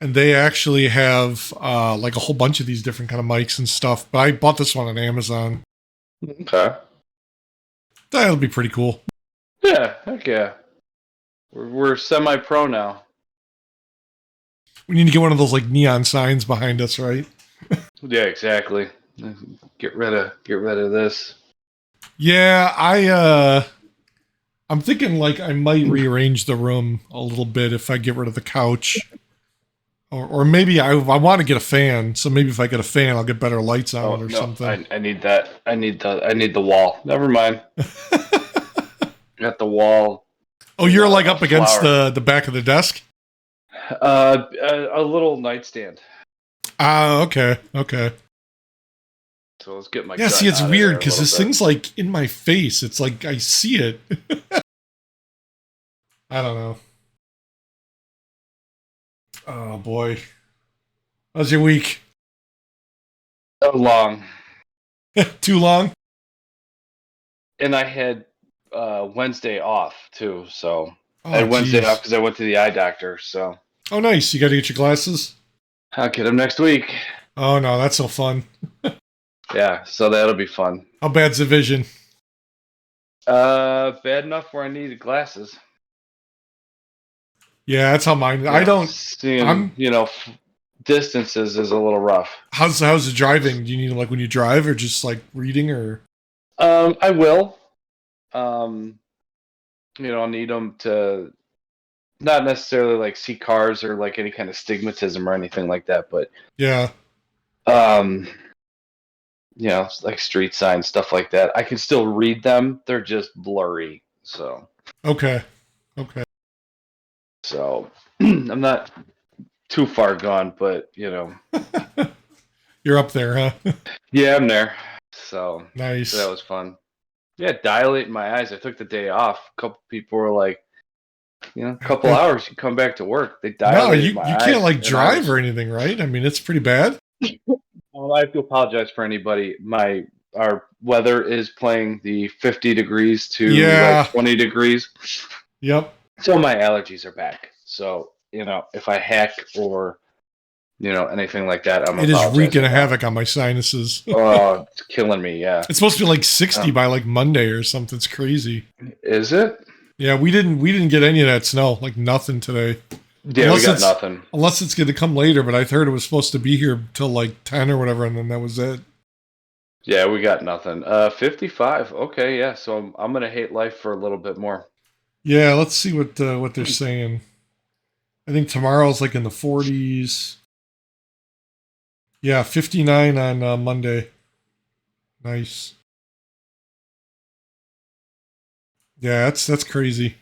and they actually have like a whole bunch of these different kind of mics and stuff. But I bought this one on Amazon. Okay. That'll be pretty cool. Yeah, heck yeah. We're semi-pro now. We need to get one of those like neon signs behind us, right? Yeah, exactly. Get rid of this. Yeah, I'm thinking like I might rearrange the room a little bit if I get rid of the couch. Or maybe I want to get a fan, so maybe if I get a fan, I'll get better lights on it or something. I need that. I need the wall. Never mind. Got the wall. Oh, you're like up against the back of the desk? A little nightstand. Okay. So let's get my yeah. See, it's weird because this thing's like in my face. It's like I see it. I don't know. Oh boy, how's your week? So long. Too long. And I had Wednesday off too, so I had Oh, Wednesday off geez. because I went to the eye doctor. So Oh, nice. You got to get your glasses. I'll get them next week. Oh no, that's so fun. Yeah, so that'll be fun. How bad's the vision? Bad enough where I needed glasses. Yeah, that's how mine. Yeah, I don't. seeing, distances is a little rough. How's the driving? Do you need like when you drive, or just like reading, or? I will. I'll need them to not necessarily like see cars or like any kind of stigmatism or anything like that, but Yeah. like street signs, stuff like that. I can still read them. They're just blurry. So. Okay. So I'm not too far gone, but You're up there, huh? yeah, I'm there. So Nice. So that was fun. Yeah, dilating my eyes. I took the day off. A couple people were like, a couple hours, you come back to work. They dilated my eyes. No, you can't like drive or anything, right? I mean, it's pretty bad. Well, I have to apologize for anybody. Our weather is playing the 50 degrees to like 20 degrees. Yep. So my allergies are back. So, if I hack or, anything like that, It is wreaking havoc on my sinuses. Oh, it's killing me, yeah. It's supposed to be like 60 by like Monday or something. It's crazy. Is it? Yeah, we didn't get any of that snow. Like nothing today. Yeah, we got nothing. Unless it's going to come later, but I heard it was supposed to be here till like 10 or whatever, and then that was it. Yeah, we got nothing. 55. Okay, yeah. So I'm gonna hate life for a little bit more. Yeah, let's see what they're saying. I think tomorrow's like in the 40s. Yeah, 59 on Monday. Nice. Yeah, that's crazy.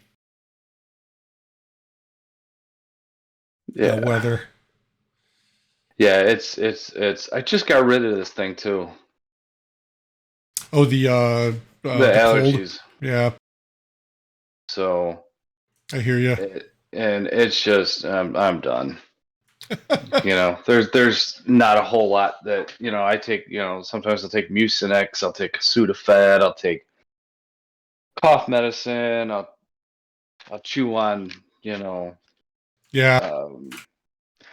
Yeah, the weather. Yeah, it's. I just got rid of this thing too. Oh, the allergies. Cold. Yeah. So. I hear you. And it's just, I'm done. There's not a whole lot that I take. Sometimes I'll take Mucinex, I'll take Sudafed, I'll take cough medicine, I'll chew on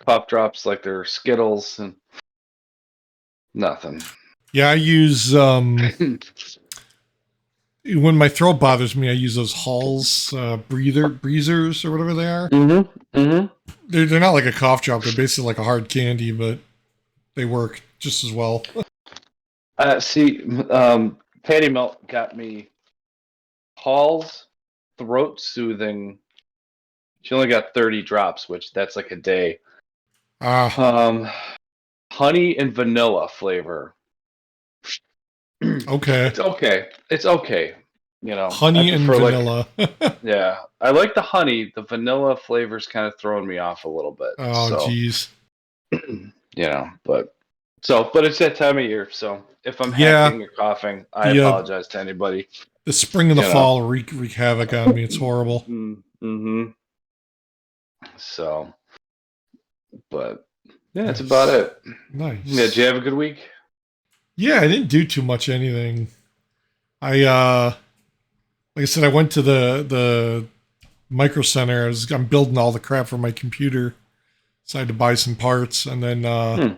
cough drops like they're Skittles and nothing. Yeah, I use when my throat bothers me, I use those Halls breezers or whatever they are. They're not like a cough drop; they're basically like a hard candy, but they work just as well. Patty Melt got me Hall's throat soothing. She only got 30 drops, which that's like a day. Honey and vanilla flavor. Okay. It's okay. Honey and vanilla. Yeah, I like the honey. The vanilla flavor's kind of throwing me off a little bit. Oh, jeez. But it's that time of year. So if I'm hacking or coughing, I apologize to anybody. The spring and the fall wreak havoc on me. It's horrible. So, but yeah, that's about it. Nice. Yeah, did you have a good week? Yeah, I didn't do too much anything. Like I said, I went to the Micro Center. I'm building all the crap for my computer, So I had to buy some parts, and then Hmm.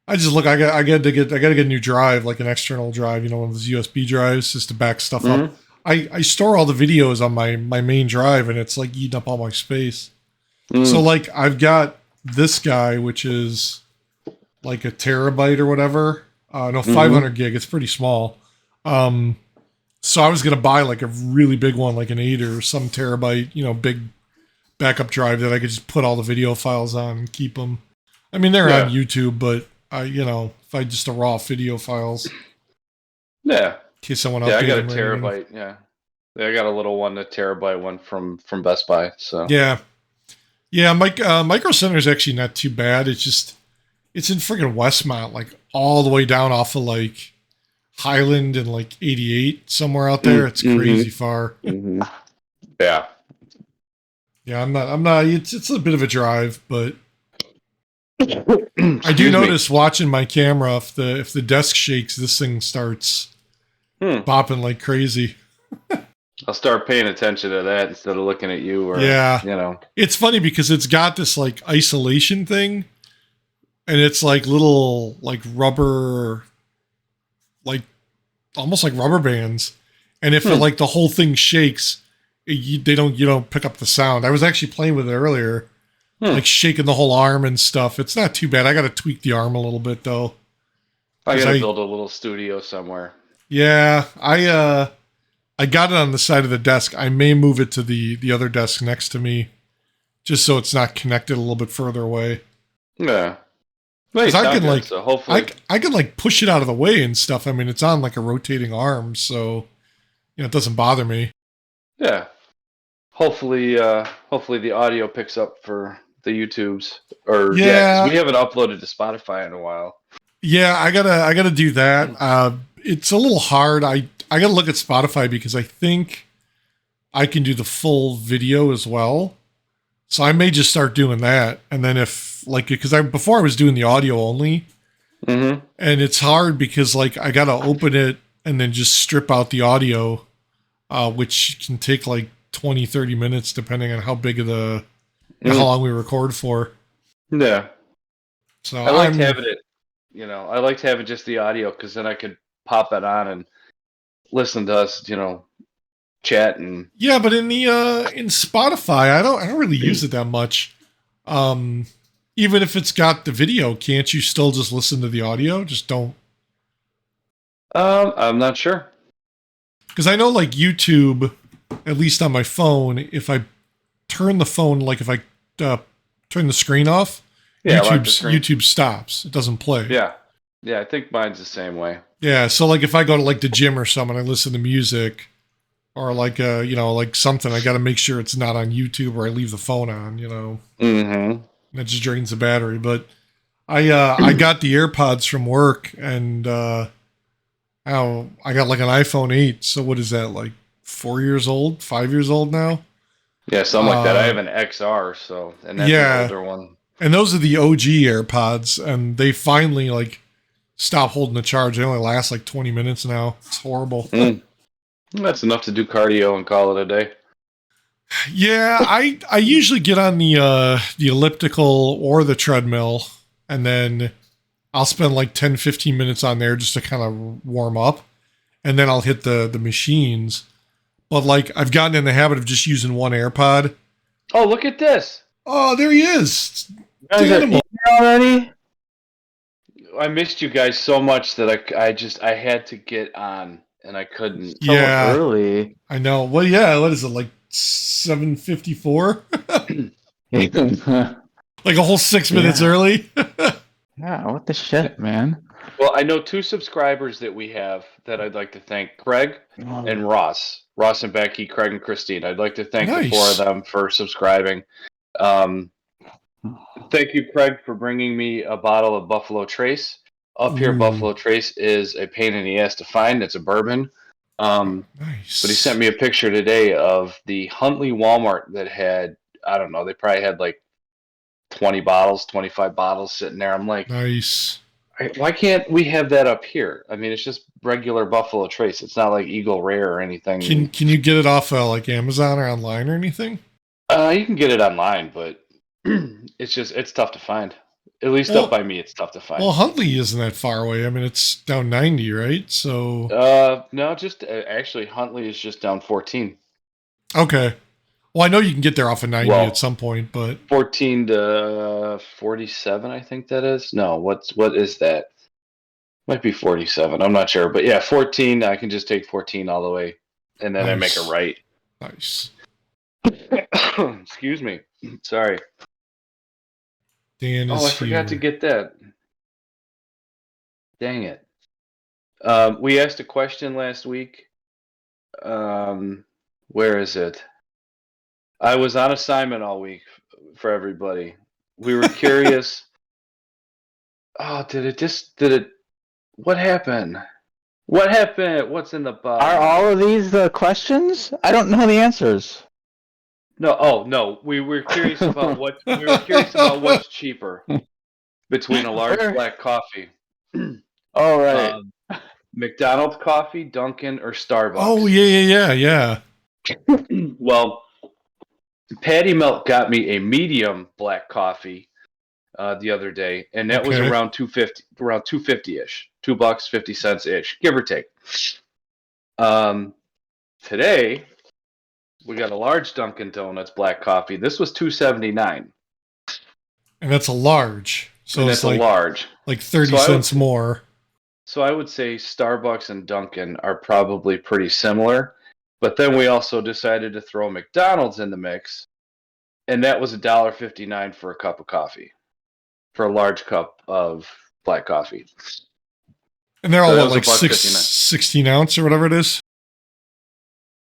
I just look. I got to get a new drive, like an external drive, one of those USB drives, just to back stuff up. Mm-hmm. I store all the videos on my main drive, and it's like eating up all my space. So Mm. like I've got this guy, which is like a terabyte or whatever. No, Mm-hmm. 500 gig. It's pretty small. Um, so I was gonna buy like a really big one, like an 8 or some terabyte, big backup drive that I could just put all the video files on and keep them. I mean, they're on Yeah. YouTube, but if I just the raw video files, in Yeah. case someone Yeah. I updated got a them or anything. terabyte. Yeah. Yeah. I got a little one, a terabyte one from Best Buy. So. Yeah, yeah. Micro Center is actually not too bad. It's in friggin' Westmont, like all the way down off of like Highland and like 88 somewhere out there. It's Mm-hmm. crazy far. Mm-hmm. Yeah. Yeah, I'm not. It's a bit of a drive, but I do Excuse me. notice watching my camera if the desk shakes, this thing starts Hmm. bopping like crazy. I'll start paying attention to that instead of looking at you or Yeah, you know. it's funny because it's got this like isolation thing, and it's like little like rubber, like almost like rubber bands. And if it, Hmm. like the whole thing shakes, you don't pick up the sound. I was actually playing with it earlier, Hmm. like shaking the whole arm and stuff. It's not too bad. I got to tweak the arm a little bit though, I because got to build a little studio somewhere. yeah, I got it on the side of the desk. I may move it to the other desk next to me, just so it's not connected a little bit further away. Yeah. Well, you Because I sound can good, like so hopefully. I can like push it out of the way and stuff. I mean, it's on like a rotating arm, so it doesn't bother me. Yeah. Hopefully the audio picks up for the YouTubes. Or yeah, because we Yeah, haven't uploaded to Spotify in a while. yeah, I gotta do that. It's a little hard. I gotta look at Spotify because I think I can do the full video as well. So I may just start doing that, and then if like because I before I was doing the audio only, Mm-hmm. and it's hard because like I gotta open it and then just strip out the audio, which can take like 20-30 minutes depending on how big of the how Mm. long we record for. Yeah. So I liked I'm having it, I liked having just the audio because then I could pop it on and listen to us, chat and. yeah, but in Spotify, I don't really use it that much. Um, even if it's got the video, can't you still just listen to the audio? Just don't I'm not sure. because I know like YouTube, at least on my phone, if I turn the phone, like if I turn the screen off, Yeah, lock the screen. YouTube stops. It doesn't play. Yeah. Yeah, I think mine's the same way. Yeah, so like if I go to like the gym or something, I listen to music or like like something, I got to make sure it's not on YouTube or I leave the phone on. Mm-hmm. That just drains the battery. But I got the AirPods from work and I got like an iPhone 8. So what is that like 4 years old, 5 years old now? Yeah, something like that. I have an XR, and that's Yeah, an older one. and those are the OG AirPods, and they finally like stop holding the charge. They only last like 20 minutes now. It's horrible. Mm. That's enough to do cardio and call it a day. Yeah, I usually get on the elliptical or the treadmill, and then I'll spend like 10-15 minutes on there just to kind of warm up, and then I'll hit the machines. But like I've gotten in the habit of just using one AirPod. Oh, look at this! Oh, there he is. Guys are Danimal. eating already? I missed you guys so much that I had to get on and I couldn't. So Yeah, early. I know. Well, yeah. What is it like 7:54? Yeah, Like a whole 6 minutes Yeah. early. what the shit, man? Well, I know two subscribers that we have that I'd like to thank: Craig and Ross. Ross and Becky, Craig and Christine. I'd like to thank the four of Nice. them for subscribing. Um, Thank you, Craig, for bringing me a bottle of Buffalo Trace. Up here, Ooh. Buffalo Trace is a pain in the ass to find. It's a bourbon. Nice. But he sent me a picture today of the Huntley Walmart that had, I don't know, they probably had like 20 bottles, 25 bottles sitting there. I'm like, Nice. why can't we have that up here? I mean, it's just regular Buffalo Trace. It's not like Eagle Rare or anything. Can you get it off like Amazon or online or anything? You can get it online, but it's tough to find. At least Well- up by me, it's tough to find. Well, Huntley isn't that far away. I mean, it's down 90, right? So No, just actually, Huntley is just down 14. okay. Well, I know you can get there off of 90 Well- at some point, but 14 to 47, I think that is. No, what is that? Might be 47. I'm not sure, but yeah, 14. I can just take 14 all the way, and then I make a Nice. right. nice. Excuse me. Sorry. Dan is Oh, I forgot to here. get that. Dang it. We asked a question last week. Where is it? I was on assignment all week for everybody. We were curious. Oh, did it? What happened? What happened? What's in the box? Are all of these the questions? I don't know the answers. No, oh no. We were curious about what's cheaper between a large Where- black coffee. Oh, right. McDonald's coffee, Dunkin', or Starbucks. Oh, yeah. Well, Patty Melt got me a medium black coffee the other day, and that was Okay. around 250, around 250-ish, $2.50 ish, give or take. Today we got a large Dunkin' Donuts black coffee. This was $2.79, And that's a large. So and it's that's a large. like 30 So I would- cents more. So I would say Starbucks and Dunkin' are probably pretty similar, but then we also decided to throw McDonald's in the mix, and that was $1.59 for a cup of coffee, for a large cup of black coffee. And they're all So that what, was like $1.59. 16 ounce or whatever it is?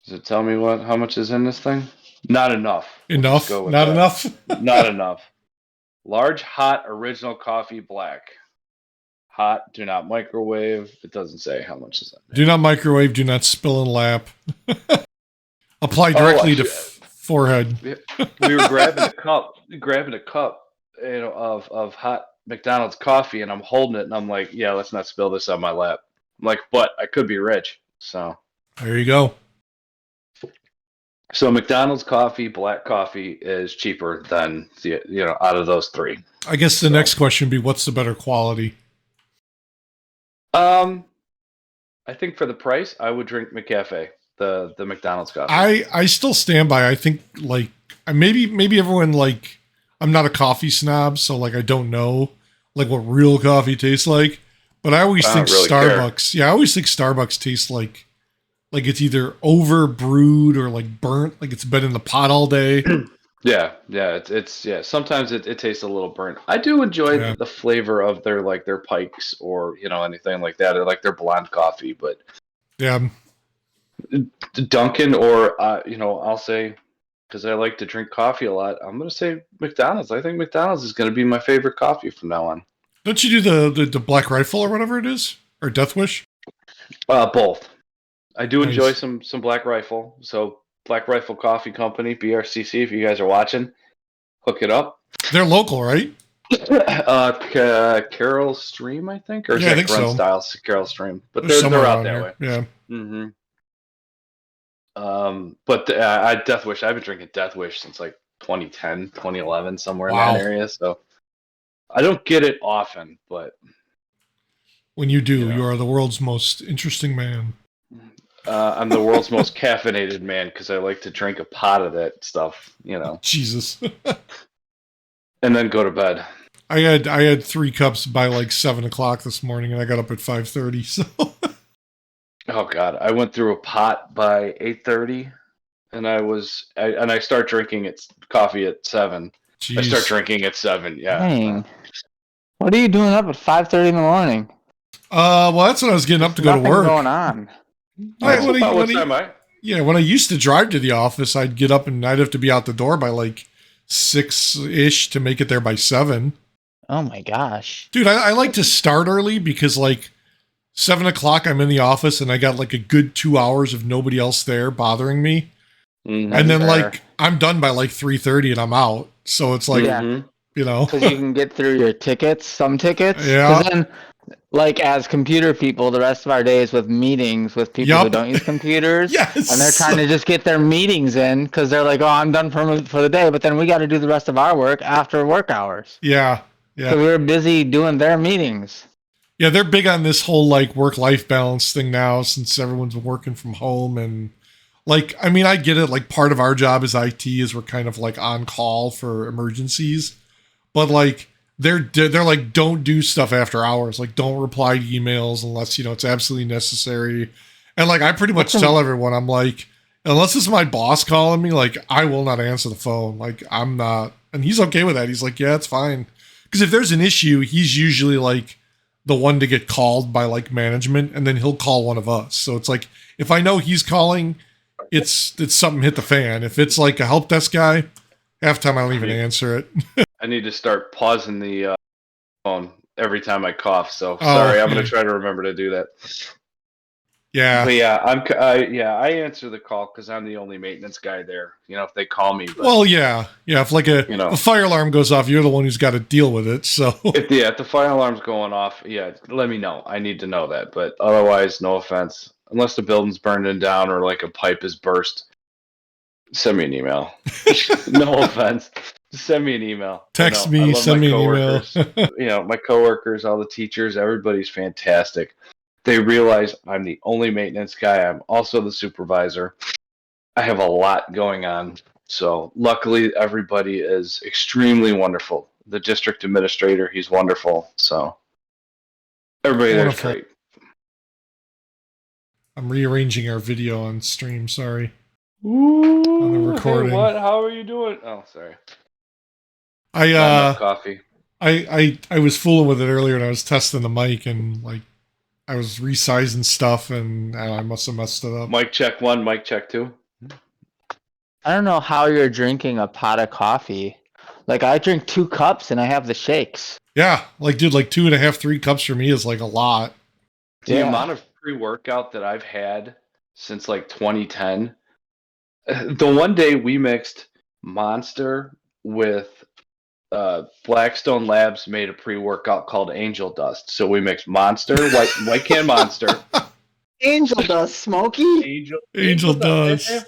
Does it tell me how much is in this thing? Not enough. We'll Enough? just go with Not that. enough? Not enough. Large, hot, original coffee black. Hot, do not microwave. It doesn't say how much is in there. Do not microwave, do not spill and lap. Apply Oh, directly to actually- forehead. We were grabbing a cup, of hot McDonald's coffee, and I'm holding it, and I'm like, yeah, let's not spill this on my lap. I'm like, but I could be rich, so There you go. McDonald's coffee, black coffee is cheaper than out of those three. I guess the next question would be, what's the better quality? I think for the price, I would drink McCafe, the McDonald's coffee. I still stand by. I think like maybe everyone like I'm not a coffee snob, so like I don't know like what real coffee tastes like. But I always I think don't really care. Starbucks. Yeah, I always think Starbucks tastes like it's either over brewed or like burnt, like it's been in the pot all day. Yeah, it's sometimes it tastes a little burnt. I do enjoy Yeah. the flavor of their pikes or anything like that, or like their blonde coffee, but Yeah, Dunkin' or I'll say, because I like to drink coffee a lot, I'm gonna say McDonald's. I think McDonald's is gonna be my favorite coffee from now on. don't you do the Black Rifle or whatever it is, or Death Wish? Both. I do Nice. enjoy some Black Rifle. So Black Rifle Coffee Company, BRCC. If you guys are watching, hook it up. They're local, right? Carol Stream, I think, or Yeah, I think Grunt so. Styles Carol Stream, but They're somewhere they're out around that here. way. Yeah. But I Death Wish. I've been drinking Death Wish since like 2010, 2011, somewhere Wow. in that area. So I don't get it often, but When you do, Yeah. you are the world's most interesting man. I'm the world's most caffeinated man because I like to drink a pot of that stuff, Jesus. and then go to bed. I had 3 cups by like 7 o'clock this morning, and I got up at 5:30. So Oh God, I went through a pot by 8:30, and I start drinking coffee at 7. I start jeez. drinking at 7. Yeah. Dang. What are you doing up at 5:30 in the morning? Well, that's when I was getting up to go to Nothing work. going on. Right, That's about what time I. Yeah, when I used to drive to the office, I'd get up and I'd have to be out the door by like 6-ish to make it there by 7. Oh my gosh. Dude, I like to start early because like 7 o'clock I'm in the office and I got like a good 2 hours of nobody else there bothering me. Mhm. And then Fair. like I'm done by like 3:30 and I'm out. So it's like Yeah. Mhm. you know. Because you can get through your tickets, some tickets. Yeah. Because then, like, as computer people, the rest of our day is with meetings with people who Yup. don't use computers. Yes. And they're trying to just get their meetings in because they're like, oh, I'm done for the day. But then we got to do the rest of our work after work hours. Yeah. Yeah. So we're busy doing their meetings. Yeah, they're big on this whole like work-life balance thing now since everyone's been working from home. And like, I mean, I get it. Like part of our job as IT is we're kind of like on call for emergencies, but like they're like, don't do stuff after hours. Like don't reply to emails unless, you know, it's absolutely necessary. And like, I pretty much tell everyone, I'm like, unless it's my boss calling me, like I will not answer the phone. Like I'm not, and he's okay with that. He's like, yeah, it's fine. Because if there's an issue, he's usually like the one to get called by like management, and then he'll call one of us. So it's like if I know he's calling, it's something hit the fan. If it's like a help desk guy, half the time I don't even answer it. I need to start pausing the phone every time I cough. So sorry, I'm gonna try to remember to do that. Yeah, but yeah, I answer the call because I'm the only maintenance guy there. You know, if they call me. But, well, yeah. If like a fire alarm goes off, you're the one who's got to deal with it. So if the fire alarm's going off, yeah, let me know. I need to know that. But otherwise, no offense. Unless the building's burning down or like a pipe is burst, send me an email. No offense. Just send me an email. Text me, send me an email. You know, my coworkers, all the teachers, everybody's fantastic. They realize I'm the only maintenance guy. I'm also the supervisor. I have a lot going on. So luckily, everybody is extremely wonderful. The district administrator, he's wonderful. So everybody there's great. I'm rearranging our video on stream. Sorry. Ooh, on the recording. Hey, what? How are you doing? Oh, sorry. Coffee. I was fooling with it earlier, and I was testing the mic, and like I was resizing stuff, and I must have messed it up. Mic check 1, mic check 2. I don't know how you're drinking a pot of coffee. Like I drink 2 cups, and I have the shakes. Yeah, like dude, like 2.5, 3 cups for me is like a lot. The amount of pre-workout that I've had since like 2010. The one day we mixed Monster with Blackstone Labs made a pre-workout called Angel Dust. So we mixed Monster, white can Monster. Angel Dust, Smokey? Angel Dust.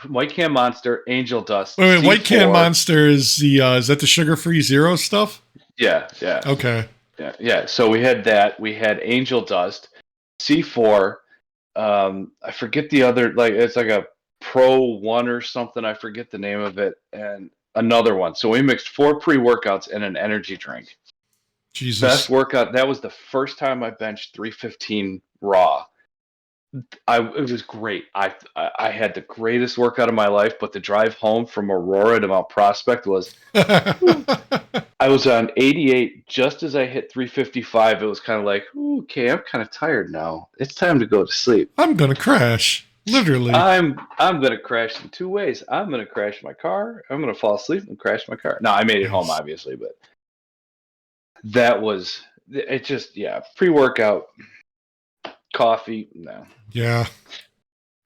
White can Monster, Angel Dust. Wait, White can Monster is that the sugar-free zero stuff? Yeah. Okay. Yeah. So we had that. We had Angel Dust, C4. I forget the other, like it's like a Pro 1 or something. I forget the name of it. And another one. So we mixed 4 pre-workouts and an energy drink. Jesus. Best workout. That was the first time I benched 315 raw. It was great. I had the greatest workout of my life, but the drive home from Aurora to Mount Prospect was I was on 88 just as I hit 355. It was kind of like, okay, I'm kind of tired now. It's time to go to sleep. I'm going to crash. Literally. I'm going to crash in 2 ways. I'm going to crash my car. I'm going to fall asleep and crash my car. No, I made it home, obviously, but that was it. Just pre-workout coffee. No. Yeah.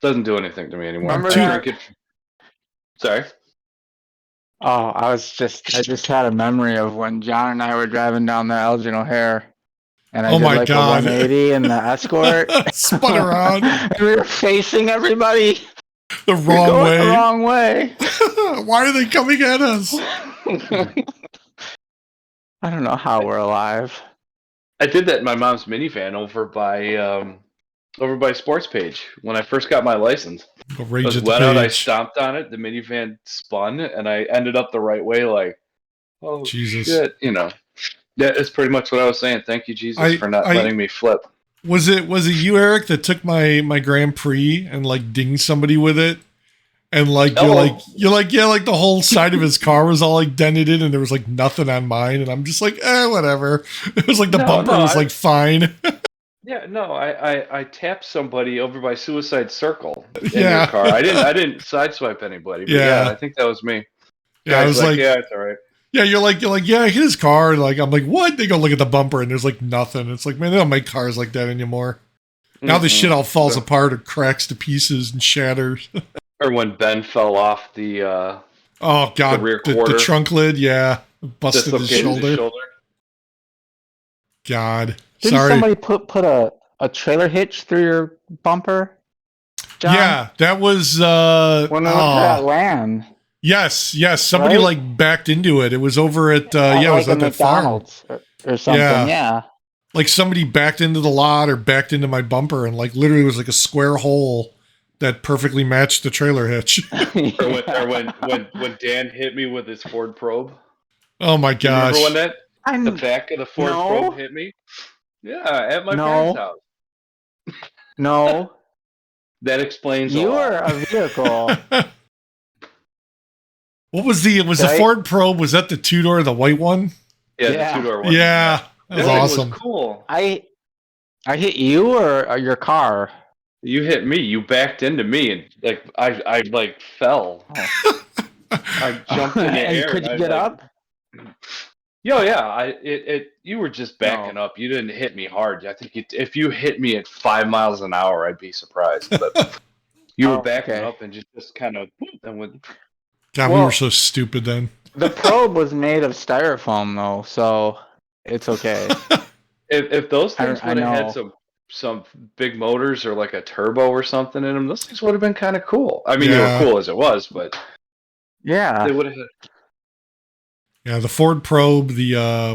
Doesn't do anything to me anymore. Sorry. Oh, I just had a memory of when John and I were driving down the Elgin O'Hare. And I did like a 180 in the Escort. Spun around. And we were facing everybody the wrong way. The wrong way. Why are they coming at us? I don't know how we're alive. I did that in my mom's minivan over by Sports Page when I first got my license. I was wet out. I stomped on it. The minivan spun, and I ended up the right way. Like, oh Jesus. Shit, you know. Yeah, it's pretty much what I was saying. Thank you, Jesus, for not letting me flip. Was it you, Eric, that took my Grand Prix and like dinged somebody with it? And like you're like the whole side of his car was all like dented in, and there was like nothing on mine, and I'm just like, whatever. It was like the bumper was like fine. Yeah, no, I tapped somebody over by Suicide Circle in their car. I didn't sideswipe anybody. But I think that was me. Yeah, I was like, it's all right. Yeah, you're like, yeah, hit his car. Like, I'm like, what? They go look at the bumper, and there's like nothing. It's like, man, they don't make cars like that anymore. Now the shit all falls apart or cracks to pieces and shatters. Or when Ben fell off the oh god, the rear quarter. The trunk lid, yeah. busted his shoulder. God, Didn't sorry. somebody put a trailer hitch through your bumper? John? Yeah, that was when we went to that land. Yes. Somebody Right? like backed into it. It was over at it was at that farm or something. Yeah. Like somebody backed into the lot or backed into my bumper, and like literally was like a square hole that perfectly matched the trailer hitch. Or when Dan hit me with his Ford Probe. Oh my gosh! Remember when the back of the Ford Probe hit me? Yeah, at my parents' house. No. That explains you a lot. were a vehicle. What was the Ford Probe? Was that the 2-door, the white one? Yeah, the 2-door one. Yeah, that was awesome. Was cool. I hit you or your car? You hit me. You backed into me, and like I fell. Oh. I jumped in the air. Could you get up? Yeah. You were just backing up. You didn't hit me hard. I think if you hit me at 5 miles an hour, I'd be surprised. But you were backing up and just kind of and went. God, we were so stupid then. The Probe was made of styrofoam, though, so it's okay. If those things would have had some big motors or like a turbo or something in them, those things would have been kind of cool. I mean, they were cool as it was, but yeah, they would have. Yeah, the Ford Probe.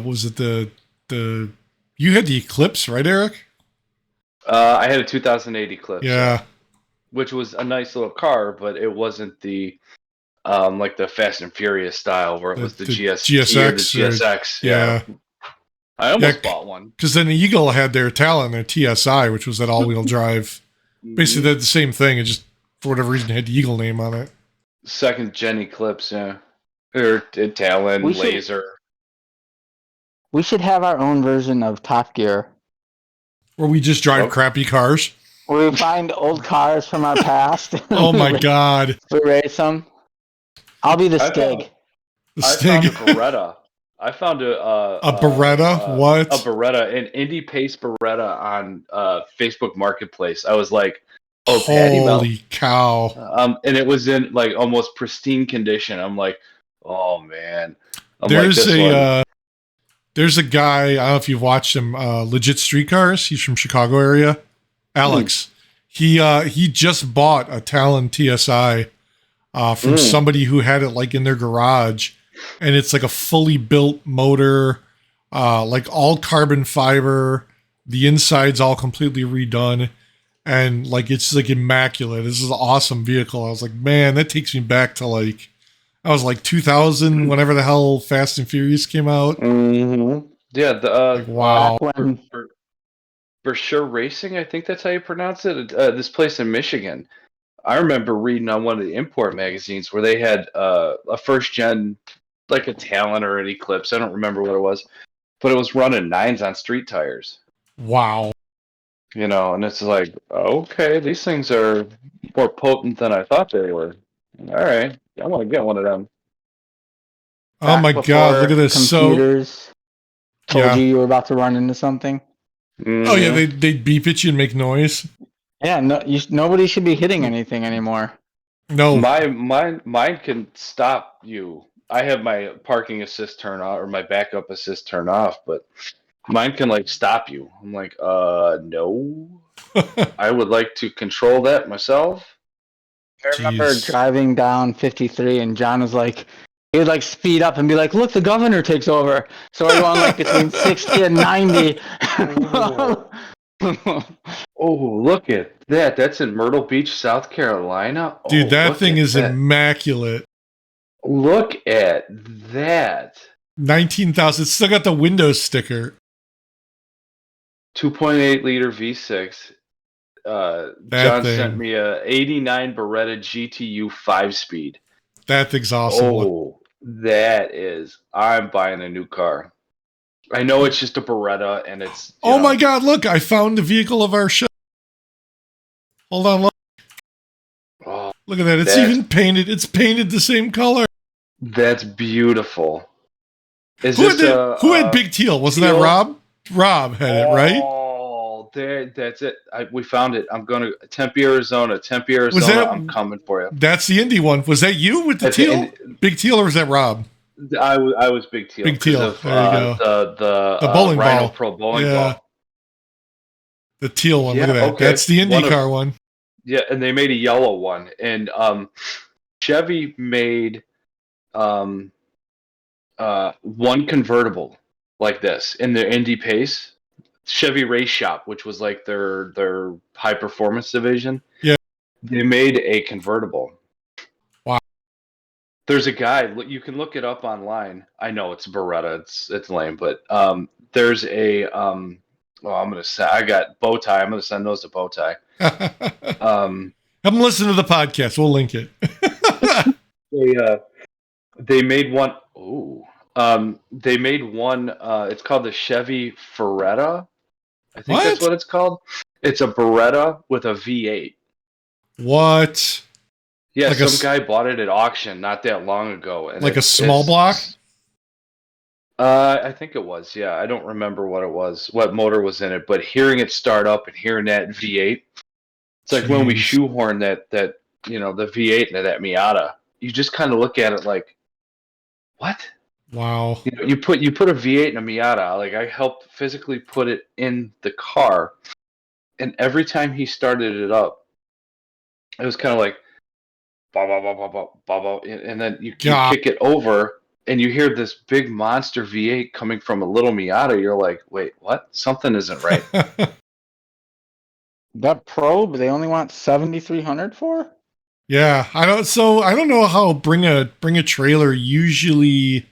Was it the you had the Eclipse, right, Eric? I had a 2008 Eclipse. Yeah, which was a nice little car, but it wasn't the like the Fast and Furious style where it was the GSX or the GSX. Yeah. I almost bought one. Because then the Eagle had their Talon, their TSI, which was that all-wheel drive. Basically, they did the same thing. It just, for whatever reason, had the Eagle name on it. Second gen Eclipse, yeah. Or Talon, Laser. We should have our own version of Top Gear. Where we just drive crappy cars. Where we find old cars from our past. Oh my God. We race them. I'll be the Stig. I found a Beretta. I found a Beretta? What? A Beretta, an Indy Pace Beretta on Facebook Marketplace. I was like, oh, holy cow. And it was in like almost pristine condition. I'm like, oh man. There's a guy, I don't know if you've watched him, Legit Streetcars. He's from Chicago area. Alex. He just bought a Talon TSI from somebody who had it like in their garage. And it's like a fully built motor, like all carbon fiber. The inside's all completely redone. And like, it's like immaculate. This is an awesome vehicle. I was like, man, that takes me back to like, I was like 2000, whenever the hell Fast and Furious came out. Mm-hmm. Yeah. Wow. For sure Racing, I think that's how you pronounce it. This place in Michigan. I remember reading on one of the import magazines where they had a first gen, like a Talon or an Eclipse. I don't remember what it was, but it was running 9s on street tires. Wow. You know, and it's like, okay, these things are more potent than I thought they were. All right, I want to get one of them. Oh my God, look at this. Computers told you were about to run into something. Oh yeah, they'd beep at you and make noise. Yeah, nobody should be hitting anything anymore. No, mine can stop you. I have my parking assist turned off or my backup assist turned off, but mine can like stop you. I'm like, no. I would like to control that myself. I remember driving down 53 and John was like, he would like speed up and be like, look, the governor takes over. So we're going like between 60 and 90. Oh, look at that. That's in Myrtle Beach, South Carolina. Dude, that thing is immaculate. Look at that. 19,000. It's still got the Windows sticker. 2.8 liter V6. John sent me a 89 Beretta GTU 5-speed. That thing's awesome. Oh, that is. I'm buying a new car. I know it's just a Beretta and it's. Oh my God, look, I found the vehicle of our show. Hold on, look. Oh, look at that. It's even painted. It's painted the same color. That's beautiful. Who had Big Teal? Wasn't that Rob? Rob had it, right? Oh, that's it. We found it. I'm going to Tempe, Arizona. Tempe, Arizona. I'm coming for you. That's the Indy one. Was that you with the teal? Big Teal, or was that Rob? I was Big Teal. Big Teal. Of, there you go. The bowling Rhino ball. Pro bowling ball. The teal one. Yeah, look at that. okay. That's the IndyCar one. Yeah, and they made a yellow one, and Chevy made one convertible like this in their Indy Pace. Chevy Race Shop, which was like their high performance division. Yeah, they made a convertible. Wow. There's a guy, you can look it up online. I know it's Beretta, it's lame, but there's a I got Bowtie. I'm gonna send those to Bowtie. Come listen to the podcast. We'll link it. They made one. They made one. It's called the Chevy Ferretta. I think that's what it's called. It's a Beretta with a V8. What? Yeah, like some guy bought it at auction not that long ago. And like a small block? I think it was. Yeah, I don't remember what it was, what motor was in it, but hearing it start up and hearing that V8, it's like when we shoehorn that the V8 into that Miata. You just kind of look at it like, what? Wow. You put a V8 in a Miata. Like I helped physically put it in the car, and every time he started it up, it was kind of like, bah, bah, bah, bah, bah, bah, bah, and then you kick it over, and you hear this big monster V8 coming from a little Miata. You're like, wait, what? Something isn't right. That probe they only want 7,300 for? Yeah, I don't know how bring a trailer usually,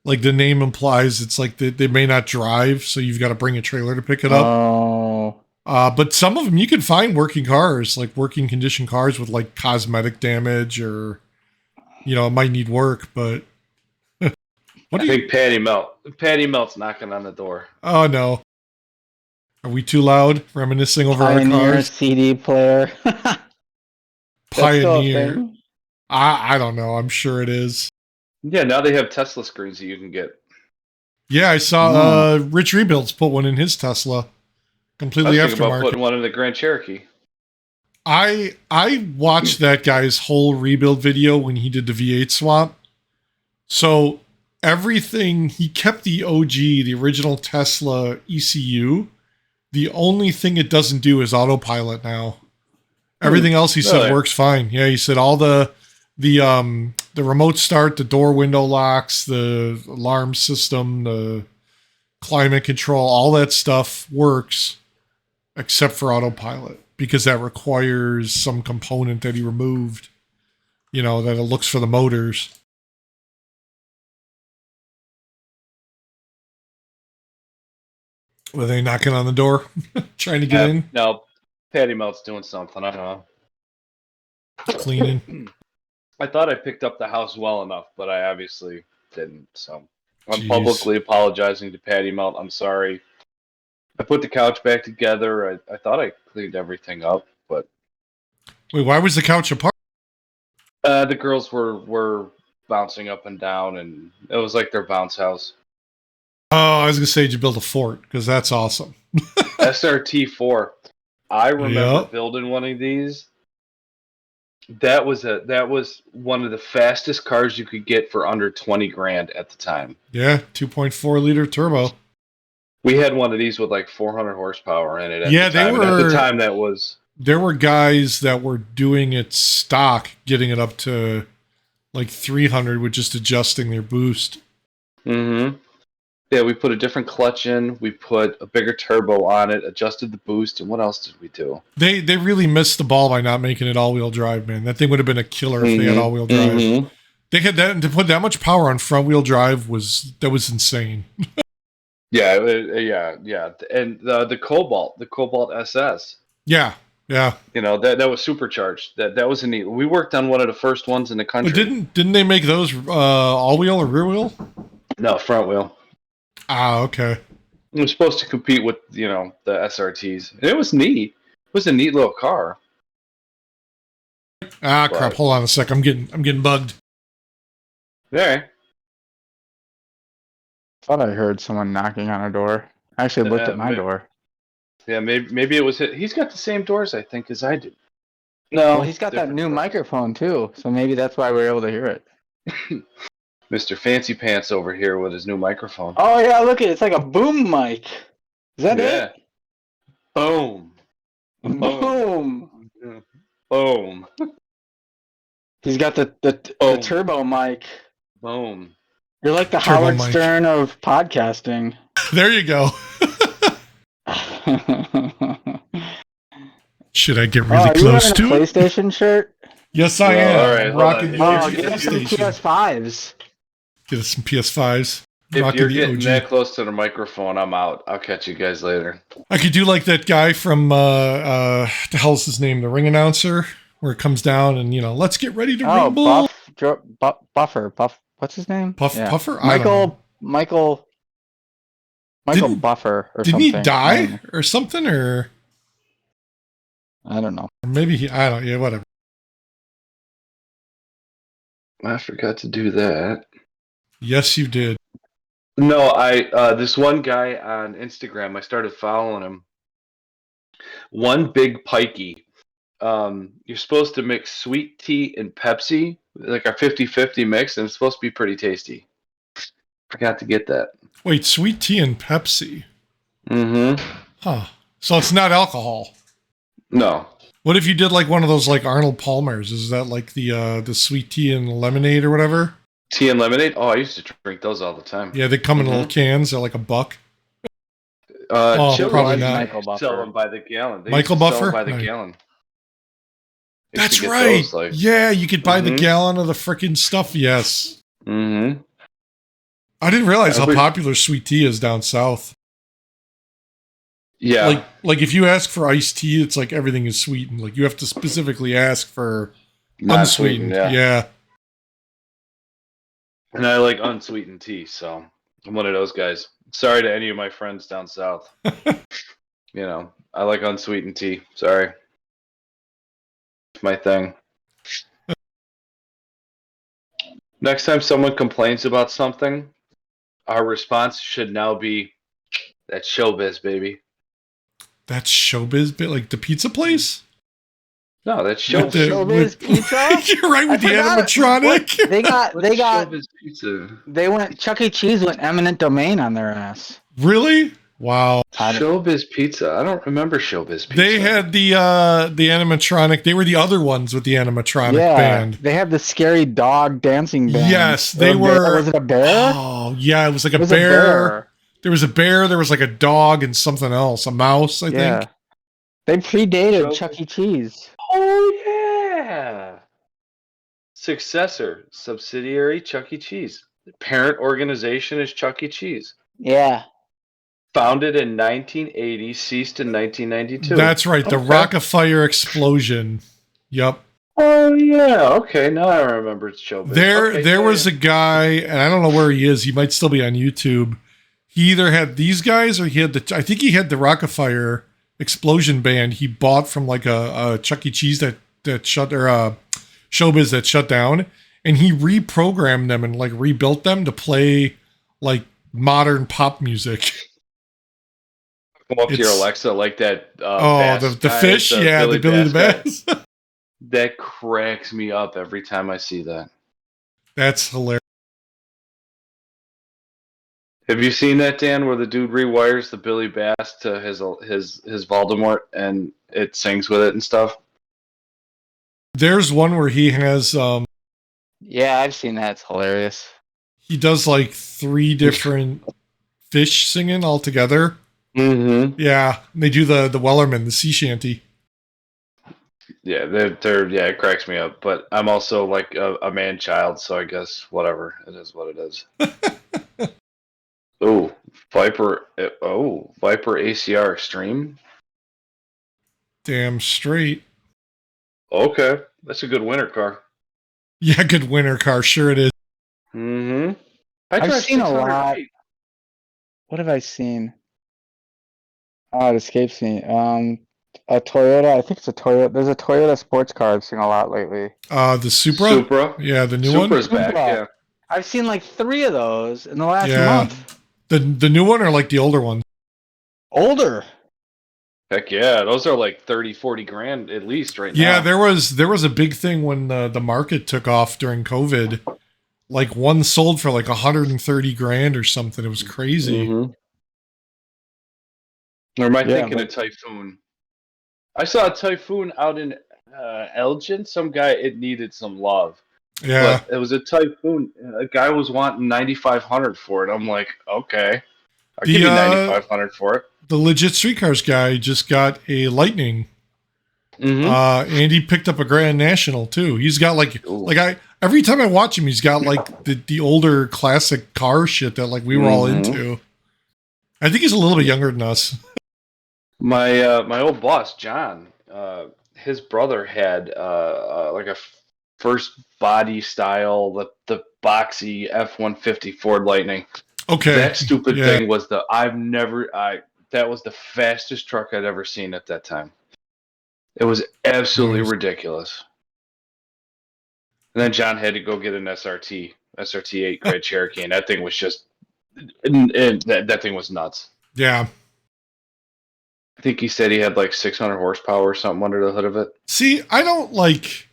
like the name implies, it's like they may not drive, so you've got to bring a trailer to pick it up. Oh. But some of them you can find working cars, like working condition cars with like cosmetic damage, or it might need work. But I think Patty Melt's knocking on the door. Oh no, are we too loud? Reminiscing over Pioneer our cars. CD player. Pioneer. I don't know. I'm sure it is. Yeah, now they have Tesla screens that you can get. Yeah, I saw Rich Rebuilds put one in his Tesla. Completely I was aftermarket. About putting one in the Grand Cherokee. I watched that guy's whole rebuild video when he did the V8 swap. So everything, he kept the OG, the original Tesla ECU. The only thing it doesn't do is autopilot now. Everything else he said works fine. Yeah, he said all the remote start, the door window locks, the alarm system, the climate control, all that stuff works except for autopilot, because that requires some component that he removed, that it looks for the motors. Were they knocking on the door trying to get in? No, Patty Melt's doing something. I don't know. Cleaning. I thought I picked up the house well enough, but I obviously didn't. So I'm publicly apologizing to Patty Melt. I'm sorry. I put the couch back together. I thought I cleaned everything up, but wait, why was the couch apart? The girls were bouncing up and down, and it was like their bounce house. Oh, I was gonna say, did you build a fort? Because that's awesome. SRT4. I remember building one of these. That was one of the fastest cars you could get for under 20 grand at the time. Yeah, 2.4 liter turbo. We had one of these with like 400 horsepower in it. At the time, that was. There were guys that were doing it stock, getting it up to like 300 with just adjusting their boost. Mm-hmm. Yeah, we put a different clutch in. We put a bigger turbo on it, adjusted the boost, and what else did we do? They really missed the ball by not making it all-wheel drive, man. That thing would have been a killer if they had all-wheel drive. Mm-hmm. They had that, and to put that much power on front-wheel drive was insane. Yeah, and the Cobalt SS. Yeah. That was supercharged. That was a neat. We worked on one of the first ones in the country. But didn't they make those all-wheel or rear-wheel? No, front wheel. Ah, okay. It was supposed to compete with the SRTs. And it was neat. It was a neat little car. Crap! Hold on a sec. I'm getting bugged. Yeah. Thought I heard someone knocking on a door. I actually looked at my door. Yeah, maybe it was it. He's got the same doors, I think, as I do. No, well, he's got that new microphone too, so maybe that's why we were able to hear it. Mr. Fancy Pants over here with his new microphone. Oh yeah, look at it. It's like a boom mic. Is that it? Boom. Boom. Boom. He's got the turbo mic. Boom. You're like the Turbo Howard mic. Stern of podcasting. There you go. Should I get really close to a it? PlayStation shirt? Yes, I am. All right, I'm hold rocking on. the Oh, get us some PlayStation. PS5s. Get us some PS5s. If Rocking you're the getting OG. that close to the microphone, I'm out. I'll catch you guys later. I could do like that guy from the hell's his name? The ring announcer, where it comes down and let's get ready to rumble. Buffer. What's his name? Puffer? I don't know. Michael Didn't- Buffer or Didn't something. he die or something? Or I don't know. maybe I don't. Yeah, whatever. I forgot to do that. Yes, you did. No, this one guy on Instagram, I started following him. One Big Pikey. You're supposed to mix sweet tea and Pepsi, like a 50-50 mix, and it's supposed to be pretty tasty. Forgot to get that. Wait, sweet tea and Pepsi. Mm-hmm. Huh. So it's not alcohol. No. What if you did like one of those like Arnold Palmer's? Is that like the sweet tea and lemonade or whatever? Tea and lemonade? Oh, I used to drink those all the time. Yeah, they come in little cans. They're like $1. Chili probably used to not. Michael Buffer. Sell them by the gallon. They Michael used to sell Buffer? them by the Right. gallon. Used That's to get right. those, like- Yeah, you could buy the Mhm. gallon of the frickin' stuff. Yes. Mm-hmm. I didn't realize how Every- popular sweet tea is down south. Yeah. Like if you ask for iced tea, it's like everything is sweetened. Like you have to specifically ask for Not unsweetened. sweetened, Yeah. And I like unsweetened tea, so I'm one of those guys. Sorry to any of my friends down south. I like unsweetened tea. Sorry. It's my thing. Next time someone complains about something, our response should now be, that's showbiz, baby. That's showbiz bit like the pizza place? No, that's With showbiz. Showbiz Pizza? You're right with the forgot it. animatronic. They got Showbiz pizza. Chuck E. Cheese went eminent domain on their ass. Really? Wow. Showbiz pizza. I don't remember showbiz pizza. They had the animatronic. They were the other ones with the animatronic band. They had the scary dog dancing band. Yes, Or they a bear. were. Was it a bear? Oh, yeah, it was like It a was bear. There was a bear, there was like a dog and something else, a mouse, I Yeah. think. They predated Showbiz. Chuck E. Cheese. Oh, yeah. Successor, subsidiary, Chuck E. Cheese. Parent organization is Chuck E. Cheese. Yeah. Founded in 1980, ceased in 1992. That's right, the Okay. Rockafire explosion. Yep. Oh, yeah. Okay, now I remember it's showbiz. There was a guy, and I don't know where he is. He might still be on YouTube. He either had these guys or he had I think he had the Rockafire explosion band he bought from like a Chuck E. Cheese that shut, or Showbiz that shut down, and he reprogrammed them and like rebuilt them to play like modern pop music. Come up to your It's- Alexa like that. Oh, Bass the guy, fish? Yeah, the Billy the guy. Bass. That cracks me up every time I see that. That's hilarious. Have you seen that, Dan, where the dude rewires the Billy Bass to his Voldemort and it sings with it and stuff? There's one where he has Yeah, I've seen that. It's hilarious. he does like 3 different fish singing all together. Mm-hmm. Yeah, and they do the Wellerman, the sea shanty. Yeah, it cracks me up. But I'm also like a man child, so I guess whatever. It is what it is. Oh, Viper ACR Extreme. Damn straight. Okay, that's a good winter car. Yeah, good winter car. Sure it is. Mm-hmm. I've seen a lot. What have I seen? Oh, it escapes me. A Toyota. I think it's a Toyota. There's a Toyota sports car I've seen a lot lately. The Supra? Supra. Yeah, the new Supra's one. back. Supra. Yeah. I've seen like 3 of those in the last Yeah. month. The new one or like the older one? Older. Heck yeah, those are like 30, 40 grand at least right now. Yeah, there was a big thing when the market took off during COVID. like one sold for like 130 grand or something. It was crazy. Mm-hmm. Or am I thinking of Typhoon? I saw a Typhoon out in Elgin. Some guy, it needed some love. Yeah. But it was a Typhoon. A guy was wanting 9,500 for it. I'm like, okay, I'll give you 9,500 for it. The Legit Streetcars guy just got a Lightning. Mm-hmm. And he picked up a Grand National too. He's got every time I watch him, he's got like the older classic car shit that like we were all into. I think he's a little bit younger than us. My old boss John, his brother had like a first body style, the boxy F-150 Ford Lightning. Okay, that stupid thing was that was the fastest truck I'd ever seen at that time. It was absolutely ridiculous. And then John had to go get an SRT8 Grand Cherokee, and that thing was just, that thing was nuts. Yeah. I think he said he had like 600 horsepower or something under the hood of it. See, I don't like...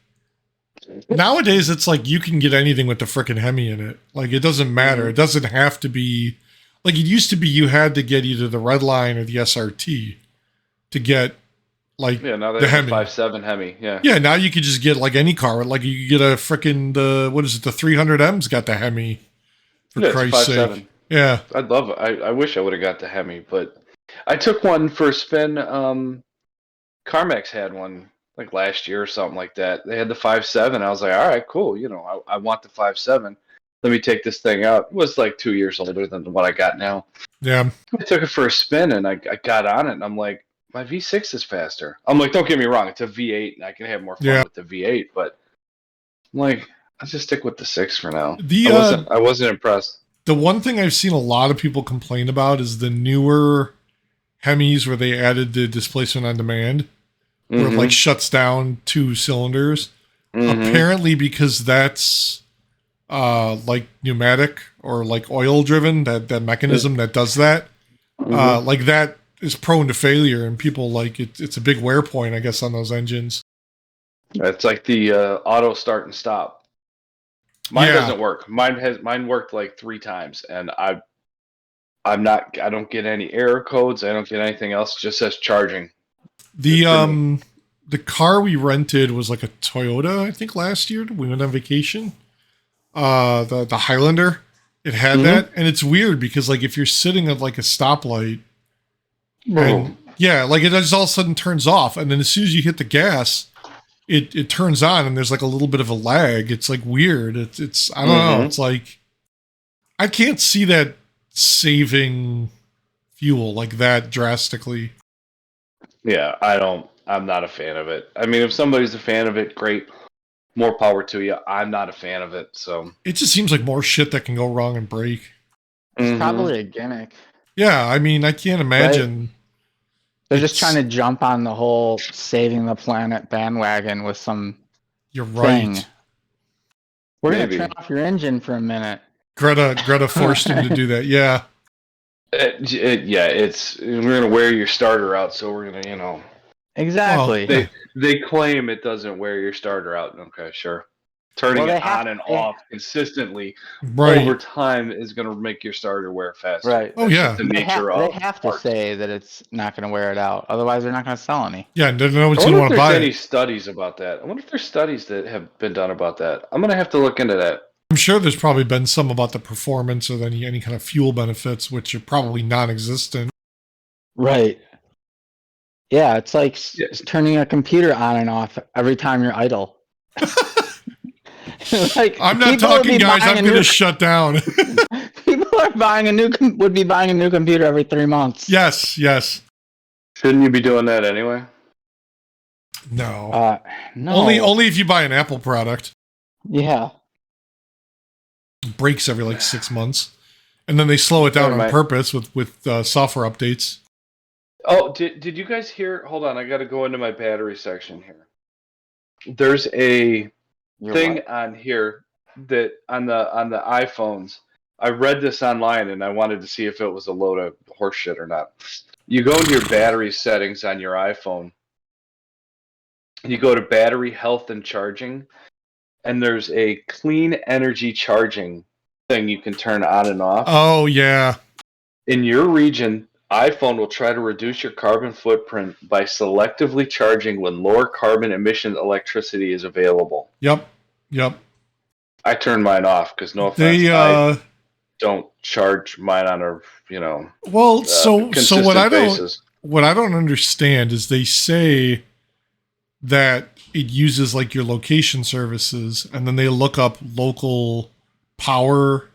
Nowadays, it's like you can get anything with the frickin' Hemi in it. Like, it doesn't matter. It doesn't have to be... Like, it used to be you had to get either the Redline or the SRT to get, like, now the Hemi. 5.7 Hemi, yeah. Yeah, now you could just get, like, any car. Like, you could get a frickin' the 300M's got the Hemi. For Christ's sake. Yeah. I'd love it. I wish I would have got the Hemi, but... I took one for a spin. CarMax had one like last year or something like that. They had the 5.7. I was like, all right, cool. You know, I want the 5.7. Let me take this thing out. It was like 2 years older than what I got now. Yeah. I took it for a spin and I got on it and I'm like, my V6 is faster. I'm like, don't get me wrong, it's a V8 and I can have more fun with the V8, but I'm like, I'll just stick with the 6 for now. I wasn't impressed. The one thing I've seen a lot of people complain about is the newer Hemis where they added the displacement on demand, where it like shuts down 2 cylinders. Apparently because that's like pneumatic or like oil driven, that mechanism that does that, like that is prone to failure, and people like it's a big wear point, I guess, on those engines. It's like the auto start and stop. Mine doesn't work. Mine worked like 3 times, and I don't get any error codes. I don't get anything else. It just says charging. The car we rented was like a Toyota, I think last year. We went on vacation. The Highlander. It had that, and it's weird because like if you're sitting at like a stoplight, and like it just all of a sudden turns off, and then as soon as you hit the gas, it turns on, and there's like a little bit of a lag. It's like weird. It's I don't know. It's like I can't see that saving fuel like that drastically. Yeah, I'm not a fan of it. I mean, if somebody's a fan of it, great. More power to you. I'm not a fan of it, so it just seems like more shit that can go wrong and break. It's probably a gimmick. Yeah, I mean, I can't imagine. Right? They're just trying to jump on the whole saving the planet bandwagon with some. You're right. Thing. We're gonna turn off your engine for a minute. Greta forced him to do that. Yeah. We're gonna wear your starter out, so we're gonna, you know. Exactly. They claim it doesn't wear your starter out. Okay, sure. Turning it on and off consistently over time is going to make your starter wear faster. Right. Oh, yeah. They have to say that it's not going to wear it out. Otherwise, they're not going to sell any. Yeah, and no one's going to want to buy it. I wonder if there's any studies about that. I wonder if there's studies that have been done about that. I'm going to have to look into that. I'm sure there's probably been some about the performance or any kind of fuel benefits, which are probably non-existent. Right. Yeah, it's like turning a computer on and off every time you're idle. Like, I'm not talking, guys. I'm going to shut down. People are would be buying a new computer every 3 months. Yes. Shouldn't you be doing that anyway? No. No. Only if you buy an Apple product. Yeah. It breaks every like 6 months, and then they slow it down on purpose with software updates. Oh, did you guys hear? Hold on, I got to go into my battery section here. There's a thing on here that on the iPhones. I read this online and I wanted to see if it was a load of horse shit or not. You go into your battery settings on your iPhone. You go to battery health and charging, and there's a clean energy charging thing you can turn on and off. Oh, yeah. In your region, iPhone will try to reduce your carbon footprint by selectively charging when lower carbon emission electricity is available. Yep. I turned mine off because no offense, I don't charge mine on a so consistent basis. What I don't understand is they say that it uses like your location services, and then they look up local power,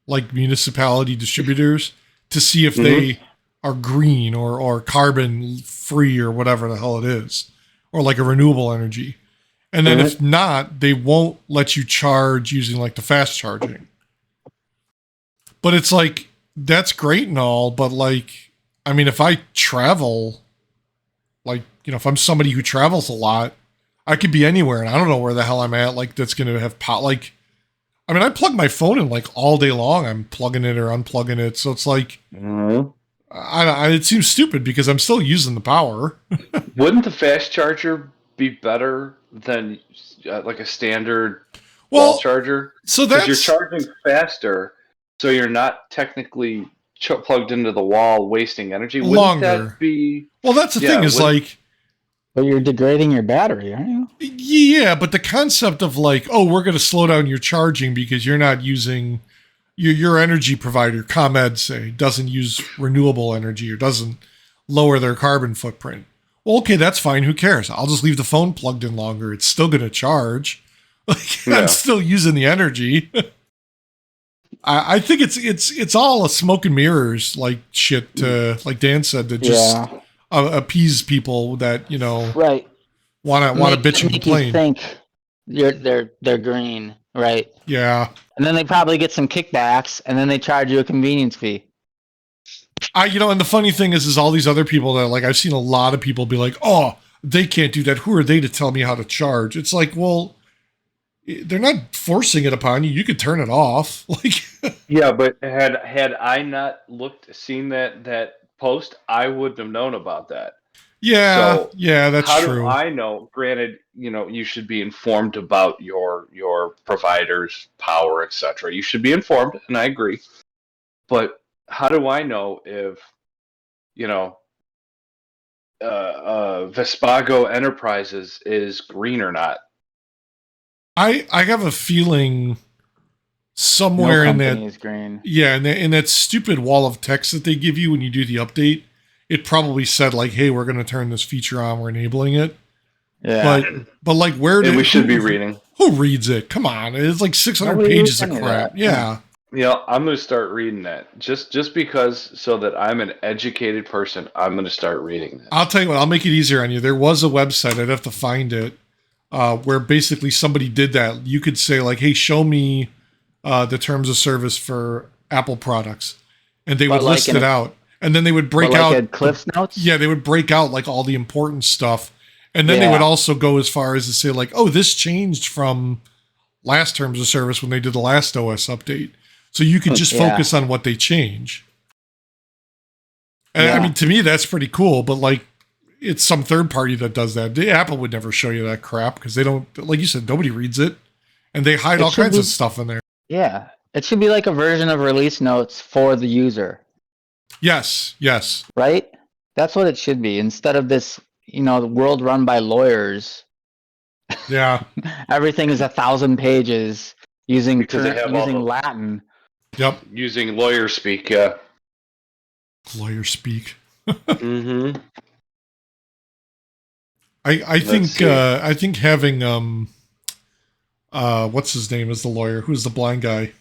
like municipality distributors, to see if they are green or carbon free or whatever the hell it is, or like a renewable energy. And then if not, they won't let you charge using like the fast charging. But it's like, that's great and all, but like, I mean, if I travel, like, if I'm somebody who travels a lot, I could be anywhere and I don't know where the hell I'm at. Like, that's going to have like, I mean, I plug my phone in like all day long. I'm plugging it or unplugging it. So it's like, it seems stupid because I'm still using the power. Wouldn't the fast charger be better than like a standard wall charger? So that's, you're charging faster, so you're not technically plugged into the wall, wasting energy. Wouldn't that be? Well, that's the thing is like. But you're degrading your battery, aren't you? Yeah, but the concept of like, oh, we're going to slow down your charging because you're not using your energy provider, ComEd, say, doesn't use renewable energy or doesn't lower their carbon footprint. Well, okay, that's fine. Who cares? I'll just leave the phone plugged in longer. It's still going to charge. Like, I'm still using the energy. I think it's all a smoke and mirrors like shit. Like Dan said, to just appease people that right want to bitch and complain. You think they're green, right? Yeah. And then they probably get some kickbacks, and then they charge you a convenience fee. And the funny thing is all these other people that like I've seen a lot of people be like, oh, they can't do that. Who are they to tell me how to charge? It's like, well, they're not forcing it upon you. You could turn it off. Like, yeah, but had I not seen that post, I wouldn't have known about that. Yeah, so that's true. How do I know? Granted, you should be informed about your provider's power, etc. You should be informed, and I agree. But how do I know if Vespago Enterprises is green or not? I have a feeling somewhere in that is green. Yeah, in that stupid wall of text that they give you when you do the update, it probably said like, "Hey, we're going to turn this feature on. We're enabling it." Yeah, but like, where we should be reading? Who reads it? Come on, it's like 600 pages of crap. Yeah. Yeah, I'm going to start reading that just because, so that I'm an educated person. I'm going to start reading that. I'll tell you what. I'll make it easier on you. There was a website. I'd have to find it. Where basically somebody did that. You could say like, "Hey, show me the terms of service for Apple products," and they would list it out, and then they would break out Cliff's Notes. Yeah, they would break out like all the important stuff, and then they would also go as far as to say like, "Oh, this changed from last terms of service when they did the last OS update," so you could just focus on what they change. And I mean, to me, that's pretty cool. But like, it's some third party that does that. Apple would never show you that crap because they don't, like you said, nobody reads it, and they hide all kinds of stuff in there. Yeah, it should be like a version of release notes for the user. Yes. Right? That's what it should be. Instead of this, the world run by lawyers. Yeah. Everything is 1,000 pages using Latin. Yep. Using lawyer speak. Yeah. Lawyer speak. Mm-hmm. I think having what's his name is the lawyer? Who's the blind guy?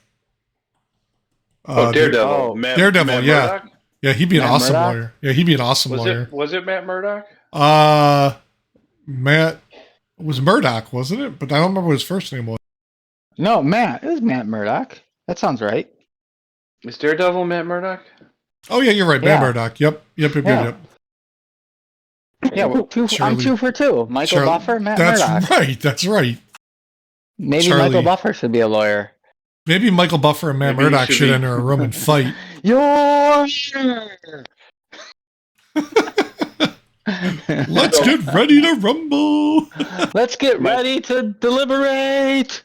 Daredevil. Daredevil, Matt yeah. Murdock? Yeah, he'd be an awesome Murdock? lawyer. Yeah, he'd be an awesome lawyer. Was it Matt Murdock? Matt was Murdock, wasn't it? But I don't remember what his first name was. No, Matt. It was Matt Murdock. That sounds right. Is Daredevil Matt Murdock? Oh yeah, you're right. Matt Murdock. Yep. Yeah, well, I'm 2 for 2. Michael Buffer, Matt Murdock. That's right. Maybe Michael Buffer should be a lawyer. Maybe Michael Buffer and Matt Murdock should enter a room and fight. You're Let's get ready to rumble. Let's get ready to deliberate.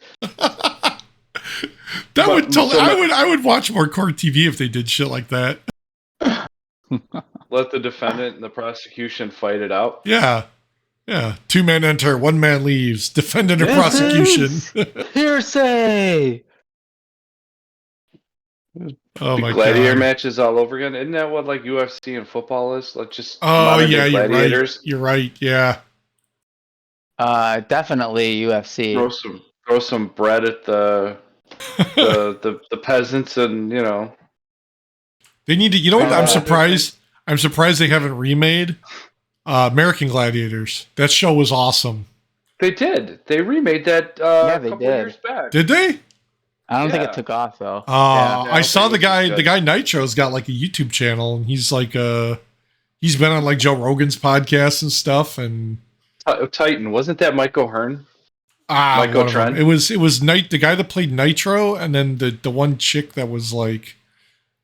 I would watch more court TV if they did shit like that. Let the defendant and the prosecution fight it out. Yeah. Yeah. 2 men enter, 1 man leaves. Defendant or prosecution. Hearsay. Oh my Gladiator god. matches all over again. Isn't that what like UFC and football is? Like just Oh yeah, gladiators. You're right. Yeah. Definitely UFC. Throw some bread at the peasants, and you know. They need to. You know what? I'm surprised. I'm surprised they haven't remade American Gladiators. That show was awesome. They did. They remade that Yeah, they a couple did. years back. Did they? I don't think Yeah. it took off though. I saw the think it was guy. good. The guy Nitro's got like a YouTube channel, and he's like he's been on like Joe Rogan's podcast and stuff. And Titan, wasn't that Mike O'Hearn? Mike O'Trent? It was the guy that played Nitro, and then the one chick that was like,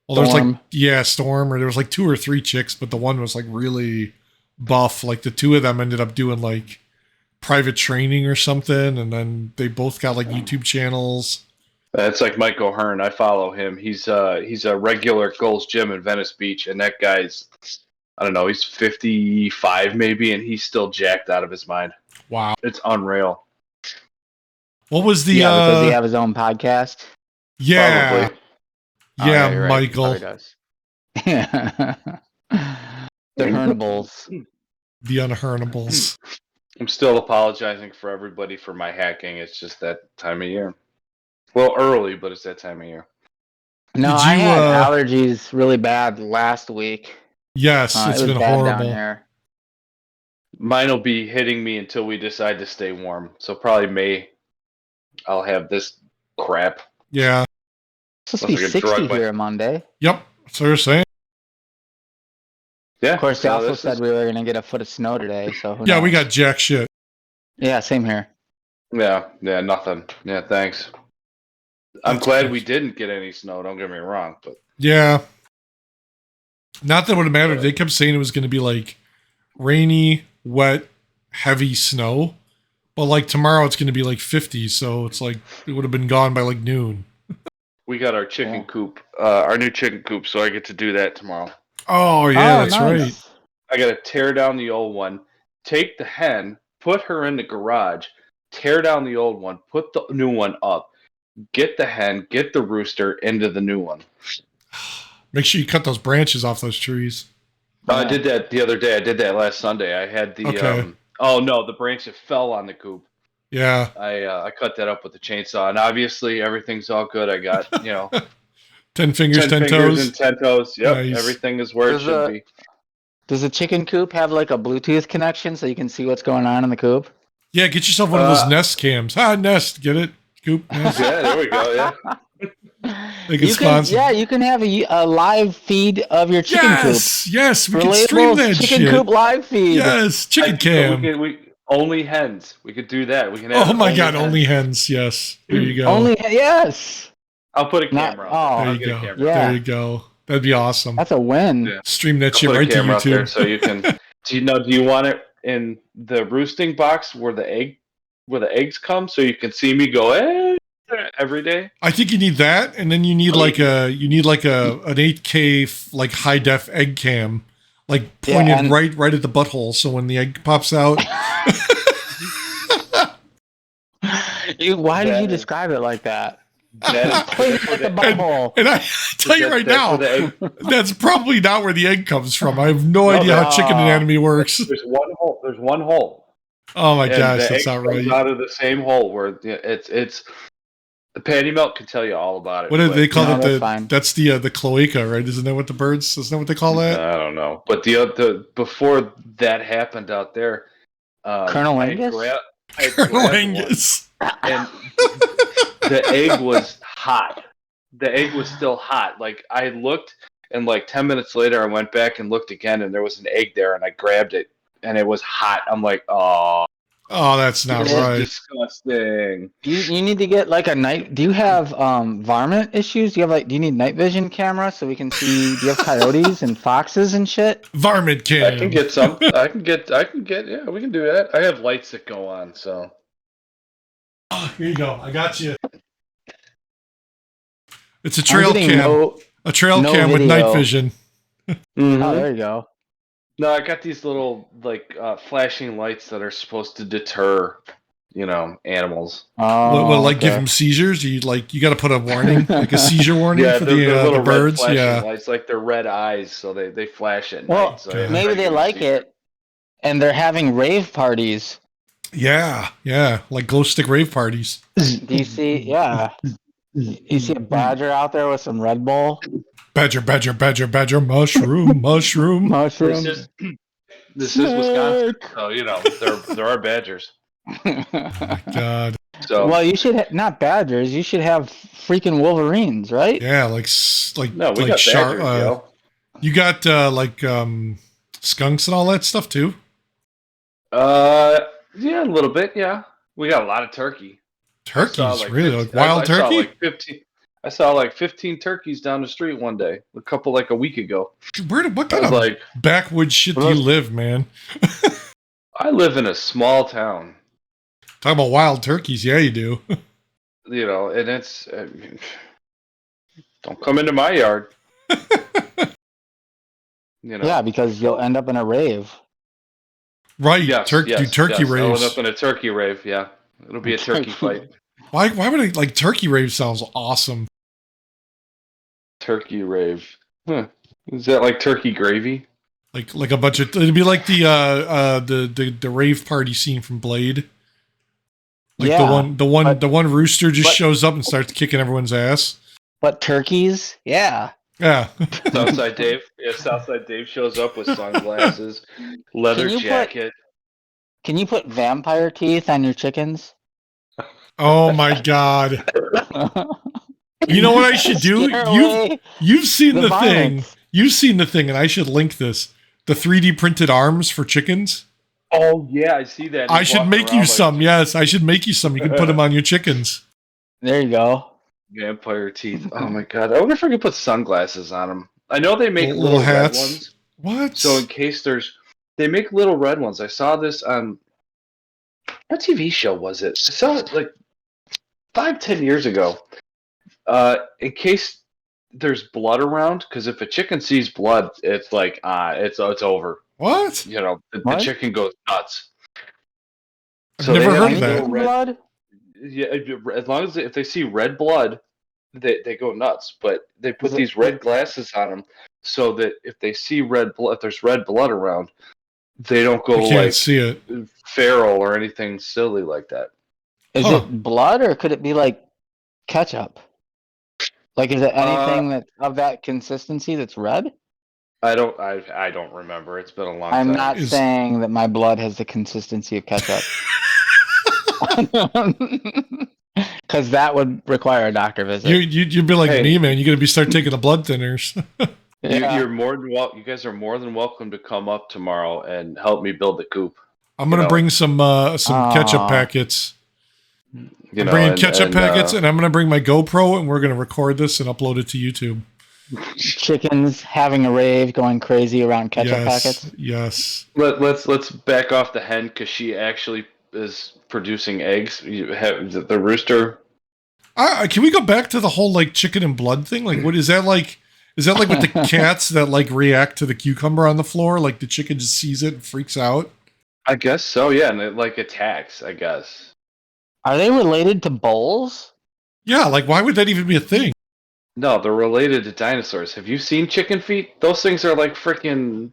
well, there's like Storm, or there was like 2 or 3 chicks, but the one was like really buff. Like the 2 of them ended up doing like private training or something, and then they both got like YouTube channels. That's like Mike O'Hearn. I follow him. He's a regular Gold's Gym in Venice Beach, and that guy's, I don't know, he's 55 maybe, and he's still jacked out of his mind. Wow, It's unreal. what was the? Does he have his own podcast? Yeah, Probably. yeah, Right, Michael, he does. The Hernables. the Unhernables. I'm still apologizing for everybody for my hacking. It's just that time of year. Well, early, but it's that time of year. No, Did I you, had allergies really bad last week. Yes, It it's was been bad horrible. down here. Mine will be hitting me until we decide to stay warm. So probably May, I'll have this crap. Yeah. It's supposed to be Looks like a 60 drug, here Monday. Yep. So you're saying? Yeah. Of course, they so also this said is- we were going to get a foot of snow today. So who Yeah, we knows? got jack shit. Yeah, same here. Yeah, nothing. Yeah, thanks. I'm That's glad good. we didn't get any snow. Don't get me wrong, but Yeah. Not that it would have mattered. They kept saying it was going to be like rainy, wet, heavy snow. But like tomorrow it's going to be like 50. So it's like it would have been gone by like noon. we got our chicken Yeah. coop, our new chicken coop, so I get to do that tomorrow. Oh, yeah, Oh, that's nice. right. I got to tear down the old one, take the hen, put her in the garage, tear down the old one, put the new one up, get the hen, get the rooster into the new one. Make sure you cut those branches off those trees. I Yeah. did that the other day. I did that last Sunday. I had the Okay. oh no, the branch that fell on the coop. Yeah. I cut that up with the chainsaw, and obviously everything's all good. I got 10 fingers, 10 fingers toes. and 10 toes. Yep, Nice. everything is where it Does should the- be. Does the chicken coop have like a Bluetooth connection so you can see what's going on in the coop? Yeah, get yourself one of those Nest cams. Nest. Get it? Coop. Nest. Yeah, there we go. Yeah. They can You sponsor. can, you can have a live feed of your chicken Yes. Yes. We can coop. stream that Chicken shit. coop live feed. Yes. Chicken cam. We only hens. We could do that. We can have Oh my God. hens. Only hens. Yes. There you go. Only yes. I'll put a Not- camera. oh. I'll There you get a go. camera. Yeah. There you go. That'd be awesome. That's a win. Yeah. Stream that I'll shit put a right to camera up there YouTube. so you can. Do you want it in the roosting box where the eggs come, so you can see me go every day? I think you need that, and then you need like an 8K like high def egg cam, like Yeah, pointed and- right at the butthole. So when the egg pops out, Why did That you is- describe it like that? That Point is, at the butthole. and I tell you right now, that's probably not where the egg comes from. I have no idea how chicken anatomy works. there's one hole. There's one hole. Oh my And gosh, the that's egg not comes right. out of the same hole where it's. The patty melt can tell you all about it. What do they call No, it? that's fine. That's the cloaca, right? Isn't that what the birds? Isn't that what they call that? I don't know, but the before that happened out there, Colonel I Angus? I Colonel grabbed one, Angus. and the egg was hot. The egg was still hot. Like I looked, and like 10 minutes later, I went back and looked again, and there was an egg there, and I grabbed it, and it was hot. I'm like, oh, Oh, that's not This right. is disgusting. You need to get like a night. Do you have varmint issues? Do you have like? Do you need night vision camera so we can see? Do you have coyotes and foxes and shit? Varmint cam. I can get some. I can get. Yeah, we can do that. I have lights that go on, so. Oh, here you go. I got you. It's a I'm trail getting cam. A trail no cam with night video. vision. Mhm. Oh, there you go. No, I got these little like flashing lights that are supposed to deter, animals. Oh, What, like give okay. them seizures? You got to put a warning, like a seizure warning Yeah, for they're the little red birds. flashing Yeah. lights, like they're red eyes, so they flash at Well, night. So Okay. maybe they like it, and they're having rave parties. Yeah. Yeah. Like glow stick rave parties. Do you see? Yeah. You see a badger out there with some Red Bull? Badger, badger, badger, badger, mushroom, mushroom. Mushrooms. This is Wisconsin, so there are badgers. God. So Well, you should not badgers. You should have freaking Wolverines, right? Yeah. Like no, we like got badgers, yo. you got like skunks and all that stuff too. Yeah, a little bit. Yeah, we got a lot of turkey. Turkeys, really? Like wild turkey? I saw like 15 turkeys down the street one day. A week ago. What I kind was of like, backwoods shit do you live, man? I live in a small town, Talk about wild turkeys. Yeah, you do. and it's don't come into my yard. Yeah, because you'll end up in a rave. Right. Yes, turkey yes, turkey yes. I'll raves. end up in a turkey rave. Yeah, it'll be a turkey fight. Why would I like turkey rave sounds awesome. Turkey rave. Huh. Is that like turkey gravy? Like a bunch of it'd be like the rave party scene from Blade. Like Yeah, the one rooster just but- shows up and starts kicking everyone's ass. But turkeys, yeah. Yeah. Southside Dave. Yeah, Southside Dave shows up with sunglasses, leather Can you jacket. Can you put vampire teeth on your chickens? Oh my god. You know what I should do? Scare away You've seen the thing. violence. You've seen the thing, and I should link this. The 3D printed arms for chickens. Oh yeah, I see that. I He's should walking make you around like some. Yes, I should make you some. You can put them on your chickens. There you go. vampire teeth. Oh my god! I wonder if I could put sunglasses on them. I know they make Little little red hats. ones. What? So in case they make little red ones. I saw this on what TV show was it? I saw it like 5-10 years ago. In case there's blood around, because if a chicken sees blood, it's like it's over. What? The What? chicken goes nuts. I've So never they heard have of that. little red- Blood? Yeah, as long as if they see red blood, they go nuts. But they put Is it- these red glasses on them so that if they see red blood, if there's red blood around, they don't go You can't like see it. feral or anything silly like that. Is Huh. it blood or could it be like ketchup? Like, is it anything that of that consistency that's red? I don't remember. It's been a long I'm time. not Is- saying that my blood has the consistency of ketchup. Because that would require a doctor visit. You'd be like Hey. me, man. You're gonna start taking the blood thinners. Yeah. You're more than You guys are more than welcome to come up tomorrow and help me build the coop. I'm gonna bring some ketchup Aw. packets. You I'm know, bringing and- ketchup and, packets, and I'm gonna bring my GoPro, and we're gonna record this and upload it to YouTube. Chickens having a rave, going crazy around ketchup yes, packets. yes. let's back off the hen because she actually is producing eggs. You have the rooster. Can we go back to the whole like chicken and blood thing? Like, what is that like? Is that like with the cats that like react to the cucumber on the floor? Like the chicken just sees it and freaks out? I guess so. Yeah, and it like attacks. I guess. Are they related to bulls? Yeah, like why would that even be a thing? No, they're related to dinosaurs. Have you seen chicken feet? Those things are like freaking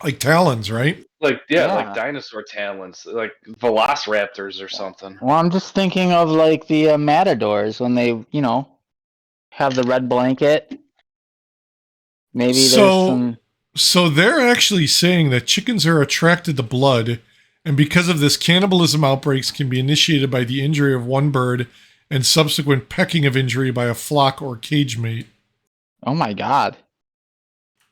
Like talons, right? like Yeah. like dinosaur talons, like velociraptors or something. Well, I'm just thinking of like the matadors when they, have the red blanket. Maybe there's So- some. So they're actually saying that chickens are attracted to blood, and because of this, cannibalism outbreaks can be initiated by the injury of one bird and subsequent pecking of injury by a flock or cage mate. Oh my god.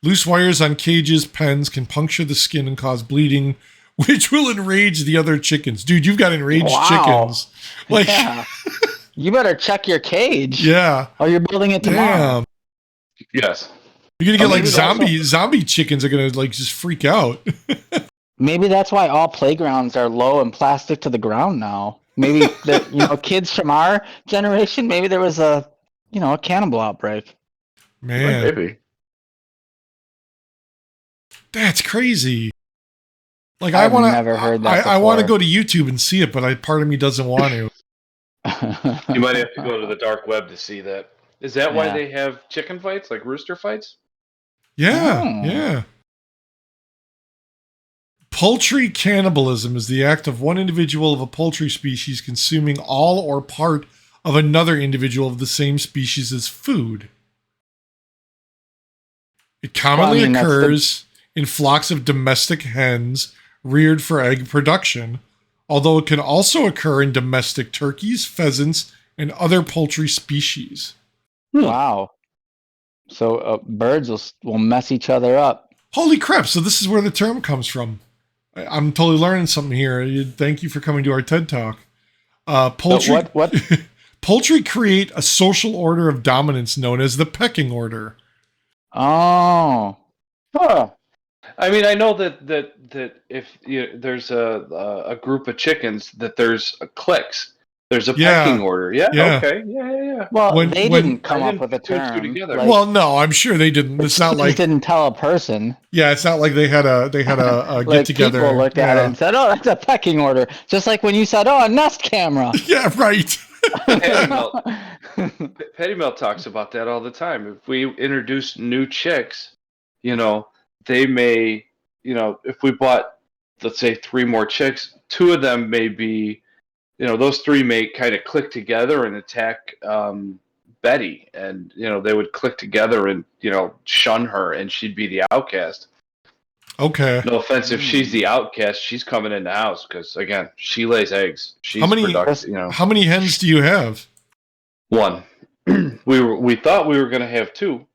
Loose wires on cages, pens can puncture the skin and cause bleeding, which will enrage the other chickens. Dude, you've got enraged Wow. chickens. Like, Yeah. You better check your cage. yeah. Or you're building it tomorrow. Damn. Yes. You're gonna get like maybe zombie chickens are gonna like just freak out. Maybe that's why all playgrounds are low and plastic to the ground now. Maybe the kids from our generation, maybe there was a cannibal outbreak. Man, Maybe. that's crazy. Like I've I want to. never heard that I want to before. go to YouTube and see it, but part of me doesn't want to. You might have to go to the dark web to see that. Is that why Yeah. they have chicken fights, like rooster fights? Yeah, Oh. yeah. Poultry cannibalism is the act of one individual of a poultry species consuming all or part of another individual of the same species as food. It commonly that's occurs in flocks of domestic hens reared for egg production, although it can also occur in domestic turkeys, pheasants, and other poultry species. Wow. So birds will mess each other up. Holy crap, so this is where the term comes from. I'm totally learning something here. Thank you for coming to our TED Talk. Poultry, What? Poultry create a social order of dominance known as the pecking order. Oh. Huh. I mean, I know that if there's a group of chickens, that there's cliques. There's a pecking order. Yeah. Okay. Yeah. Well, When- they when- didn't come I up didn't with a put two and two term. together. Like, Well, no, I'm sure they didn't. It's not chickens like didn't tell a person. yeah, it's not like they had a Like get together. people looked at it and said, "Oh, that's a pecking order." Just like when you said, "Oh, a nest camera." Yeah, right. Petty Melt talks about that all the time. If we introduce new chicks, they may, if we bought, let's say, 3 more chicks, 2 of them may be, those 3 may kind of click together and attack Betty, and they would click together and shun her, and she'd be the outcast. Okay. No offense, if she's the outcast, she's coming in the house because again, she lays eggs. She's How many- productive, How many hens do you have? 1. we thought we were going to have 2,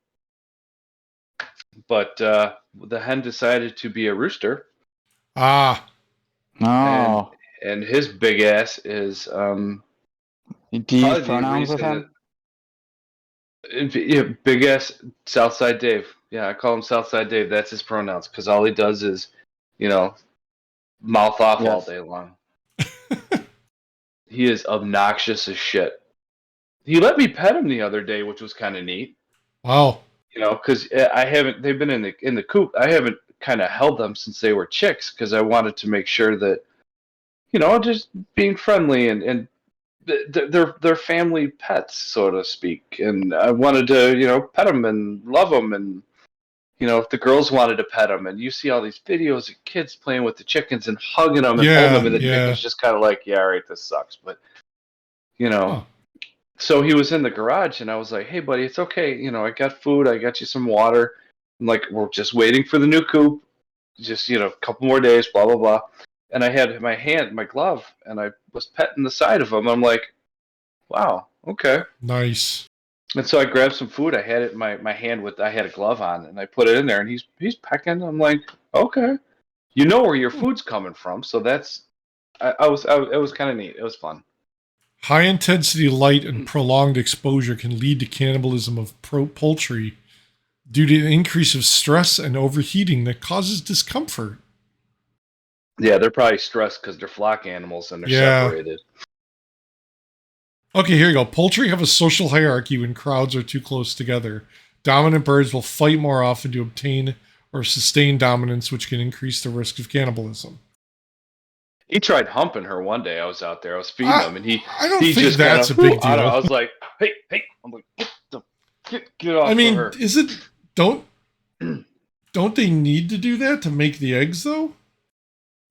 but the hen decided to be a rooster, Ah, Oh. and his big ass is Do you probably use the pronouns with reason him? yeah, big ass Southside Dave. Yeah, I call him Southside Dave. That's his pronouns because all he does is, mouth off all Yes. day long. He is obnoxious as shit. He let me pet him the other day, which was kind of neat. wow. Because they've been in the coop. I haven't kind of held them since they were chicks because I wanted to make sure that, just being friendly and they're family pets, so to speak. And I wanted to, pet them and love them. And, if the girls wanted to pet them, and you see all these videos of kids playing with the chickens and hugging them and holding them, and the chicken's just kind of like, yeah, all right, this sucks. But, Huh. So he was in the garage, and I was like, "Hey, buddy, it's okay. I got food. I got you some water. I'm like, we're just waiting for the new coop. Just a couple more days. Blah blah blah." And I had my glove, and I was petting the side of him. I'm like, "Wow, okay." Nice. And so I grabbed some food. I had it in my hand I had a glove on, and I put it in there, and he's pecking. I'm like, "Okay, you know where your food's coming from." So that's it was kind of neat. It was fun. High intensity light and prolonged exposure can lead to cannibalism of poultry due to an increase of stress and overheating that causes discomfort. Yeah, they're probably stressed because they're flock animals and they're Yeah. separated. Okay, here you go. Poultry have a social hierarchy when crowds are too close together. Dominant birds will fight more often to obtain or sustain dominance, which can increase the risk of cannibalism. He tried humping her one day. I was out there. I was feeding him, and he I don't he think just that's kinda, a big I don't know, I deal. was like, hey. I'm like, get off I mean, of her. is it don't they need to do that to make the eggs though?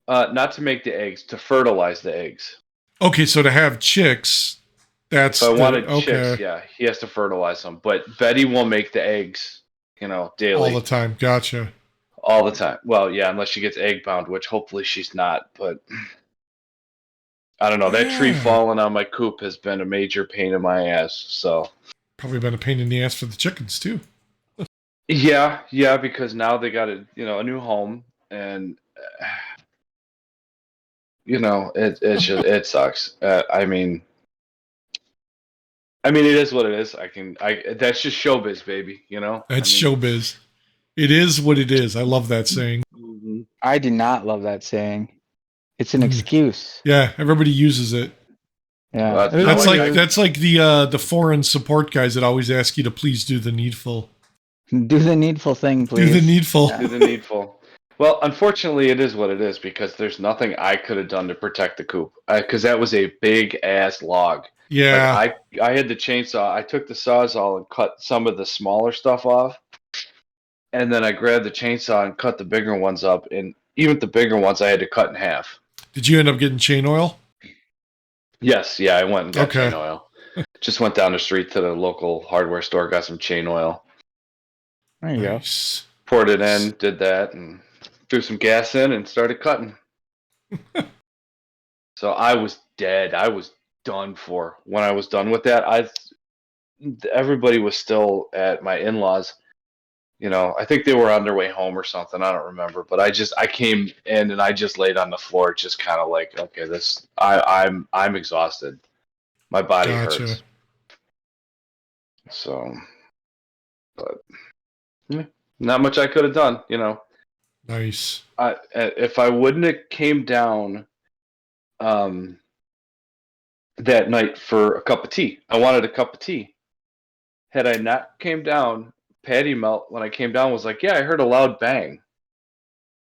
Not to make the eggs, to fertilize the eggs. Okay, so to have chicks, that's If I wanted okay. chicks, yeah, he has to fertilize them. But Betty will make the eggs, daily, All the time. Gotcha. all the time. Well, yeah, unless she gets egg bound, which hopefully she's not. But I don't know. That tree Yeah. falling on my coop has been a major pain in my ass. So Probably been a pain in the ass for the chickens too. yeah, because now they got a new home, and it sucks. I mean, it is what it is. That's just showbiz, baby. That's showbiz. It is what it is. I love that saying. Mhm. I do not love that saying. It's an excuse. Yeah, everybody uses it. Yeah. Well, That's like the foreign support guys that always ask you to please do the needful. Do the needful thing, please. Do the needful. Do the needful. Well, unfortunately, it is what it is because there's nothing I could have done to protect the coop. Because that was a big ass log. Yeah. Like I had the chainsaw. I took the sawzall and cut some of the smaller stuff off, and then I grabbed the chainsaw and cut the bigger ones up. And even the bigger ones, I had to cut in half. Did you end up getting chain oil? Yes, yeah, I went and got Okay. chain oil. Just went down the street to the local hardware store, got some chain oil, There you Nice. poured it in, did that, and threw some gas in and started cutting. So I was dead. I was done for. When I was done with that, everybody was still at my in-laws. I think they were on their way home or something. I don't remember, but I came in and I just laid on the floor, just kind of like, okay, I'm exhausted. My body Gotcha. hurts. So, but not much I could have done. Nice. If I wouldn't have came down, that night for a cup of tea, I wanted a cup of tea. Had I not came down, Patty Melt, when I came down, was like, yeah, I heard a loud bang.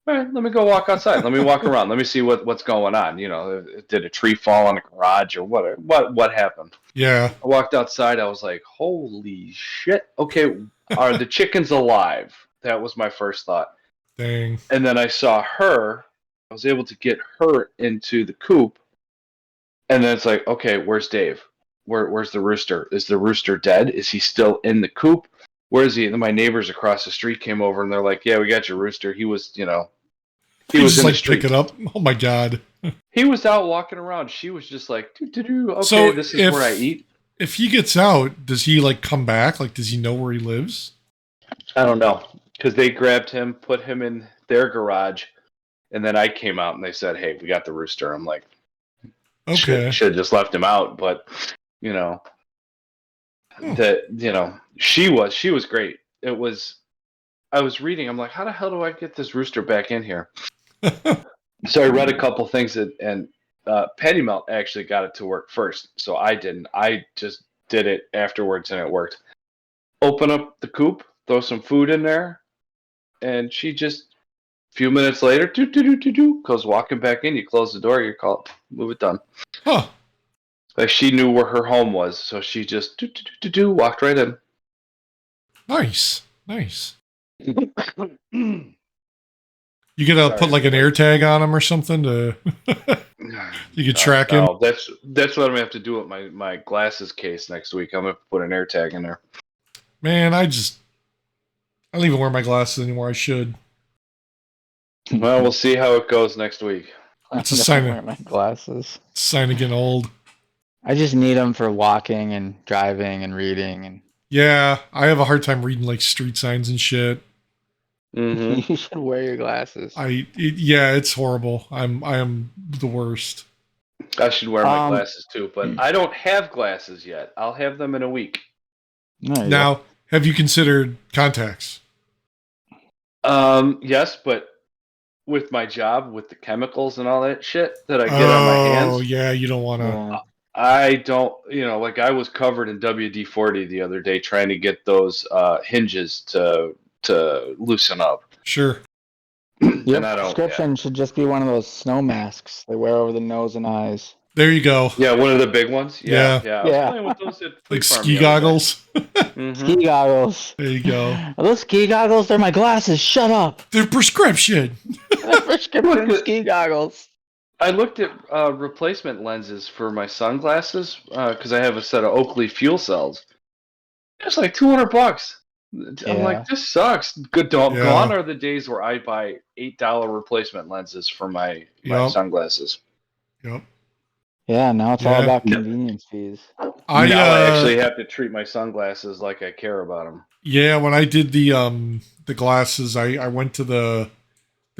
All right, let me go walk outside. Let me walk around. Let me see what's going on. Did a tree fall on the garage or what happened? Yeah. I walked outside. I was like, holy shit. Okay, are the chickens alive? That was my first thought. Dang. And then I saw her. I was able to get her into the coop. And then it's like, okay, where's Dave? Where's the rooster? Is the rooster dead? Is he still in the coop? Where is he? And my neighbors across the street came over and they're like, yeah, we got your rooster. He was, he was just in like the street. pick it up. Oh my god. He was out walking around. She was just like, okay, So this is where I eat. If he gets out, does he like come back? Like, does he know where he lives? I don't know. Because they grabbed him, put him in their garage, and then I came out and they said, hey, we got the rooster. I'm like, Okay. should have just left him out, but she was great. I was reading, I'm like, how the hell do I get this rooster back in here? So I read a couple things and Patty Melt actually got it to work first. So I didn't. I just did it afterwards and it worked. Open up the coop, throw some food in there, and she just a few minutes later, goes walking back in. You close the door, you call, move it done. Huh. Like she knew where her home was, so she just walked right in. Nice. You gotta put like an air tag on him or something to you could track him. No, that's what I'm gonna have to do with my glasses case next week. I'm gonna put an air tag in there. Man, I don't even wear my glasses anymore. I should. Well, we'll see how it goes next week. It's a sign wear my glasses. Sign of getting old. I just need them for walking and driving and reading and. Yeah, I have a hard time reading like street signs and shit. Mm-hmm. You should wear your glasses. It's horrible. I am the worst. I should wear my glasses too, but I don't have glasses yet. I'll have them in a week. Now, have you considered contacts? Yes, but with my job, with the chemicals and all that shit that I get on my hands. Oh, yeah, you don't want to. I don't, like I was covered in WD-40 the other day trying to get those hinges to loosen up. Sure. Your prescription should just be one of those snow masks they wear over the nose and eyes. There you go. Yeah, one of the big ones. Yeah. I was playing with those at Like Fleet Farm ski the other day. goggles. Ski goggles. There you go. Are those ski goggles? They're my glasses. Shut up. They're prescription. They're prescription ski goggles. I looked at replacement lenses for my sunglasses because I have a set of Oakley fuel cells. It's like $200. I'm like, this sucks. Gone are the days where I buy $8 replacement lenses for my sunglasses. Yep. Yeah, now it's all about convenience fees. I actually have to treat my sunglasses like I care about them. Yeah, when I did the glasses, I went to the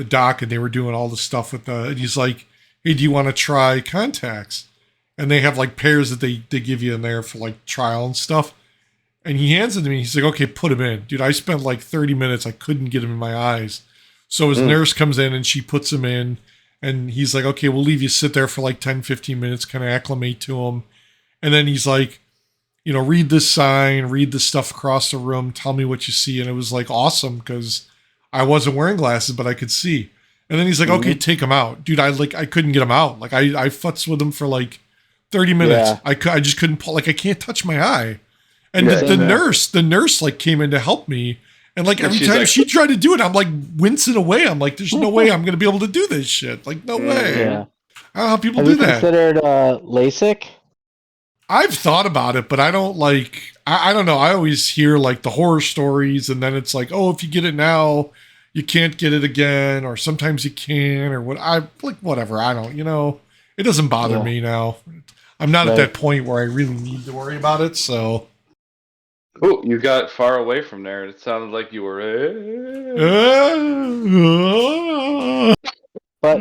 doc and they were doing all the stuff with and he's like, hey, do you want to try contacts? And they have like pairs that they give you in there for like trial and stuff. And he hands it to me. He's like, okay, put him in. Dude, I spent like 30 minutes. I couldn't get him in my eyes. So his nurse comes in and she puts him in. And he's like, okay, we'll leave you sit there for like 10, 15 minutes, kind of acclimate to him. And then he's like, you know, read this sign, read the stuff across the room, tell me what you see. And it was like awesome because I wasn't wearing glasses, but I could see. And then he's like, okay, take him out. Dude, I couldn't get him out. Like I futzed with him for like 30 minutes. Yeah. I just couldn't pull, like I can't touch my eye. And the nurse like came in to help me. And like every time she tried to do it, I'm like wincing away. I'm like, there's no way I'm going to be able to do this shit. Like, no way. Yeah. I don't know how people Have do you that. considered LASIK? I've thought about it, but I don't like, I don't know. I always hear like the horror stories and then it's like, oh, if you get it now, you can't get it again. Or sometimes you can or what. I like, whatever. I don't, you know, it doesn't bother me now. I'm not at that point where I really need to worry about it. So. Oh, you got far away from there. It sounded like you were. But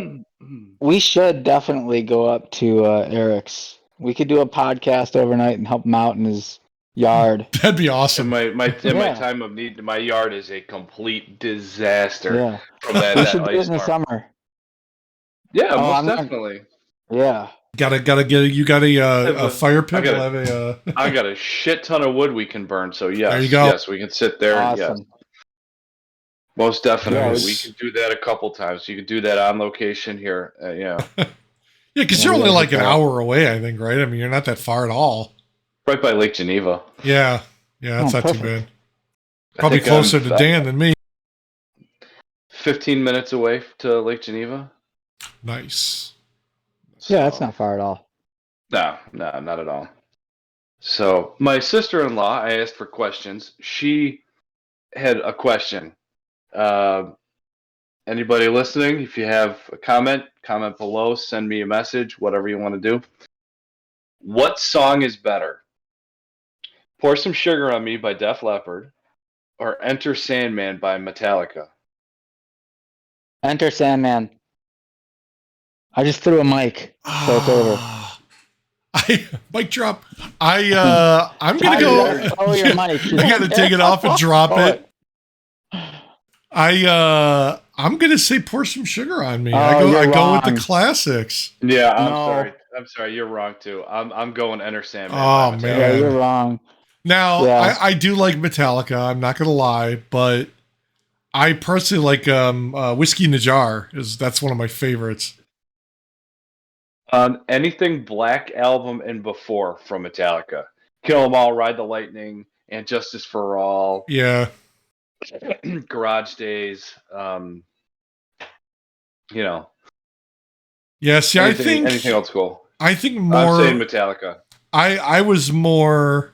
we should definitely go up to Eric's. We could do a podcast overnight and help him out in his yard. That'd be awesome. In my time of need, my yard is a complete disaster. Yeah. From that, We that should do it ice in the farm. summer. Yeah, Oh, most definitely. Yeah. Gotta get you got a fire pit. I We'll have I got a shit ton of wood we can burn, so yes, There you go. yes, we can sit there. Awesome. Yes, most definitely, Nice. we can do that a couple times. You can do that on location here. Yeah, yeah, because Yeah, you're only yeah, like an yeah. hour away, I think, right? I mean, you're not that far at all. right by Lake Geneva. Yeah, that's Oh, not too perfect. bad. I Probably think closer I'm to Dan than me. 15 minutes away to Lake Geneva. Nice. Yeah, that's not far at all. No, not at all. So my sister-in-law, I asked for questions. She had a question. Anybody listening, if you have a comment below, send me a message, whatever you want to do. What song is better? Pour Some Sugar on Me by Def Leppard or Enter Sandman by Metallica? Enter Sandman. I just threw a mic, so it's over. Mic drop. I'm gonna go. Oh, your mic. I gotta take it off and drop it. I'm gonna say Pour Some Sugar on Me. Oh, I you're go with wrong. the classics. Yeah, I'm No. sorry. I'm sorry. You're wrong too. I'm going Enter Sandman. Oh, by Metallica. man. Yeah, you're wrong. Now, Yeah. I do like Metallica. I'm not gonna lie, but I personally like Whiskey in the Jar. That's one of my favorites. Anything Black Album and before from Metallica. Kill 'Em All, Ride the Lightning, and Justice for All. Yeah, Garage Days. You know. yeah. See, Anything I old school. think I'm more. saying Metallica. I was more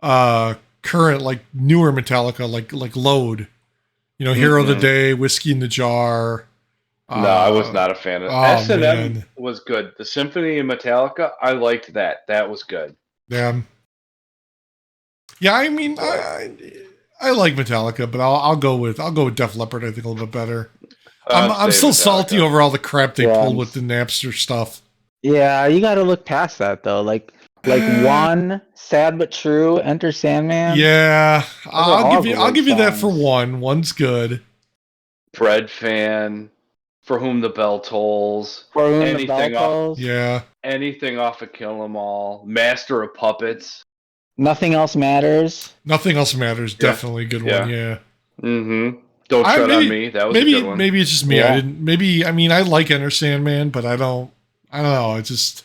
current, like newer Metallica, like Load. You know, Hero of the Mhm. Day, Whiskey in the Jar. No, I was not a fan of oh, S&M man. was good. The Symphony in Metallica, I liked that. That was good. Damn. Yeah, I mean, I like Metallica, but I'll go with Def Leppard. I think a little bit better. I'm say still Metallica. salty over all the crap they Yeah, pulled I'm with the Napster stuff. Yeah, you got to look past that though. Like one, Sad But True, Enter Sandman. Yeah, are all I'll great give you that for songs. one. One's good. Bread Fan, For Whom the Bell Tolls, For Whom the anything Bell off- Tolls. Yeah, anything off of Kill 'Em All, Master of Puppets. Nothing Else Matters. Nothing Else matters. Yeah. Definitely a good Yeah. one. Yeah. Mm-hmm. Don't I- Tread maybe- on Me. That was a good one. Maybe it's just me. Yeah. I didn't. Maybe I mean I like Enter Sandman, but I don't know. It's just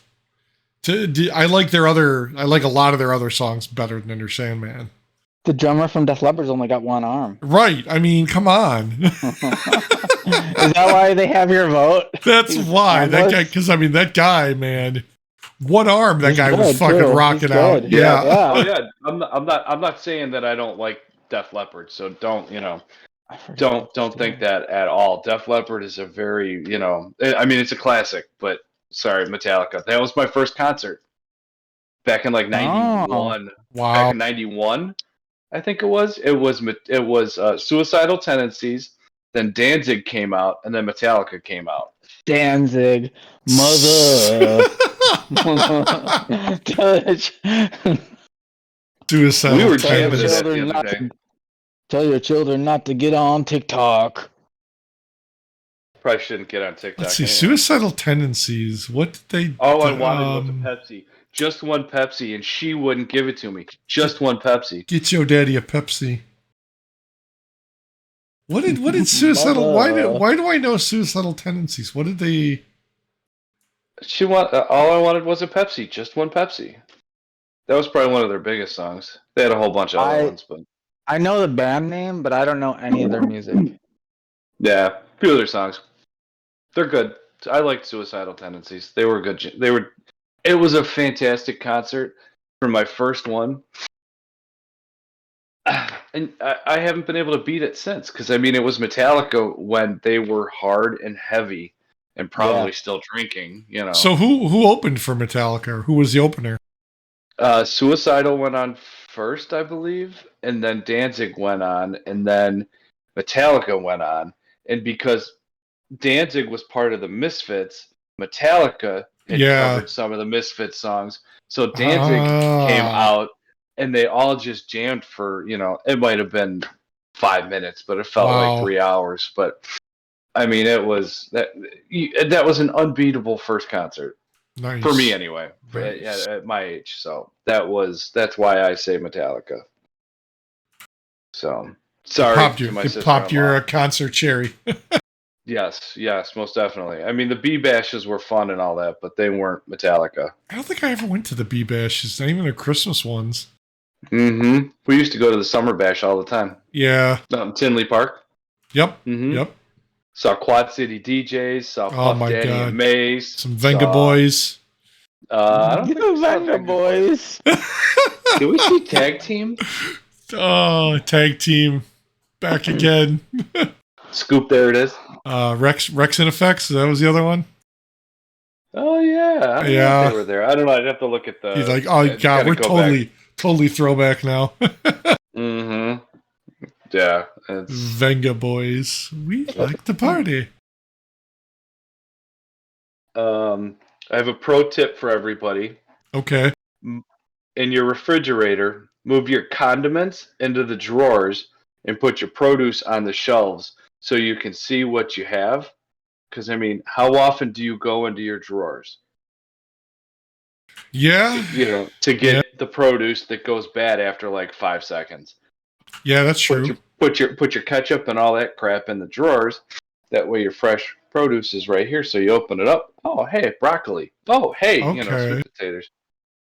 I like I like a lot of their other songs better than Enter Sandman. The drummer from Def Leppard's only got one arm. Right. I mean, come on. Is that why they have your vote? That's why that Almost. guy. Because I mean, that guy, man, one arm. That He's guy was good, fucking too. rocking He's out. good. Yeah. Oh yeah. I'm not saying that I don't like Def Leppard. So don't I forgot. don't think that at all. Def Leppard is a very I mean it's a classic, but sorry, Metallica. That was my first concert back in like '91. Back Wow. in '91, I think it was. It was Suicidal Tendencies, then Danzig came out, and then Metallica came out. Danzig, mother. Suicidal We were tendencies. jamming to that the other day. Tell your children not to get on TikTok. Probably shouldn't get on TikTok. Let's see, anyway. suicidal tendencies. What did they? All I wanted was a Pepsi. Just one Pepsi, and she wouldn't give it to me. Just one Pepsi. Get your daddy a Pepsi. What did suicidal? Why do I know suicidal tendencies? What did they? All I wanted was a Pepsi. Just one Pepsi. That was probably one of their biggest songs. They had a whole bunch of other ones, but I know the band name, but I don't know any of their music. yeah, a few of their songs. They're good. I liked Suicidal Tendencies. They were good. It was a fantastic concert for my first one. And I haven't been able to beat it since, because I mean, it was Metallica when they were hard and heavy and probably still drinking, you know. So who opened for Metallica? Or who was the opener? Suicidal went on first, I believe, and then Danzig went on, and then Metallica went on. And because Danzig was part of the Misfits, Metallica had covered some of the Misfits songs. So Danzig came out, and they all just jammed for, it might have been 5 minutes, but it felt like 3 hours. But I mean, it was that was an unbeatable first concert. Nice. For me, anyway, Nice. at my age. So that's why I say Metallica. So sorry to my sister. It popped your concert cherry. Yes, most definitely. I mean, the B bashes were fun and all that, but they weren't Metallica. I don't think I ever went to the B bashes, not even the Christmas ones. Mm-hmm. We used to go to the Summer Bash all the time. Yeah. Tinley Park. Yep. Mm-hmm. Yep. Saw Quad City DJs. Saw Puff Daddy and Mace. Some Venga Boys. I don't think Venga Boys. Did we see Tag Team? Oh, Tag Team. Back again. Scoop, there it is. Rex and Effects. That was the other one. Oh yeah. I don't know if they were there. I don't know. I'd have to look at the. He's like, oh god, we're totally throwback now. Mm-hmm. Yeah. Venga Boys. We like to party. I have a pro tip for everybody. Okay. In your refrigerator, move your condiments into the drawers and put your produce on the shelves so you can see what you have. Because, I mean, how often do you go into your drawers? Yeah. To get the produce that goes bad after like 5 seconds. Yeah, that's true. Put your ketchup and all that crap in the drawers. That way your fresh produce is right here. So you open it up. Oh, hey, broccoli. Oh, hey, sweet potatoes.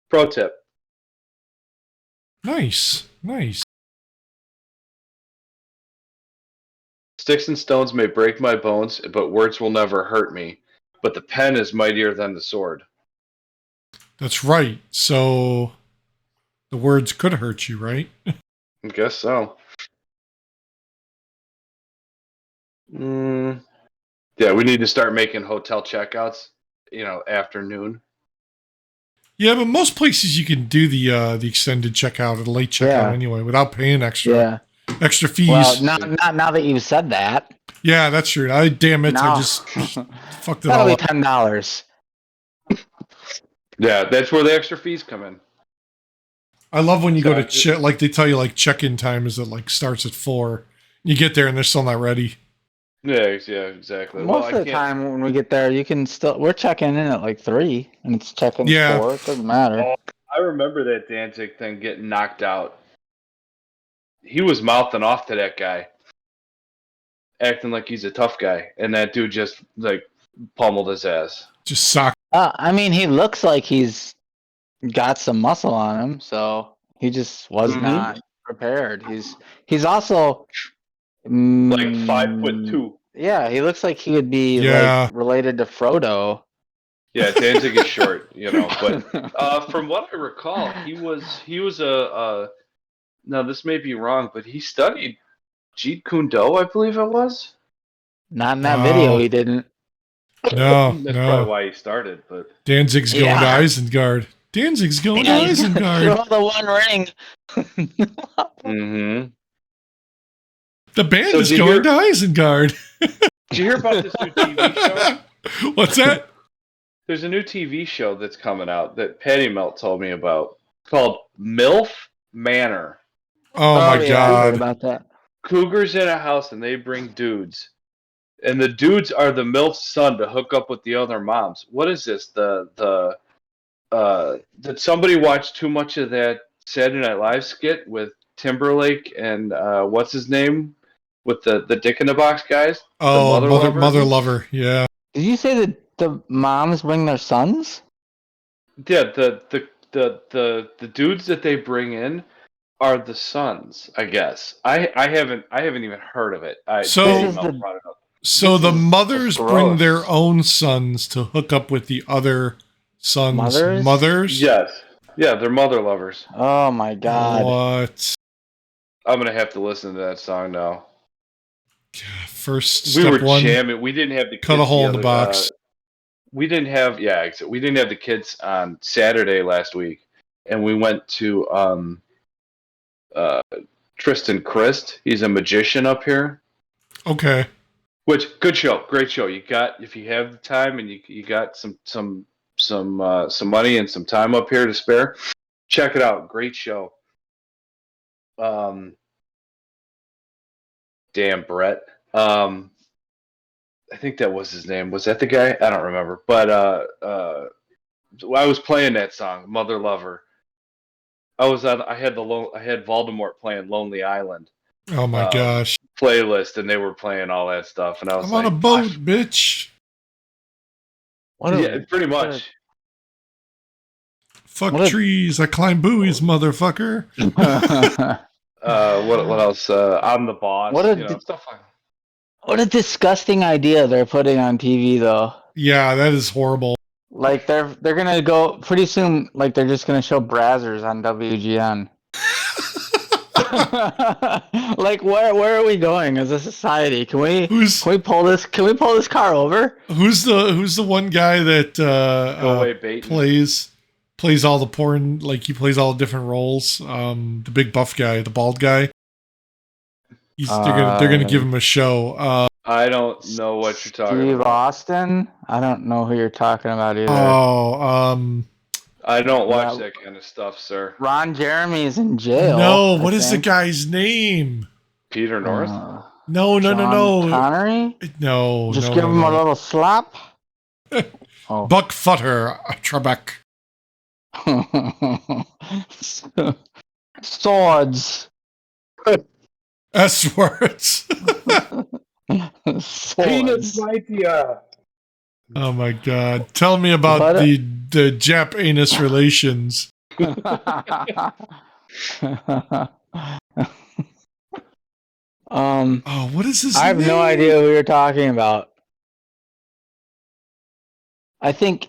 Pro tip. Nice. Sticks and stones may break my bones, but words will never hurt me. But the pen is mightier than the sword. That's right. So the words could hurt you, right? I guess so. Yeah, we need to start making hotel checkouts, afternoon. Yeah, but most places you can do the extended checkout or the late checkout anyway without paying extra fees. Well, not now that you've said that. Yeah, that's true. I just fucked it all up. That'll be $10. Yeah, that's where the extra fees come in. I love when you go to like they tell you like check-in time is starts at 4. You get there and they're still not ready. Yeah, exactly. Most of the time when we get there, we're checking in at like 3 and it's checking 4. It doesn't matter. Oh, I remember that Danzig thing getting knocked out. He was mouthing off to that guy, acting like he's a tough guy, and that dude just pummeled his ass. Just socked. I mean, he looks like he's got some muscle on him, so he just was not prepared. He's also like 5'2". Yeah, he looks like he would be related to Frodo. Yeah, Danzig is short, but from what I recall, he was a now this may be wrong, but he studied Jeet Kune Do, I believe it was. Not in that video, he didn't. No, that's probably why he started. But Danzig's going to Isengard. Danzig's going to Isengard. Throw the one ring. The band So is did you going hear- to Isengard. Did you hear about this new TV show? What's that? There's a new TV show that's coming out that Patty Melt told me about called MILF Manor. Oh, my yeah, I heard God. about that. Cougars in a house and they bring dudes. And the dudes are the MILF's son to hook up with the other moms. What is this? Did somebody watch too much of that Saturday Night Live skit with Timberlake and what's his name? With the Dick in the Box guys? Oh, mother mother lover? lover. Yeah. Did you say that the moms bring their sons? Yeah, the dudes that they bring in are the sons, I guess. I haven't even heard of it. So- Patty This is Melt the- brought it up. So This the is mothers gross. bring their own sons to hook up with the other sons' Mothers? Yes. Yeah, they're mother lovers. Oh my god. What? I'm gonna have to listen to that song now. First We step were one. jamming. We didn't have the Cut a kids hole in the other- box. we didn't have we didn't have the kids on Saturday last week, and we went to Tristan Christ. He's a magician up here. Okay. Which good show, great show. You got if you have the time and you got some money and some time up here to spare, check it out. Great show. Damn Brett. I think that was his name. Was that the guy? I don't remember. But I was playing that song, Mother Lover. I had Voldemort playing Lonely Island Oh my gosh. playlist, and they were playing all that stuff, and I was I'm like, on a boat, bitch. What a- yeah, pretty much. Fuck What a- trees. I climb buoys, motherfucker. What else? I'm the boss. What a stuff like. What a disgusting idea they're putting on TV though. Yeah, that is horrible. Like they're gonna go pretty soon. Like they're just gonna show Brazzers on WGN. Like where are we going as a society? Can we pull this? Can we pull this car over? Who's the one guy that Go away, bait. plays all the porn, like he plays all the different roles? The big buff guy, the bald guy. They're gonna give him a show. I don't know what you're talking Steve about. Austin? I don't know who you're talking about either. I don't watch Yeah. that kind of stuff, sir. Ron Jeremy's in jail. No, I what is the think. guy's name? Peter North. No. Sean Connery? No. Just no, give no, him no. a little slap. Oh. Buck Futter, Trebek. Swords. S words. Swords. Oh my god. Tell me about But, the Jap anus relations. Oh, what is his I have name? no idea who you're talking about. I think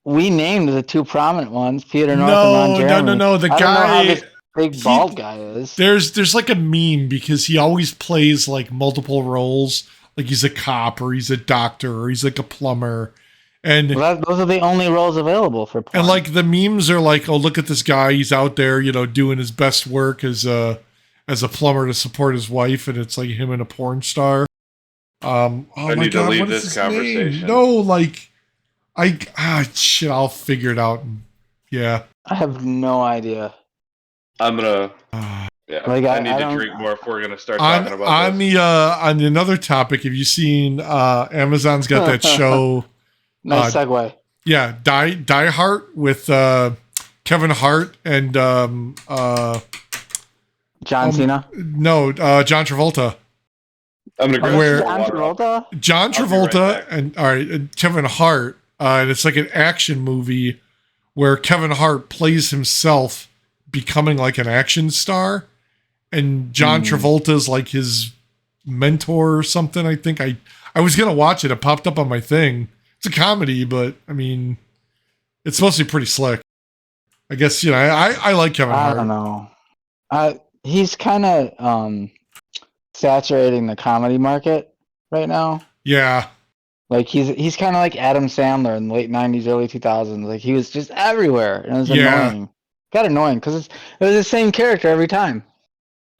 we named the two prominent ones, Peter North and Ron Jeremy. No. The I don't know how guy, this big bald guy is. there's like a meme because he always plays like multiple roles. Like he's a cop or he's a doctor or he's like a plumber. And Well, those are the only roles available for porn. and like the memes are like, oh, look at this guy, he's out there, doing his best work as a plumber to support his wife, and it's like him and a porn star. Oh I my need to god, leave what this is his name? conversation. No, like shit, I'll figure it out. Yeah. I have no idea. I'm gonna. Yeah, Like, I need I to don't- drink more if we're gonna start On talking about this. on another topic, have you seen Amazon's got that show? Nice segue. Yeah, Die Hard with Kevin Hart and John Cena. no, John Travolta. I'm gonna grab Where- some John water. Travolta? John I'll be right Travolta back. and all right, and Kevin Hart, and it's like an action movie where Kevin Hart plays himself becoming like an action star, and John Travolta's like his mentor or something. I think I was gonna watch it. It popped up on my thing. It's a comedy, but I mean, it's supposed to be pretty slick. I guess I like Kevin I Hart. don't know. He's kind of saturating the comedy market right now. Yeah, Like he's kind of like Adam Sandler in the late '90s, early 2000s. Like he was just everywhere, and it was Yeah. annoying. Got annoying because it was the same character every time.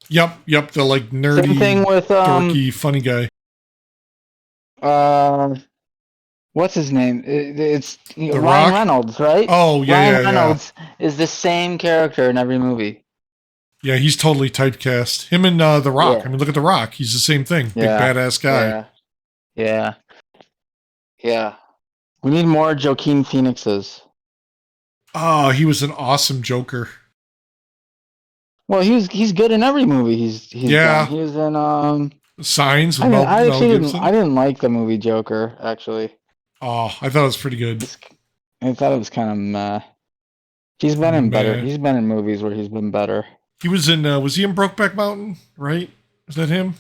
Yep. The like nerdy, Same thing with dorky, funny guy. what's his name? It's The Ryan Rock? Reynolds, right? Oh yeah, Ryan Reynolds is the same character in every movie. Yeah, he's totally typecast. Him and The Rock. Yeah. I mean, look at The Rock. He's the same thing. Yeah. Big badass guy. Yeah. We need more Joaquin Phoenixes. Oh, he was an awesome Joker. Well, he's good in every movie. He's Yeah. done. He was in Signs with I, Mel, I Mel actually Gibson. I didn't like the movie Joker actually. Oh, I thought it was pretty good. I thought it was kind of meh. He's been in better. Meh. He's been in movies where he's been better. He was in. Was he in Brokeback Mountain? Right? Is that him?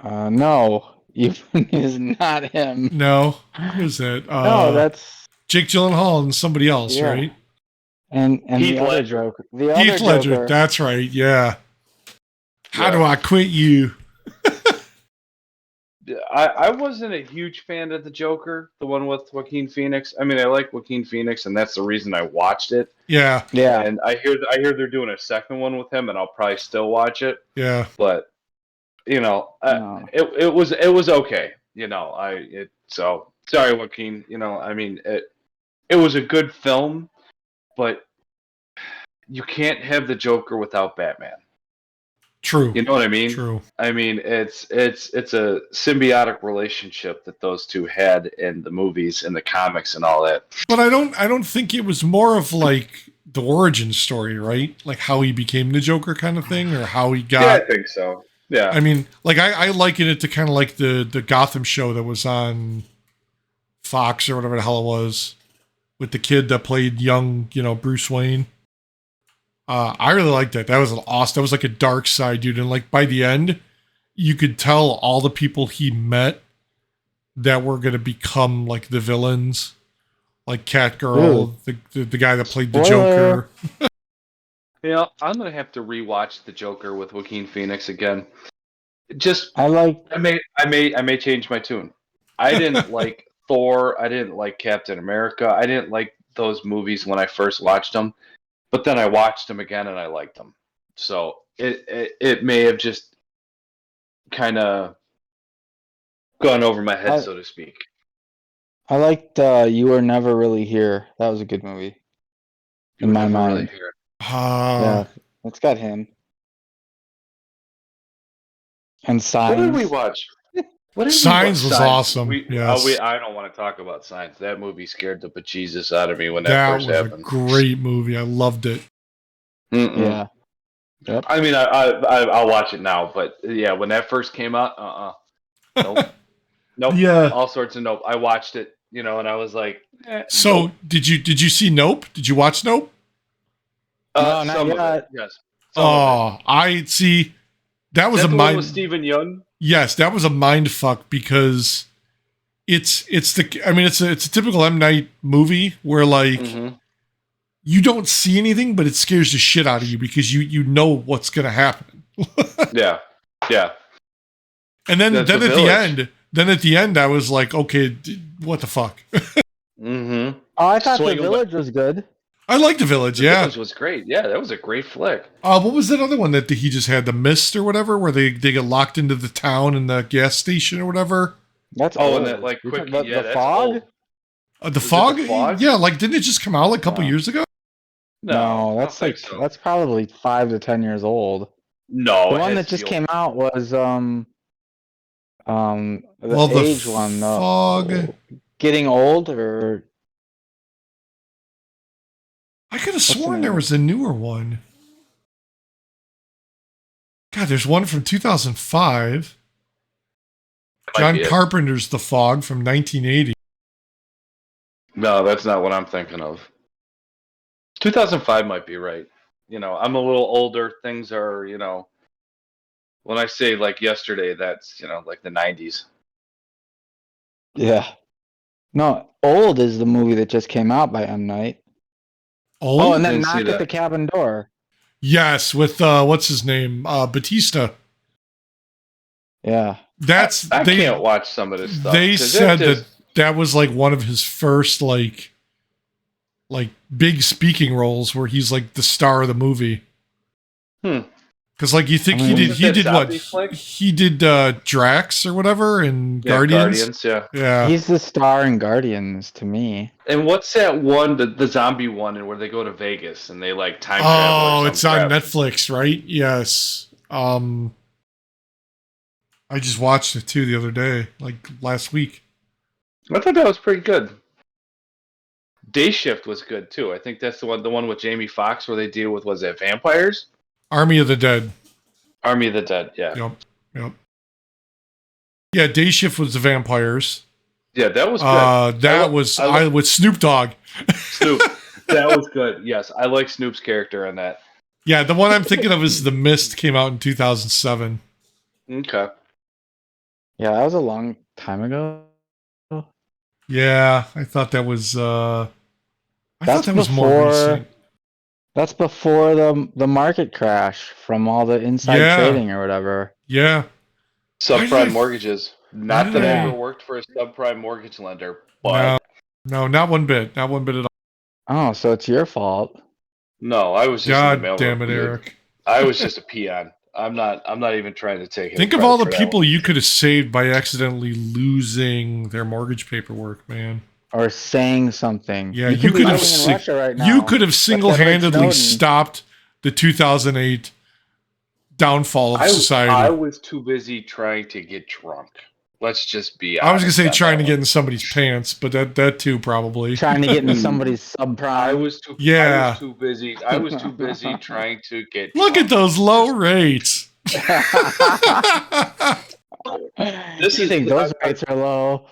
No, even is not him. No. Who is that? No, that's Jake Gyllenhaal and somebody else, Yeah. right? and Heath the other Ledger. Joker. The Heath other Ledger. Joker. That's right. Yeah. How Yeah. do I quit you? I wasn't a huge fan of the Joker, the one with Joaquin Phoenix. I mean, I like Joaquin Phoenix, and that's the reason I watched it. Yeah. Yeah, And I hear they're doing a second one with him, and I'll probably still watch it. Yeah. But no. it was okay. So sorry, Joaquin. I mean it was a good film, but you can't have the Joker without Batman. True. You know what I mean? True. I mean, it's a symbiotic relationship that those two had in the movies and the comics and all that. But I don't think it was more of like the origin story, right? Like how he became the Joker kind of thing, or how he got. Yeah, I think so. Yeah. I mean, like I liken it to kind of like the Gotham show that was on Fox or whatever the hell it was, with the kid that played young, Bruce Wayne. I really liked that. That was an awesome. That was like a dark side, dude. And like by the end, you could tell all the people he met that were going to become like the villains, like Catgirl, the guy that played the Spoiler. Joker. I'm gonna have to rewatch the Joker with Joaquin Phoenix again. I like. I may change my tune. I didn't like Thor. I didn't like Captain America. I didn't like those movies when I first watched them. But then I watched them again and I liked them. So it may have just kind of gone over my head, so to speak. I liked You Were Never Really Here. That was a good movie. In my mind. Yeah, it's got him. And Signs. What did we watch? Signs was awesome. Yes. I don't want to talk about Signs. That movie scared the bejesus out of me when that That first was happened. a great movie. I loved it. Mm-mm. Yeah. Yep. I mean, I'll watch it now, but yeah, when that first came out, nope, nope, Yeah. all sorts of nope. I watched it, and I was like, So nope. did you see Nope? Did you watch Nope? No, not some of yet. it, yes. Some of it. I see. That was Is a that the one mind. with Stephen Young. Yes, that was a mind fuck because it's a typical M. Night movie where like Mhm. you don't see anything, but it scares the shit out of you because you know what's gonna happen. Yeah, yeah. And then That's at The the end, I was like, okay, what the fuck? Mm-hmm. Oh, I thought Swing The away. Village was good. I like The Village, The yeah. Village was great. Yeah, that was a great flick. What was that other one that he just had, The Mist or whatever, where they get locked into the town and the gas station or whatever? That's Oh, old. and that like You're quick, talking about yeah, The that's Fog? old. The Was it Fog? The Fog? Yeah, like didn't it just come out like a couple No. years ago? No, I that's don't like think so. that's probably 5 to 10 years old. No, The it one has that to just be came out was the Well, the age one. Fog. Getting old or I could have the sworn name there of was a newer one. God, there's one from 2005. Might John be it. Carpenter's The Fog from 1980. No, that's not what I'm thinking of. 2005 might be right. I'm a little older. Things are, when I say like yesterday, that's, like the 90s. yeah. No, Old is the movie that just came out by M. Night. Oh, Oh, and then didn't see Knock that. at the Cabin Door. yes, with what's his name? Batista. Yeah. That's I they can't watch some of this stuff. they 'cause said it just- that was like one of his first like big speaking roles where he's like the star of the movie. Hmm. Because like you think I mean, he did what? zombie flick? He did Drax or whatever and Yeah, Guardians. yeah. Yeah. He's the star in Guardians to me. And what's that one, the zombie one, and where they go to Vegas and they like time travel? Or Oh, some it's on crap? Netflix, right? Yes. I just watched it too the other day, like last week. I thought that was pretty good. Day Shift was good too. I think that's the one with Jamie Foxx where they deal with, was it vampires? Army of the Dead. Army of the Dead, yeah. Yep. Yeah, Day Shift was the vampires. Yeah, that was good. That was with Snoop Dogg. Snoop. That was good. Yes, I like Snoop's character in that. Yeah, the one I'm thinking of is The Mist, came out in 2007. Okay. Yeah, that was a long time ago. Yeah, I thought that was I That's thought that was more before- recent. That's before the market crash from all the inside Yeah. trading or whatever. Yeah. Subprime mortgages. Not that I Yeah. ever worked for a subprime mortgage lender, but No, not one bit. Not one bit at all. Oh, so it's your fault. no, I was just in the God mailroom, damn it, dude. Eric. I was just a peon. I'm not even trying to take it. Think of all the people you could have saved by accidentally losing their mortgage paperwork, man. Or saying something. Yeah, you you could could have living in si- Russia right now. You could have single-handedly Snowden. stopped the 2008 downfall of I society. was too busy trying to get drunk. Let's just be honest. I was going to say on trying that to get one. in somebody's pants, but that too probably. trying to get into somebody's I subprime. was too Yeah. I was too busy. I was too busy trying to get Look at drunk. those low rates. This you is- think those I- rates are low?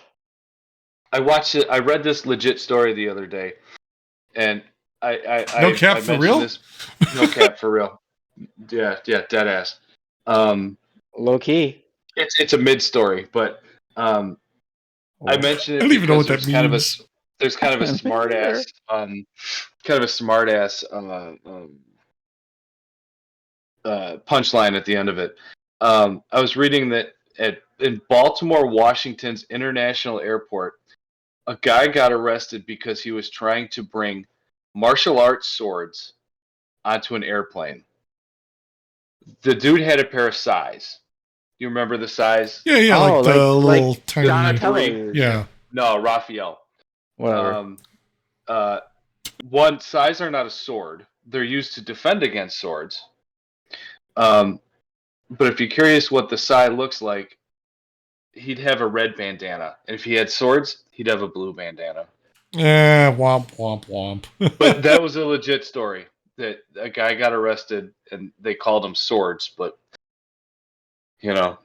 I watched it. I read this legit story the other day, and No cap for mentioned real? This, no cap for real. Yeah, dead ass. Low key. It's a mid story, but I mentioned it. I don't even know what because that means. there's kind of a smart ass, punchline at the end of it. I was reading that in Baltimore, Washington's International Airport, a guy got arrested because he was trying to bring martial arts swords onto an airplane. The dude had a pair of sais. You remember the sais? Yeah, Oh, like the like little tiny. Donatello. Yeah. No, Raphael. Whatever. One, sais are not a sword. They're used to defend against swords. But if you're curious what the sai looks like, he'd have a red bandana. And if he had swords, he'd have a blue bandana. Womp, womp, womp. But that was a legit story. That a guy got arrested and they called him swords, but you know,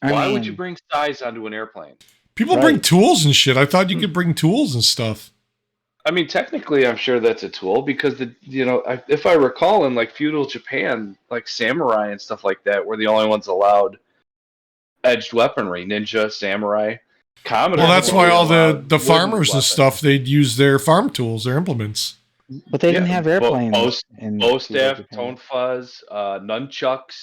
why would you bring sais onto an airplane? People bring tools and shit. I thought you could bring tools and stuff. I mean, technically, I'm sure that's a tool because if I recall, in like feudal Japan, like samurai and stuff like that were the only ones allowed edged weaponry, ninja, samurai. Commoners Well, that's were why only all allowed the wooden farmers and weapons. stuff, they'd use their farm tools, their implements. But they didn't have airplanes. Bow staff, tone fuzz, nunchucks,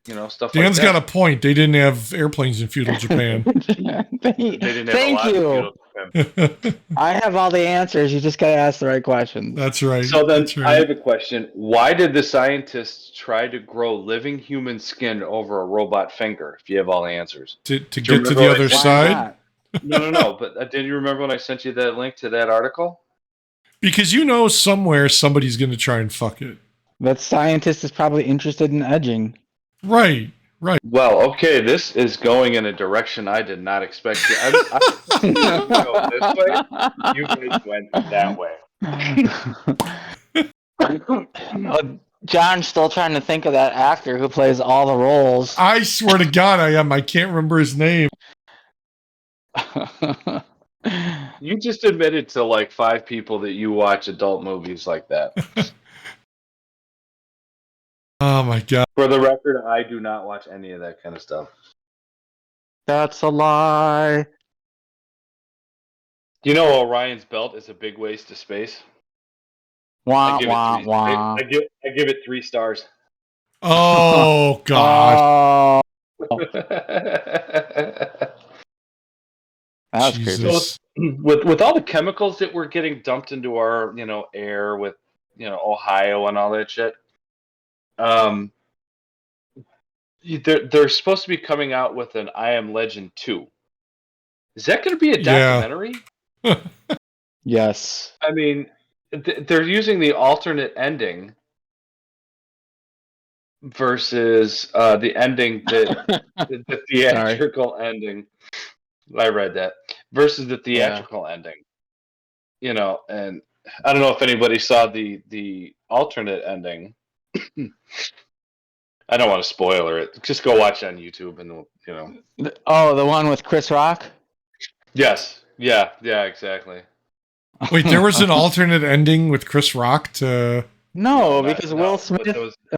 stuff Dan's like that. got a point. They didn't have airplanes in feudal Japan. They didn't have a Thank lot in you. feudal Japan. I have all the answers. You just gotta ask the right questions. That's right. So then That's I right. have a question. Why did the scientists try to grow living human skin over a robot finger if you have all the answers? To Do you get to remember the what other I said? side. No. But did you remember when I sent you that link to that article? Because somewhere somebody's going to try and fuck it. That scientist is probably interested in edging. Right. Well, okay, this is going in a direction I did not expect. I go this way. You guys went that way. John's still trying to think of that actor who plays all the roles. I swear to God I am. I can't remember his name. You just admitted to like 5 people that you watch adult movies like that. Oh my God. For the record, I do not watch any of that kind of stuff. That's a lie. You know, Orion's belt is a big waste of space. Wah, I give wah, it wah. I give it 3 stars. Oh God. Oh, that was creepy. Jesus. with all the chemicals that we're getting dumped into our air with Ohio and all that shit, they're supposed to be coming out with an I Am Legend 2. Is that going to be a documentary? Yes. I mean, they're using the alternate ending versus the ending that the theatrical ending. I read that versus the theatrical ending. You know, and I don't know if anybody saw the alternate ending. I don't want to spoiler it. Just go watch it on YouTube, and you know. Oh, the one with Chris Rock? Yes. Yeah. Yeah. Exactly. Wait, there was an alternate ending with Chris Rock to. No, because Will Smith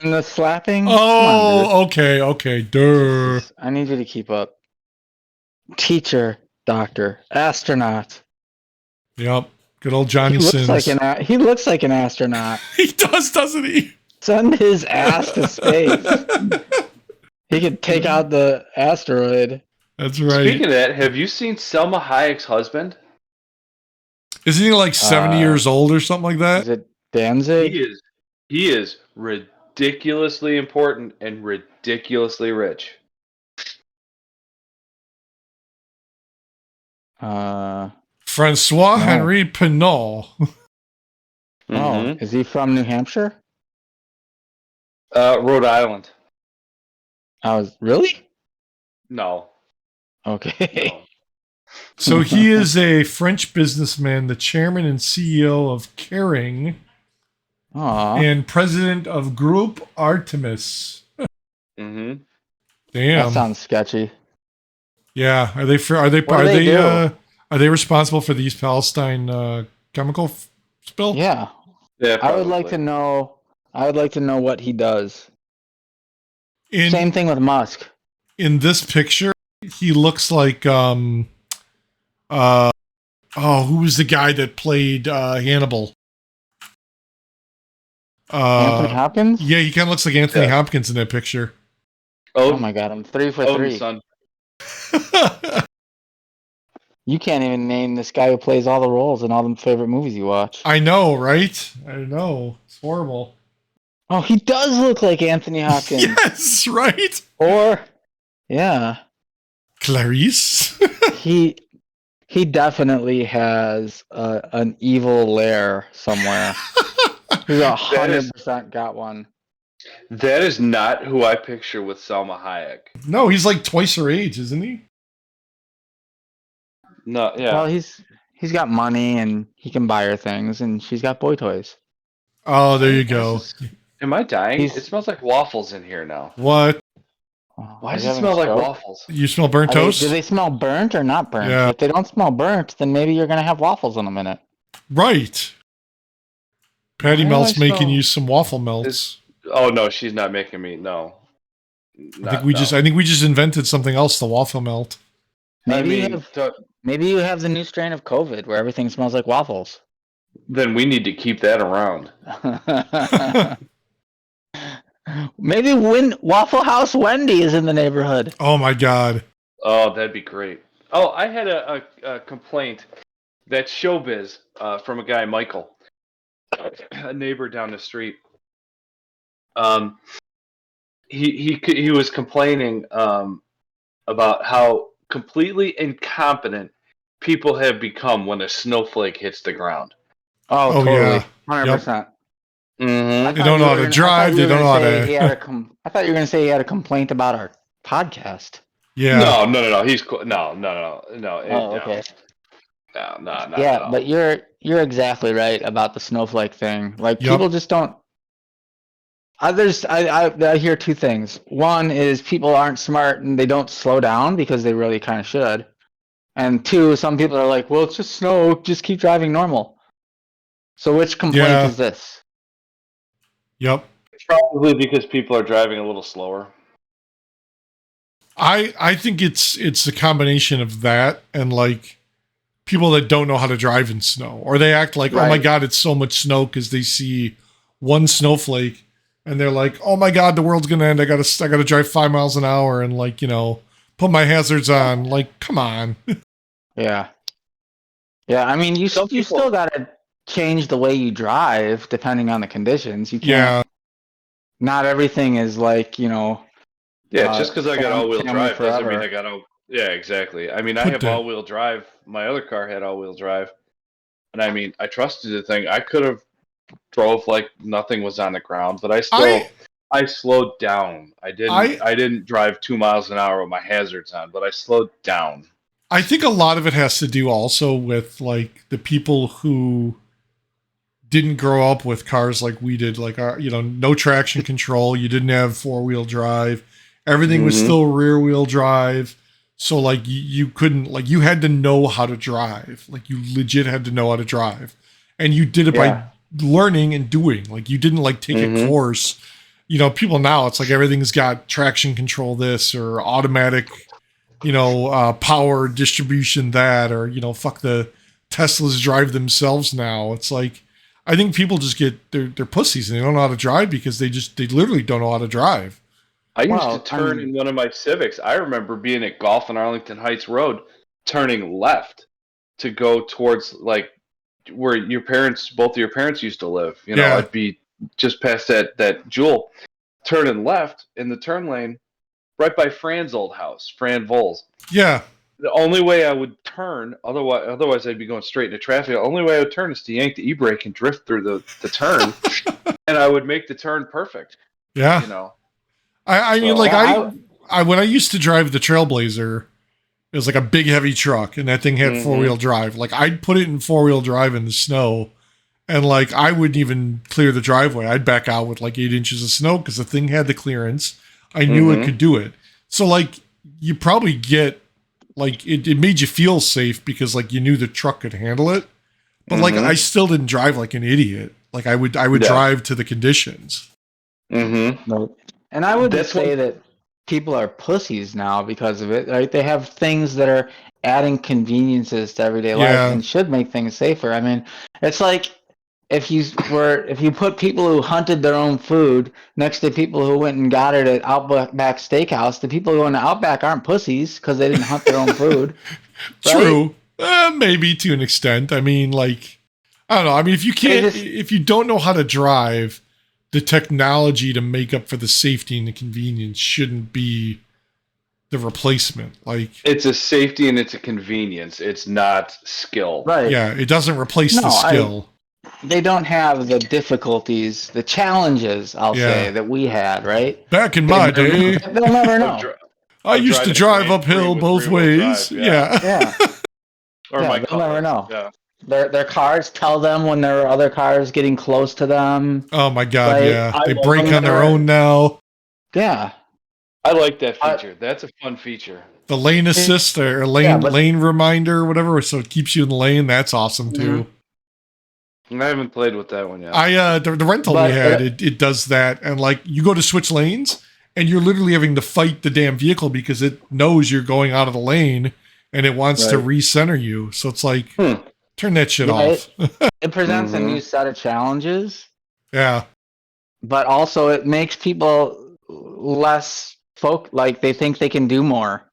and the slapping. Oh, okay. Duh. I need you to keep up. Teacher, doctor, astronaut. Yep. Good old Johnny He looks Sins. he looks like an astronaut. He does, doesn't he? Send his ass to space. He could take out the asteroid. That's right. Speaking of that, have you seen Selma Hayek's husband? Isn't he like 70 years old or something like that? Is it Danzig? He is ridiculously important and ridiculously rich. Francois Henri Pinault. Oh, is he from New Hampshire? Rhode Island. Really? No. Okay. No. So he is a French businessman, the chairman and CEO of Kering, and president of Group Artemis. Mm-hmm. Damn, that sounds sketchy. Yeah, are they responsible for the East Palestine chemical spill? Yeah. Yeah. I would like to know. What he does. Same thing with Musk. In this picture, he looks like who was the guy that played Hannibal? Anthony Hopkins? Yeah, he kind of looks like Anthony Hopkins in that picture. Oh my god, I'm 3 for 3. Son. You can't even name this guy who plays all the roles in all the favorite movies you watch. I know, right? I know. It's horrible. Oh, he does look like Anthony Hopkins. Yes, right? Or, yeah. Clarice? He definitely has an evil lair somewhere. He's 100% got one. That is not who I picture with Selma Hayek. No, he's like twice her age, isn't he? No, yeah. Well, he's got money and he can buy her things, and she's got boy toys. Oh, there you go. Am I dying? It smells like waffles in here now. What? Why does it smell like waffles? You smell burnt toast? Do they smell burnt or not burnt? Yeah. If they don't smell burnt, then maybe you're going to have waffles in a minute. Right. Patty Melt's making you some waffle melts. Oh no, she's not making me. No. I think we just invented something else, the waffle melt. Maybe you have the new strain of COVID where everything smells like waffles. Then we need to keep that around. Maybe Waffle House Wendy is in the neighborhood. Oh my god. Oh, that'd be great. Oh, I had a complaint. That's showbiz from a guy, Michael, a neighbor down the street. He was complaining about how completely incompetent people have become when a snowflake hits the ground. Oh, totally. Yeah. 100%. Mm-hmm. They don't know how to drive. They don't know how to. I thought you were going to say he had a complaint about our podcast. Yeah. No. He's cool. No. Oh, okay. No. Yeah, but you're exactly right about the snowflake thing. Like people just don't. I hear two things. One is people aren't smart and they don't slow down because they really kind of should. And two, some people are like, well, it's just snow. Just keep driving normal. So which complaint is this? Yep. Probably because people are driving a little slower. I think it's a combination of that and like people that don't know how to drive in snow, or they act like, oh my god, it's so much snow because they see one snowflake and they're like, oh my god, the world's gonna end. I gotta drive 5 miles an hour and like, you know, put my hazards on. Like, come on. Yeah. I mean, you still gotta change the way you drive depending on the conditions. You can't. not everything is like, Yeah, just because I got all-wheel family drive doesn't mean forever. I got all. Yeah, exactly. I mean, I Put have the- all-wheel drive. My other car had all-wheel drive, and I mean, I trusted the thing. I could have drove like nothing was on the ground, but I slowed down. I I didn't drive 2 miles an hour with my hazards on, but I slowed down. I think a lot of it has to do also with like the people who didn't grow up with cars like we did, like our, no traction control. You didn't have 4-wheel drive. Everything was Mhm. still rear wheel drive. So like you couldn't, like, you had to know how to drive. Like you legit had to know how to drive. And you did it by learning and doing. Like you didn't like take a Mhm. course. People now, it's like everything's got traction control this or automatic, power distribution that, or, fuck, the Teslas drive themselves now. It's like, I think people just get, they're pussies and they don't know how to drive because they literally don't know how to drive. I used to Well, turn in one of my Civics. I remember being at Golf on Arlington Heights Road, turning left to go towards like where both of your parents used to live. Yeah. I'd be just past that Jewel, turning left in the turn lane, right by Fran's old house, Fran Voles. Yeah. The only way I would turn, otherwise I'd be going straight into traffic. The only way I would turn is to yank the e-brake and drift through the turn, and I would make the turn perfect. Yeah. I mean, So- like I when I used to drive the Trailblazer, it was like a big heavy truck, and that thing had Mhm. 4-wheel drive. Like I'd put it in 4-wheel drive in the snow, and like I wouldn't even clear the driveway. I'd back out with like 8 inches of snow because the thing had the clearance. I knew it Mhm. could do it. So like you probably get like it made you feel safe because like you knew the truck could handle it. But like Mhm. I still didn't drive like an idiot. Like I would Yeah. drive to the conditions. Mm-hmm. No. And I wouldn't That's say that people are pussies now because of it. Right? They have things that are adding conveniences to everyday life Yeah. and should make things safer. I mean, it's like if you put people who hunted their own food next to people who went and got it at Outback Steakhouse, the people who go into Outback aren't pussies because they didn't hunt their own food. True. Maybe to an extent. I mean, like, I don't know. I mean, if you don't know how to drive, the technology to make up for the safety and the convenience shouldn't be the replacement. Like, it's a safety and it's a convenience. It's not skill. Right. yeah, it doesn't replace the No, skill. They don't have the difficulties, the challenges, I'll say, that we had, right? Back in my day, They'll never know. I used to drive driving a Grand Prix uphill with both rear-wheel ways. drive, Yeah. Yeah. Or Yeah, my they'll Cutlass. never know. Yeah. Their cars tell them when there are other cars getting close to them. Oh my God. Like, Yeah. They I brake on their love- own now. Yeah. I like that feature. That's a fun feature. The lane assist or lane reminder or whatever. So it keeps you in the lane. That's awesome too. I haven't played with that one yet. The rental But, we had, it does that. And like you go to switch lanes and you're literally having to fight the damn vehicle because it knows you're going out of the lane and it wants to recenter you. So it's like, turn that shit off. It presents a new set of challenges, Yeah. but also it makes people less like they think they can do more.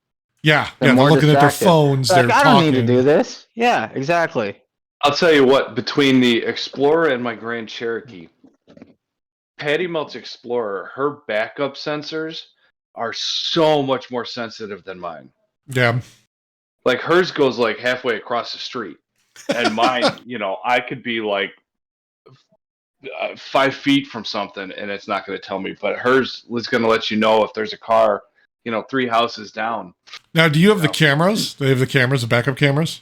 Yeah. They're They're more looking at their distracted. phones. Like, They're I talking. don't need to do this. Yeah, exactly. I'll tell you what, between the Explorer and my Grand Cherokee, Patty Melt's Explorer, her backup sensors are so much more sensitive than mine. Yeah. Like hers goes like halfway across the street. And mine, I could be like 5 feet from something and it's not going to tell me. But hers was going to let you know if there's a car, 3 houses down. Now, do you have the cameras? They have the cameras, the backup cameras?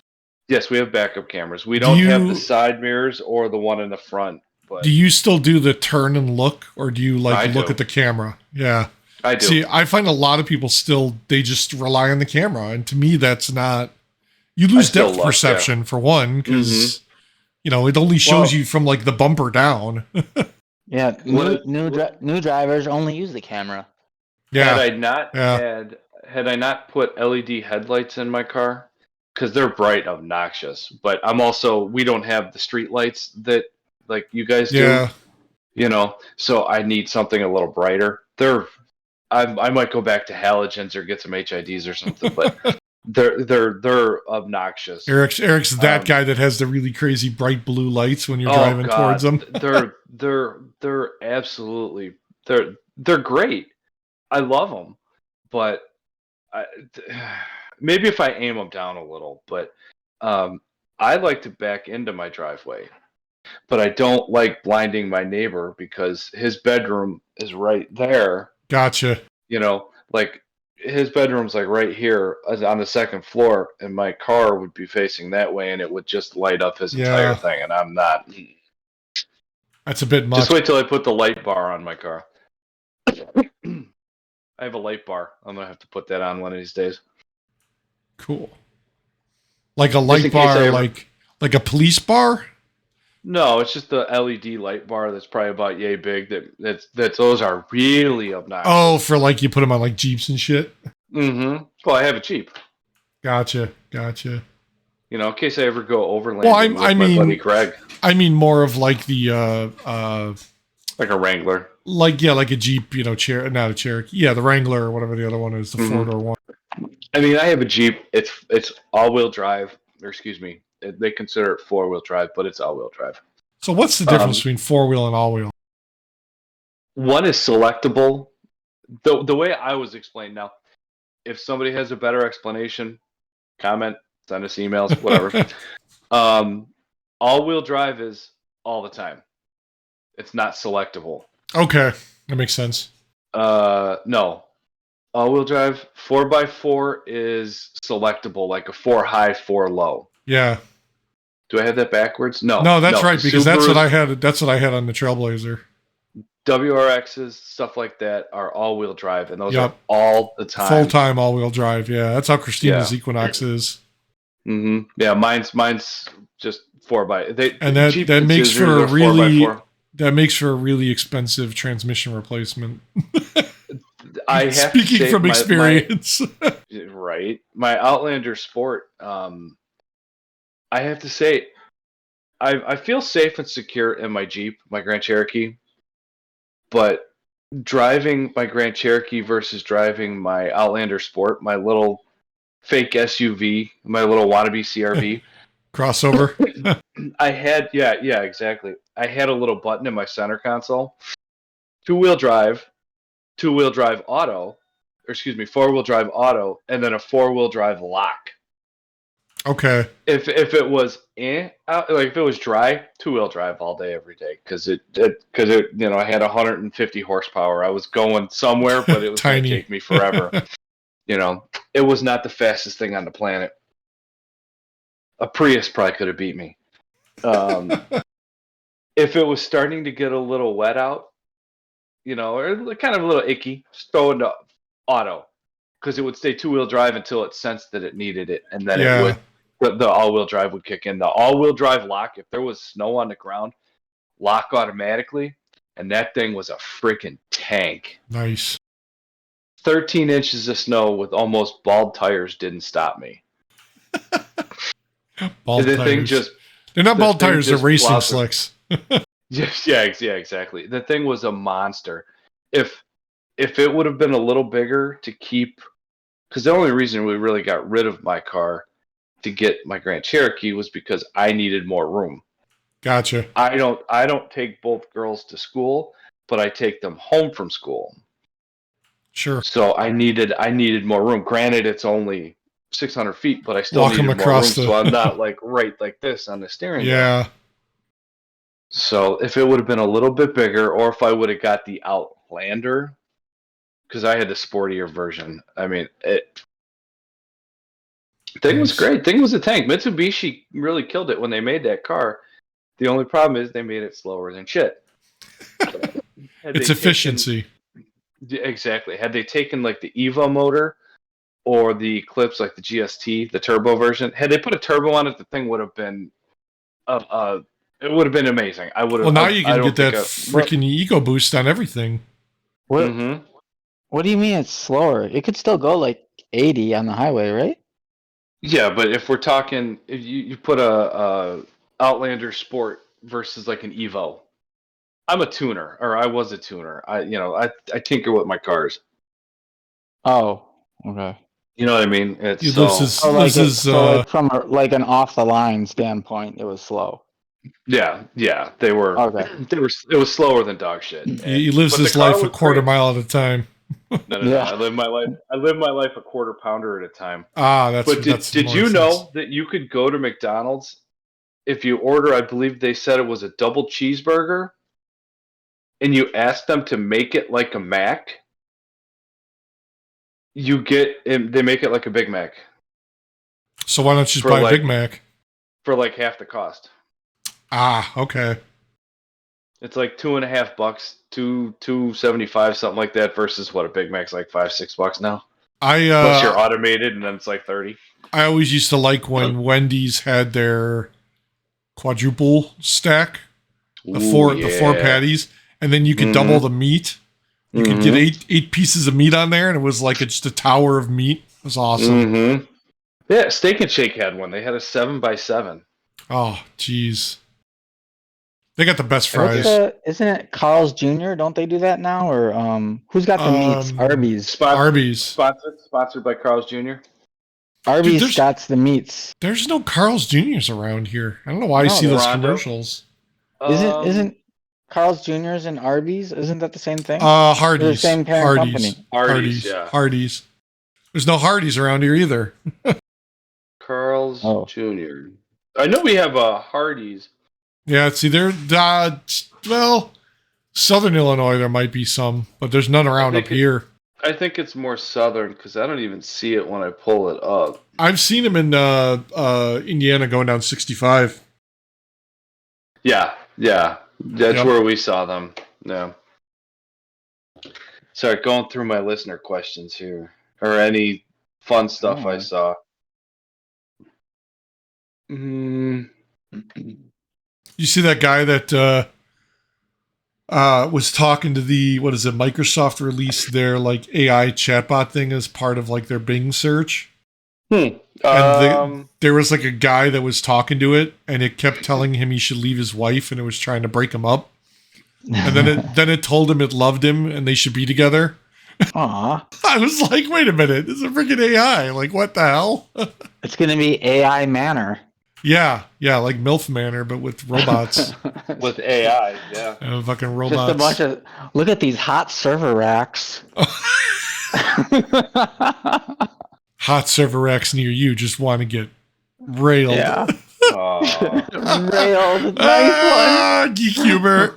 Yes, we have backup cameras. We don't have the side mirrors or the one in the front. But do you still do the turn and look, or do you look do. at the camera? Yeah. I do. See, I find a lot of people they just rely on the camera. And to me, that's not, you lose depth perception for one, because, it only shows you from like the bumper down. Yeah. New drivers only use the camera. Yeah. Had I not put LED headlights in my car, because they're bright, obnoxious, but we don't have the street lights that like you guys do. So I need something a little brighter. I might go back to halogens or get some HIDs or something, but they're obnoxious. Eric's that guy that has the really crazy bright blue lights when you're driving towards them. they're they're great. I love them, but maybe if I aim them down a little. But I like to back into my driveway, but I don't like blinding my neighbor because his bedroom is right there. Gotcha. Like his bedroom's like right here on the second floor, and my car would be facing that way, and it would just light up his entire thing, and I'm not. That's a bit much. Just wait till I put the light bar on my car. I have a light bar. I'm gonna have to put that on one of these days. Cool. Like a light bar, like a police bar? No, it's just the LED light bar that's probably about yay big. That those are really obnoxious. Oh, for like you put them on like Jeeps and shit. Mm-hmm. Well, I have a Jeep. Gotcha. In case I ever go overland. Well, my buddy Greg. I mean more of like the like a Wrangler. Like a Jeep, not a Cherokee. Yeah, the Wrangler or whatever the other one is, the 4-door one. I mean, I have a Jeep. It's all-wheel drive. Or excuse me, they consider it 4-wheel drive, but it's all-wheel drive. So what's the difference between 4-wheel and all-wheel? One is selectable. The way I was explained now, if somebody has a better explanation, comment, send us emails, whatever. All-wheel drive is all the time. It's not selectable. Okay, that makes sense. No. All-wheel drive 4x4 is selectable, like a 4 high, 4 low. Yeah. Do I have that backwards? No. No, that's right, because that's what I had. That's what I had on the Trailblazer. WRXs, stuff like that, are all-wheel drive, and those are all the time. Full-time all-wheel drive. Yeah, that's how Christina's Equinox is. Mm-hmm. Yeah, mine's just 4x. And that makes for a really that makes for a really expensive transmission replacement. I have speaking from experience. Right, my Outlander Sport. I have to say, I feel safe and secure in my Jeep, my Grand Cherokee. But driving my Grand Cherokee versus driving my Outlander Sport, my little fake SUV, my little wannabe CRV crossover. I had, yeah, exactly. I had a little button in my center console, 4-wheel drive auto, and then a 4-wheel drive lock. Okay. If it was if it was dry, 2-wheel drive all day every day because it I had 150 horsepower. I was going somewhere, but it was going to take me forever. It was not the fastest thing on the planet. A Prius probably could have beat me. If it was starting to get a little wet out, or kind of a little icky, just throw it into auto because it would stay 2-wheel drive until it sensed that it needed it, and then it would. The all-wheel drive would kick in. The all-wheel drive lock, if there was snow on the ground, lock automatically, and that thing was a freaking tank. Nice. 13 inches of snow with almost bald tires didn't stop me. Bald tires. They're not bald tires, they're racing slicks. Yeah, exactly. The thing was a monster. If it would have been a little bigger to keep, because the only reason we really got rid of my car to get my Grand Cherokee was because I needed more room. Gotcha. I don't take both girls to school, but I take them home from school. Sure. So I needed more room. Granted, it's only 600 feet, but I still needed more room, so I'm not right like this on the steering wheel. Yeah. So if it would have been a little bit bigger, or if I would have got the Outlander, because I had the sportier version. I mean, thing was great. Thing was a tank. Mitsubishi really killed it when they made that car. The only problem is they made it slower than shit. It's efficiency. Exactly. Had they taken like the Evo motor or the Eclipse, like the GST, the turbo version, had they put a turbo on it, the thing would have been, it would have been amazing. I would have. Well, now you can get that freaking EcoBoost on everything. What do you mean it's slower? It could still go like 80 on the highway, right? Yeah, but if we're talking, if you put a Outlander Sport versus like an Evo, I'm a tuner, or I was a tuner. I tinker with my cars. Oh, okay. You know what I mean? This is from an off the line standpoint, it was slow. Yeah, they were. Okay. It was slower than dog shit. He lives But his the car life a was quarter great. mile at a time. No. Yeah. I live my life. I live my life a quarter pounder at a time. That's But did more you sense. know that you could go to McDonald's if you order? I believe they said it was a double cheeseburger, and you ask them to make it like a Mac. They make it like a Big Mac So why don't you just For buy a like- Big Mac? for like half the cost. Okay. It's like $2.50, $2.75, something like that. Versus what a Big Mac's like $5-6 now. Plus you're automated, and then it's like 30. I always used to like when Wendy's had their quadruple stack, the four patties, and then you could double the meat. You could get eight pieces of meat on there, and it was like just a tower of meat. It was awesome. Yeah, Steak and Shake had one. They had a 7x7. Oh, jeez. They got the best fries. Isn't it Carl's Jr.? Don't they do that now? Or who's got the meats? Arby's. Arby's. Sponsored by Carl's Jr. Arby's got the meats. There's no Carl's Jr.'s around here. I don't know why I see those commercials. Isn't Carl's Jr.'s and Arby's? Isn't that the same thing? Hardee's. They're the same parent company. Hardee's, yeah. Hardee's. There's no Hardee's around here either. Carl's Jr. I know we have Hardee's. Yeah, see, they're, Southern Illinois, there might be some, but there's none around up here. I think it's more southern because I don't even see it when I pull it up. I've seen them in Indiana going down 65. Yeah. That's where we saw them. Yeah. Sorry, going through my listener questions here. Or any fun stuff I saw. You see that guy that was talking to Microsoft released their like AI chatbot thing as part of like their Bing search. And there was like a guy that was talking to it, and it kept telling him he should leave his wife, and it was trying to break him up. And then it told him it loved him and they should be together. Aw. I was like, wait a minute, it's a freaking AI. Like, what the hell? It's gonna be AI Manor. Yeah, like MILF Manor, but with robots. With AI, yeah. Fucking robots. Just a bunch of look at these hot server racks. Hot server racks near you just want to get railed. Yeah. Railed. Nice one. Geek humor.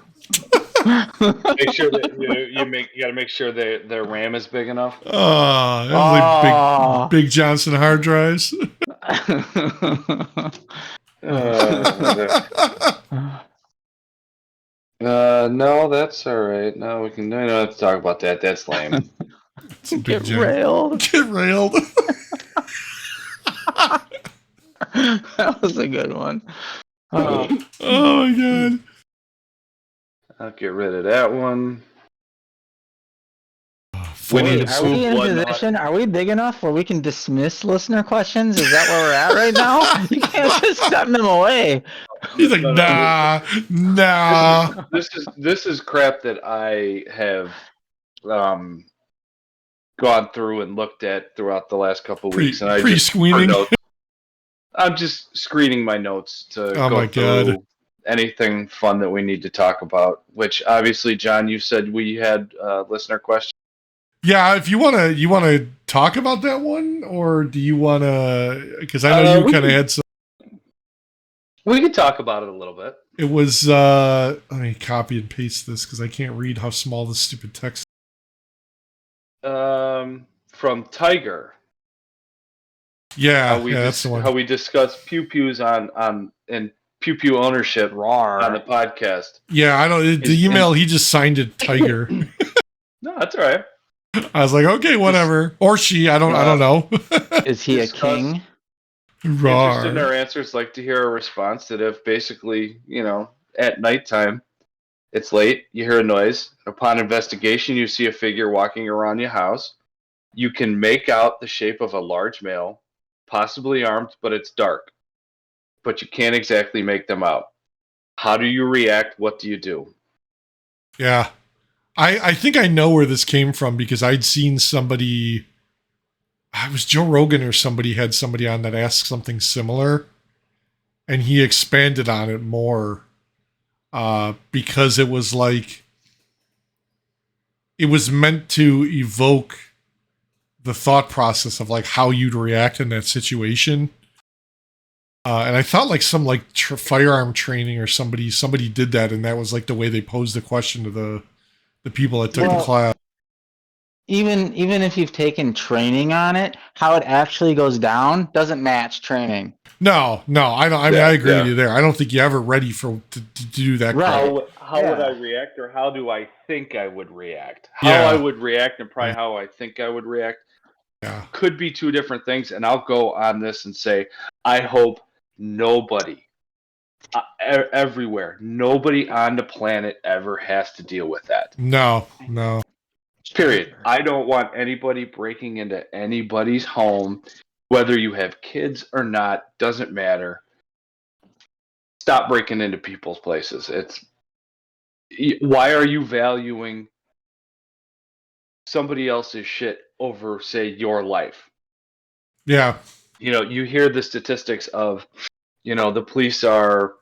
Make sure that you got to make sure their RAM is big enough. Like big Johnson hard drives. No, that's all right. No, we don't have to talk about that. That's lame. Get railed. Get railed. That was a good one. Oh my god. I'll get rid of that one. Wait, are we in position? Are we big enough where we can dismiss listener questions? Is that where we're at right now? You can't just send them away. He's like, nah. This is crap that I have gone through and looked at throughout the last couple of weeks, and I pre-screening. I'm just screening my notes to go through anything fun that we need to talk about. Which obviously, John, you said we had listener questions. Yeah, if you wanna talk about that one, or do you wanna? Because I know you kind of had some. We could talk about it a little bit. It was. Let me copy and paste this because I can't read how small this stupid text. From Tiger. Yeah, that's the one. How we discussed pew pews on and pew pew ownership on the podcast. Yeah, I don't. The email he just signed it Tiger. No, that's all right. I was like, okay, whatever. Or she, I don't know. Is he a king? Interested in our answers, like to hear a response that if basically, at nighttime, it's late, you hear a noise. Upon investigation, you see a figure walking around your house. You can make out the shape of a large male, possibly armed, but it's dark. But you can't exactly make them out. How do you react? What do you do? Yeah. I think I know where this came from because I'd seen somebody, it was Joe Rogan or somebody had somebody on that asked something similar. and he expanded on it more because it was like it was meant to evoke the thought process of like how you'd react in that situation. And I thought like some like firearm training or somebody did that, and that was like the way they posed the question to the people that took the class. Even if you've taken training on it, how it actually goes down doesn't match training. No, I don't. I mean, I agree with you there. I don't think you're ever ready to do that. Right. How would I react, or how do I think I would react? How I would react, and probably how I think I would react, could be two different things. And I'll go on this and say, I hope nobody, everywhere, nobody on the planet ever has to deal with that. No. Period. I don't want anybody breaking into anybody's home, whether you have kids or not, doesn't matter. Stop breaking into people's places. Why are you valuing somebody else's shit over, say, your life? Yeah. You hear the statistics of, the police are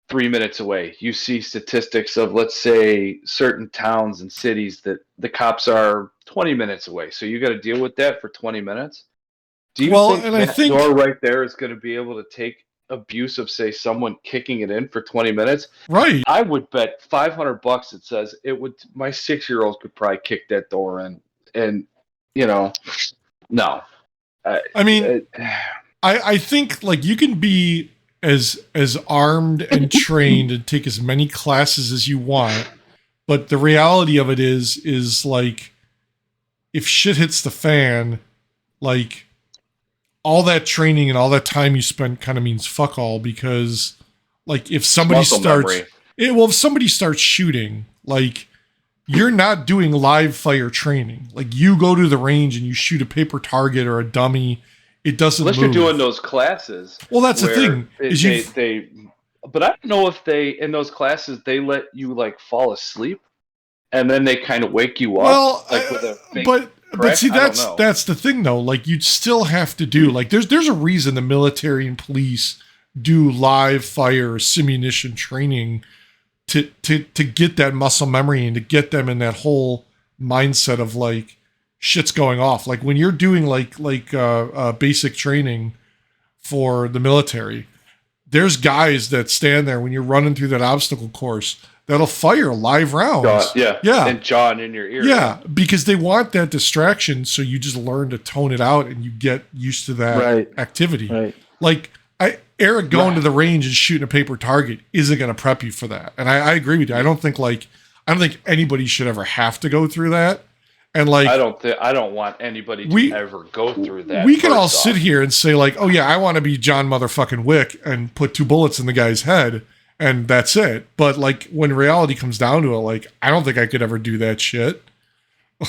3 minutes away. You see statistics of, let's say, certain towns and cities that the cops are 20 minutes away. So you got to deal with that for 20 minutes. Do you think door right there is going to be able to take abuse of, say, someone kicking it in for 20 minutes? Right. I would bet $500 it says it would. My 6-year-old could probably kick that door in, and no. I mean, I think like you can be as armed and trained and take as many classes as you want, but the reality of it is like if shit hits the fan, like all that training and all that time you spent kind of means fuck all, because like if somebody if somebody starts shooting, like you're not doing live fire training. Like you go to the range and you shoot a paper target or a dummy. It doesn't unless move. You're doing those classes. Well, that's the thing. But I don't know if in those classes they let you like fall asleep, and then they kind of wake you up. Well, like with a fake but see, that's the thing though. Like you'd still have to do like there's a reason the military and police do live fire simunition training to get that muscle memory and to get them in that whole mindset of like shit's going off. Like when you're doing like basic training for the military, there's guys that stand there when you're running through that obstacle course that'll fire live rounds. Yeah. And John in your ear. Yeah, because they want that distraction, so you just learn to tone it out and you get used to that activity. Right. Like Eric going to the range and shooting a paper target isn't going to prep you for that. And I agree with you. I don't think anybody should ever have to go through that. And like I don't want anybody to ever go through that. We can all sit here and say like, oh yeah, I want to be John motherfucking Wick and put 2 bullets in the guy's head and that's it. But like when reality comes down to it, like I don't think I could ever do that shit.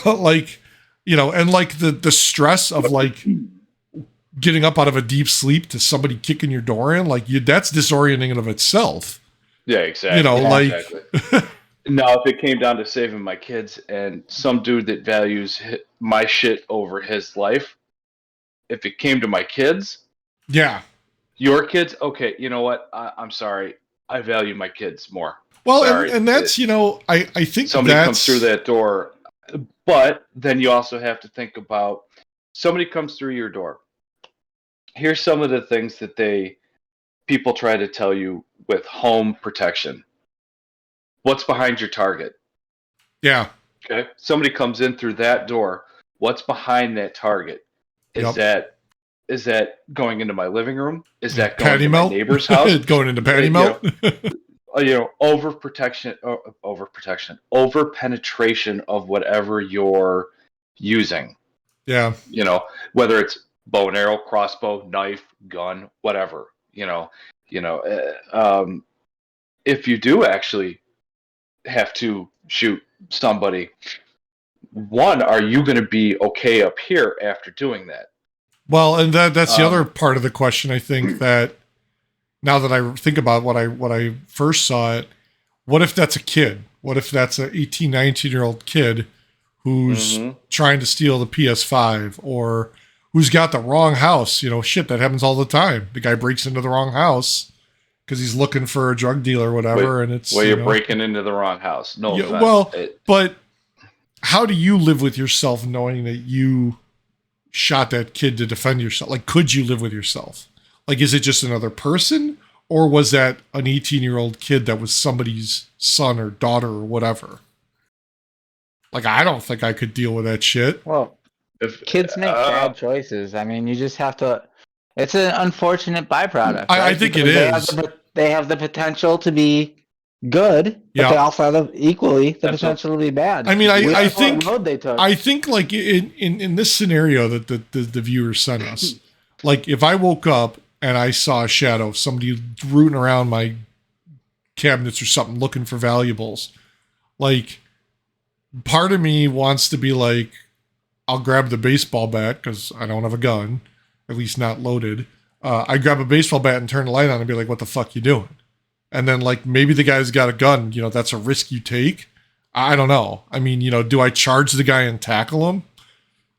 Like, and like the stress of like getting up out of a deep sleep to somebody kicking your door in, like that's disorienting in of itself. Yeah, exactly. Exactly. Now, if it came down to saving my kids and some dude that values my shit over his life, if it came to my kids, your kids, okay, you know what? I'm sorry. I value my kids more. Well, and that's, I think somebody comes through that door, but then you also have to think about somebody comes through your door. Here's some of the things that people try to tell you with home protection. What's behind your target? Yeah. Okay. Somebody comes in through that door. What's behind that target? Is that going into my living room? Is that going to my neighbor's house? Going into patty melt? Over penetration of whatever you're using. Yeah. Whether it's bow and arrow, crossbow, knife, gun, whatever. If you do actually have to shoot somebody, one, are you going to be okay up here after doing that? Well, and that's the other part of the question. I think that now that I think about when I first saw it, what if that's a kid? What if that's an 18, 19-year-old kid who's trying to steal the PS5 or who's got the wrong house. You know, shit, that happens all the time. The guy breaks into the wrong house because he's looking for a drug dealer or whatever, and it's you're breaking into the wrong house. No, yeah, well, but how do you live with yourself knowing that you shot that kid to defend yourself? Like, could you live with yourself? Like, is it just another person, or was that an 18-year-old kid that was somebody's son or daughter or whatever? Like, I don't think I could deal with that shit. Well, if kids make bad choices, I mean, you just have to. It's an unfortunate byproduct. Right? I think because it is. They have the potential to be good, but they also have the potential to be bad. I mean, I think road they took. I think like in this scenario that the viewers sent us, like if I woke up and I saw a shadow of somebody rooting around my cabinets or something looking for valuables, like part of me wants to be like, I'll grab the baseball bat because I don't have a gun, at least not loaded. I grab a baseball bat and turn the light on and be like, what the fuck you doing? And then like, maybe the guy's got a gun, you know, that's a risk you take. I don't know. I mean, you know, do I charge the guy and tackle him?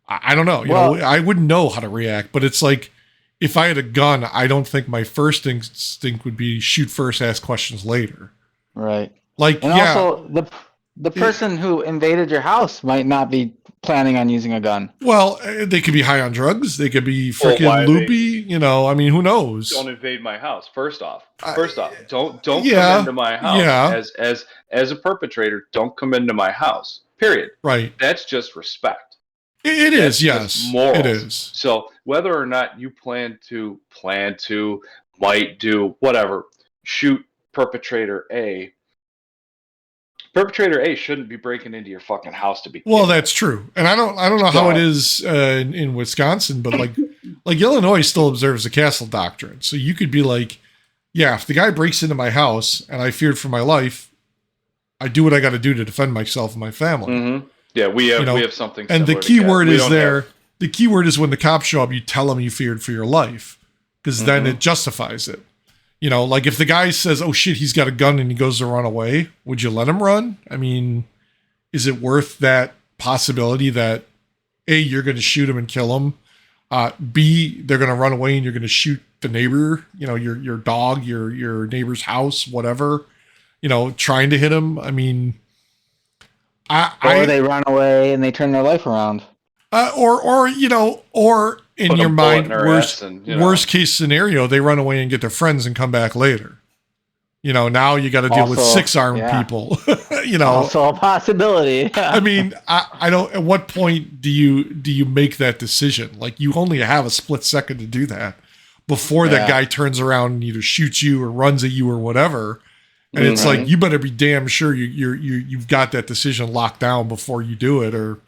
I don't know. You know, I wouldn't know how to react, but it's like, if I had a gun, I don't think my first instinct would be shoot first, ask questions later. Right. Like, and also the person who invaded your house might not be planning on using a gun. Well, they could be high on drugs. They could be freaking loopy. You know, I mean, who knows? Don't invade my house. First off, don't come into my house as a perpetrator. Don't come into my house. Period. Right. That's just respect. It is, yes. Morals. It is. So whether or not you plan to, might do, whatever, shoot perpetrator A shouldn't be breaking into your fucking house to be. Well, that's true, and I don't know how it is in Wisconsin, but like Illinois still observes the castle doctrine. So you could be like, yeah, if the guy breaks into my house and I feared for my life, I do what I got to do to defend myself and my family. Mm-hmm. Yeah, we have something. And the key word is there. The key word is when the cops show up, you tell them you feared for your life, because then it justifies it. You know, like if the guy says, oh shit, he's got a gun and he goes to run away, would you let him run? I mean, is it worth that possibility that A, you're going to shoot him and kill him? B, they're going to run away and you're going to shoot the neighbor, you know, your dog, your neighbor's house, whatever, you know, trying to hit him. I mean, or they run away and they turn their life around. Or in your mind, worst case scenario, they run away and get their friends and come back later. You know, now you got to deal with 6 armed people. You know, also a possibility. I mean, I don't. At what point do you make that decision? Like, you only have a split second to do that before that guy turns around and either shoots you or runs at you or whatever. And it's like, you better be damn sure you've got that decision locked down before you do it, or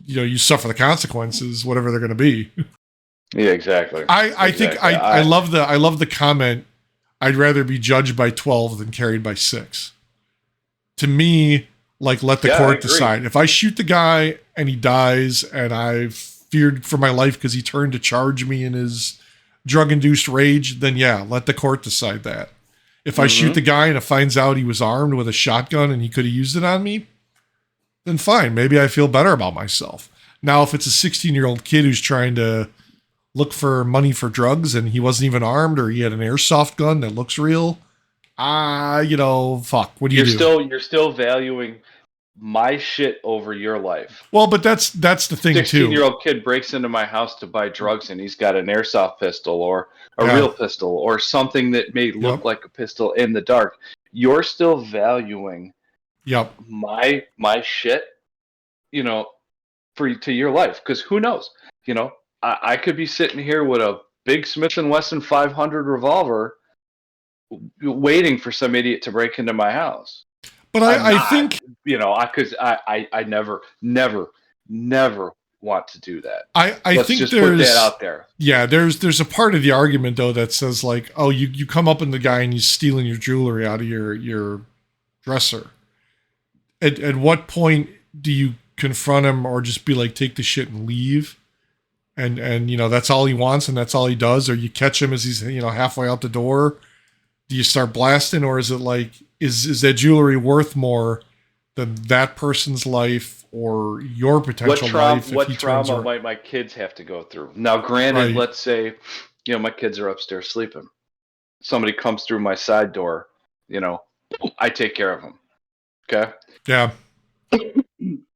you know, you suffer the consequences, whatever they're going to be. Yeah, exactly. I think I love the comment. I'd rather be judged by 12 than carried by 6. To me, like, let the court decide. If I shoot the guy and he dies and I've feared for my life because he turned to charge me in his drug-induced rage, then yeah, let the court decide that. If I shoot the guy and it finds out he was armed with a shotgun and he could have used it on me, then fine. Maybe I feel better about myself. Now, if it's a 16-year-old kid who's trying to look for money for drugs and he wasn't even armed, or he had an airsoft gun that looks real, you know, fuck. What do you do? You're still valuing my shit over your life. Well, but that's the thing too. 16-year-old kid breaks into my house to buy drugs and he's got an airsoft pistol or a real pistol or something that may look like a pistol in the dark. You're still valuing my shit, you know, to your life, because who knows, you know, I could be sitting here with a big Smith & Wesson 500 revolver waiting for some idiot to break into my house. But I think, you know, I never want to do that. I think just put that out there. Yeah, there's a part of the argument though that says like, oh, you come up on the guy and he's stealing your jewelry out of your dresser. At what point do you confront him or just be like, take the shit and leave? And you know, that's all he wants and that's all he does. Or you catch him as he's, you know, halfway out the door. Do you start blasting, or is it like, is that jewelry worth more than that person's life or your potential life. What trauma might my kids have to go through? Now, granted, Right. let's say, my kids are upstairs sleeping. Somebody comes through my side door, I take care of them. Okay. Yeah.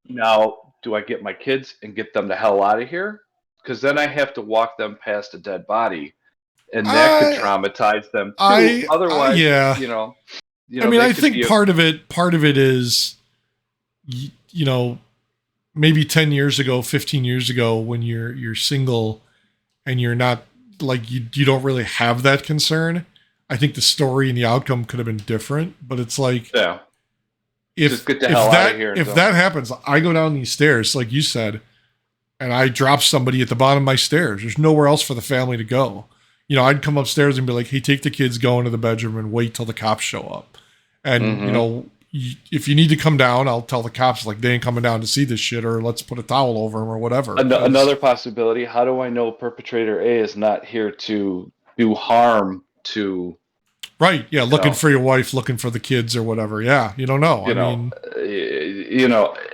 Now, do I get my kids and get them the hell out of here? Because then I have to walk them past a dead body, and that could traumatize them too. Otherwise, yeah. I mean, I think part of it is, maybe 10 years ago, 15 years ago, when you're single and you're not like, you don't really have that concern. I think the story and the outcome could have been different, but it's like, yeah. If that happens, I go down these stairs, like you said, and I drop somebody at the bottom of my stairs. There's nowhere else for the family to go. I'd come upstairs and be like, hey, take the kids, go into the bedroom and wait till the cops show up. And, if you need to come down, I'll tell the cops, like, they ain't coming down to see this shit, or let's put a towel over them or whatever. Another possibility, how do I know perpetrator A is not here to do harm to... Right, yeah, looking for your wife, looking for the kids or whatever. Yeah, you don't know.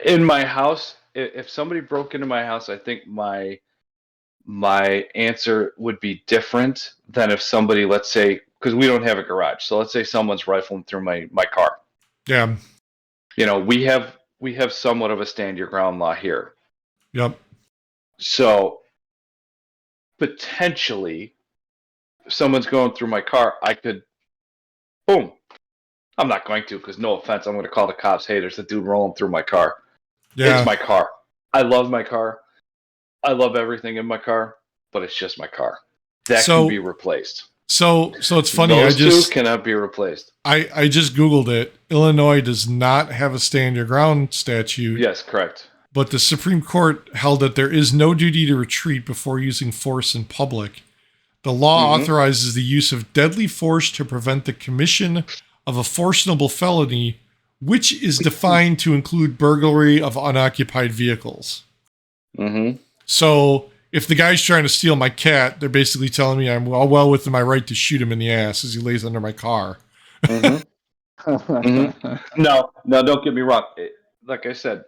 In my house, if somebody broke into my house, I think my answer would be different than if somebody, let's say, because we don't have a garage, so let's say someone's rifling through my car. Yeah. We have somewhat of a stand your ground law here. Yep. So potentially, if someone's going through my car, I could, boom. I'm not going to, because no offense, I'm going to call the cops. Hey, there's a dude rolling through my car. Yeah. It's my car. I love my car. I love everything in my car, but it's just my car. That can be replaced. So it's funny. Those two cannot be replaced. I just Googled it. Illinois does not have a stand your ground statute. Yes, correct. But the Supreme Court held that there is no duty to retreat before using force in public. The law authorizes the use of deadly force to prevent the commission of a forcible felony, which is defined to include burglary of unoccupied vehicles. So if the guy's trying to steal my cat, they're basically telling me I'm well within my right to shoot him in the ass as he lays under my car. No, don't get me wrong. Like I said,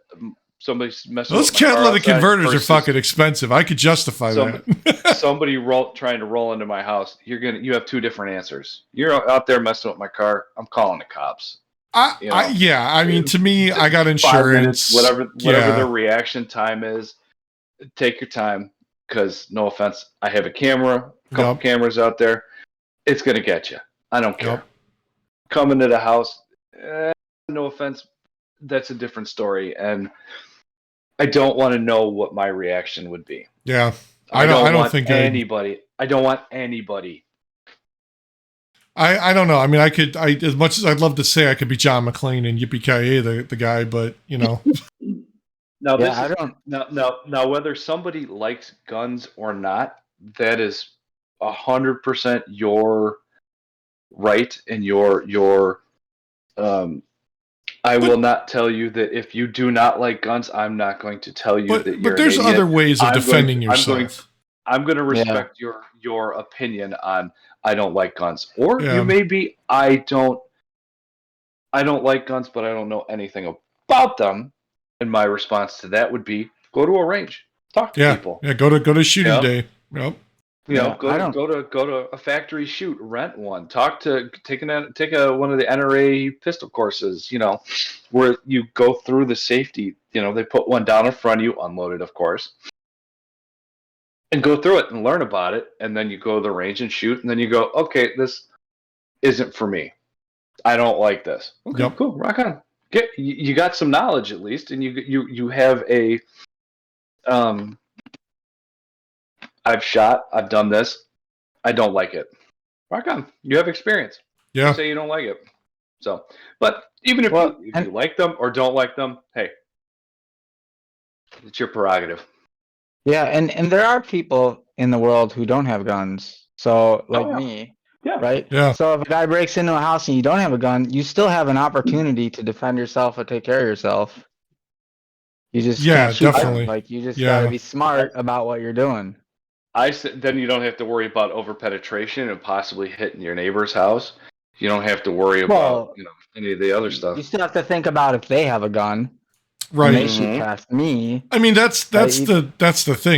somebody's messing those catalytic converters are fucking expensive. I could justify that. Somebody trying to roll into my house. You have two different answers. You're out there messing with my car. I'm calling the cops. I mean, to me, I got insurance. 5 minutes, whatever the reaction time is. Take your time, because no offense, I have a couple cameras out there. It's gonna get you. I don't care. Coming to the house, no offense, that's a different story, and I don't want to know what my reaction would be. Yeah, I don't think anybody. I don't want anybody. I don't know. I mean, as much as I'd love to say I could be John McClane and Yippee-Ki-Yay the guy, but Now, Now, whether somebody likes guns or not, that is 100% your right and your. I will not tell you that if you do not like guns, I'm not going to tell you that you're. But there's an idiot. other ways of defending yourself. I'm going to respect your opinion on I don't like guns, or you may be I don't like guns, but I don't know anything about them. And my response to that would be go to a range, talk to people. Yeah, go to shooting day. Yep. Go to a factory shoot, rent one, take one of the NRA pistol courses. Where you go through the safety. They put one down in front of you, unloaded, of course, and go through it and learn about it. And then you go to the range and shoot, and then you go, okay, this isn't for me. I don't like this. Okay, cool, rock on. You got some knowledge at least, and you have a. I've shot. I've done this. I don't like it. Rock on. You have experience. Yeah. You say you don't like it. So, but even if you like them or don't like them, hey, it's your prerogative. Yeah, and there are people in the world who don't have guns. So me. Yeah. Right? Yeah. So if a guy breaks into a house and you don't have a gun, you still have an opportunity to defend yourself or take care of yourself. You just can't shoot definitely. Them. You just gotta be smart about what you're doing. Then you don't have to worry about over penetration and possibly hitting your neighbor's house. You don't have to worry about any of the other stuff. You still have to think about if they have a gun. Right. And they shoot past me. I mean, that's the thing.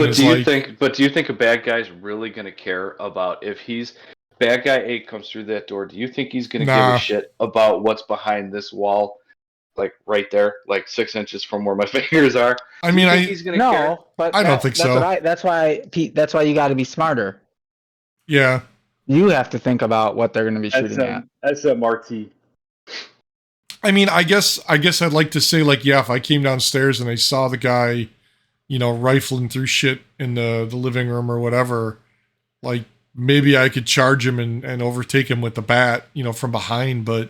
But do you think a bad guy's really going to care about if bad guy A comes through that door? Do you think he's going to give a shit about what's behind this wall, like right there, like 6 inches from where my fingers are? I mean, he's going to care? But I don't think so. That's why, Pete. That's why you got to be smarter. Yeah. You have to think about what they're going to be shooting at. That's a marquee. I mean, I guess I'd like to say, like, yeah, if I came downstairs and I saw the guy, rifling through shit in the living room or whatever, like, maybe I could charge him and overtake him with the bat, from behind. But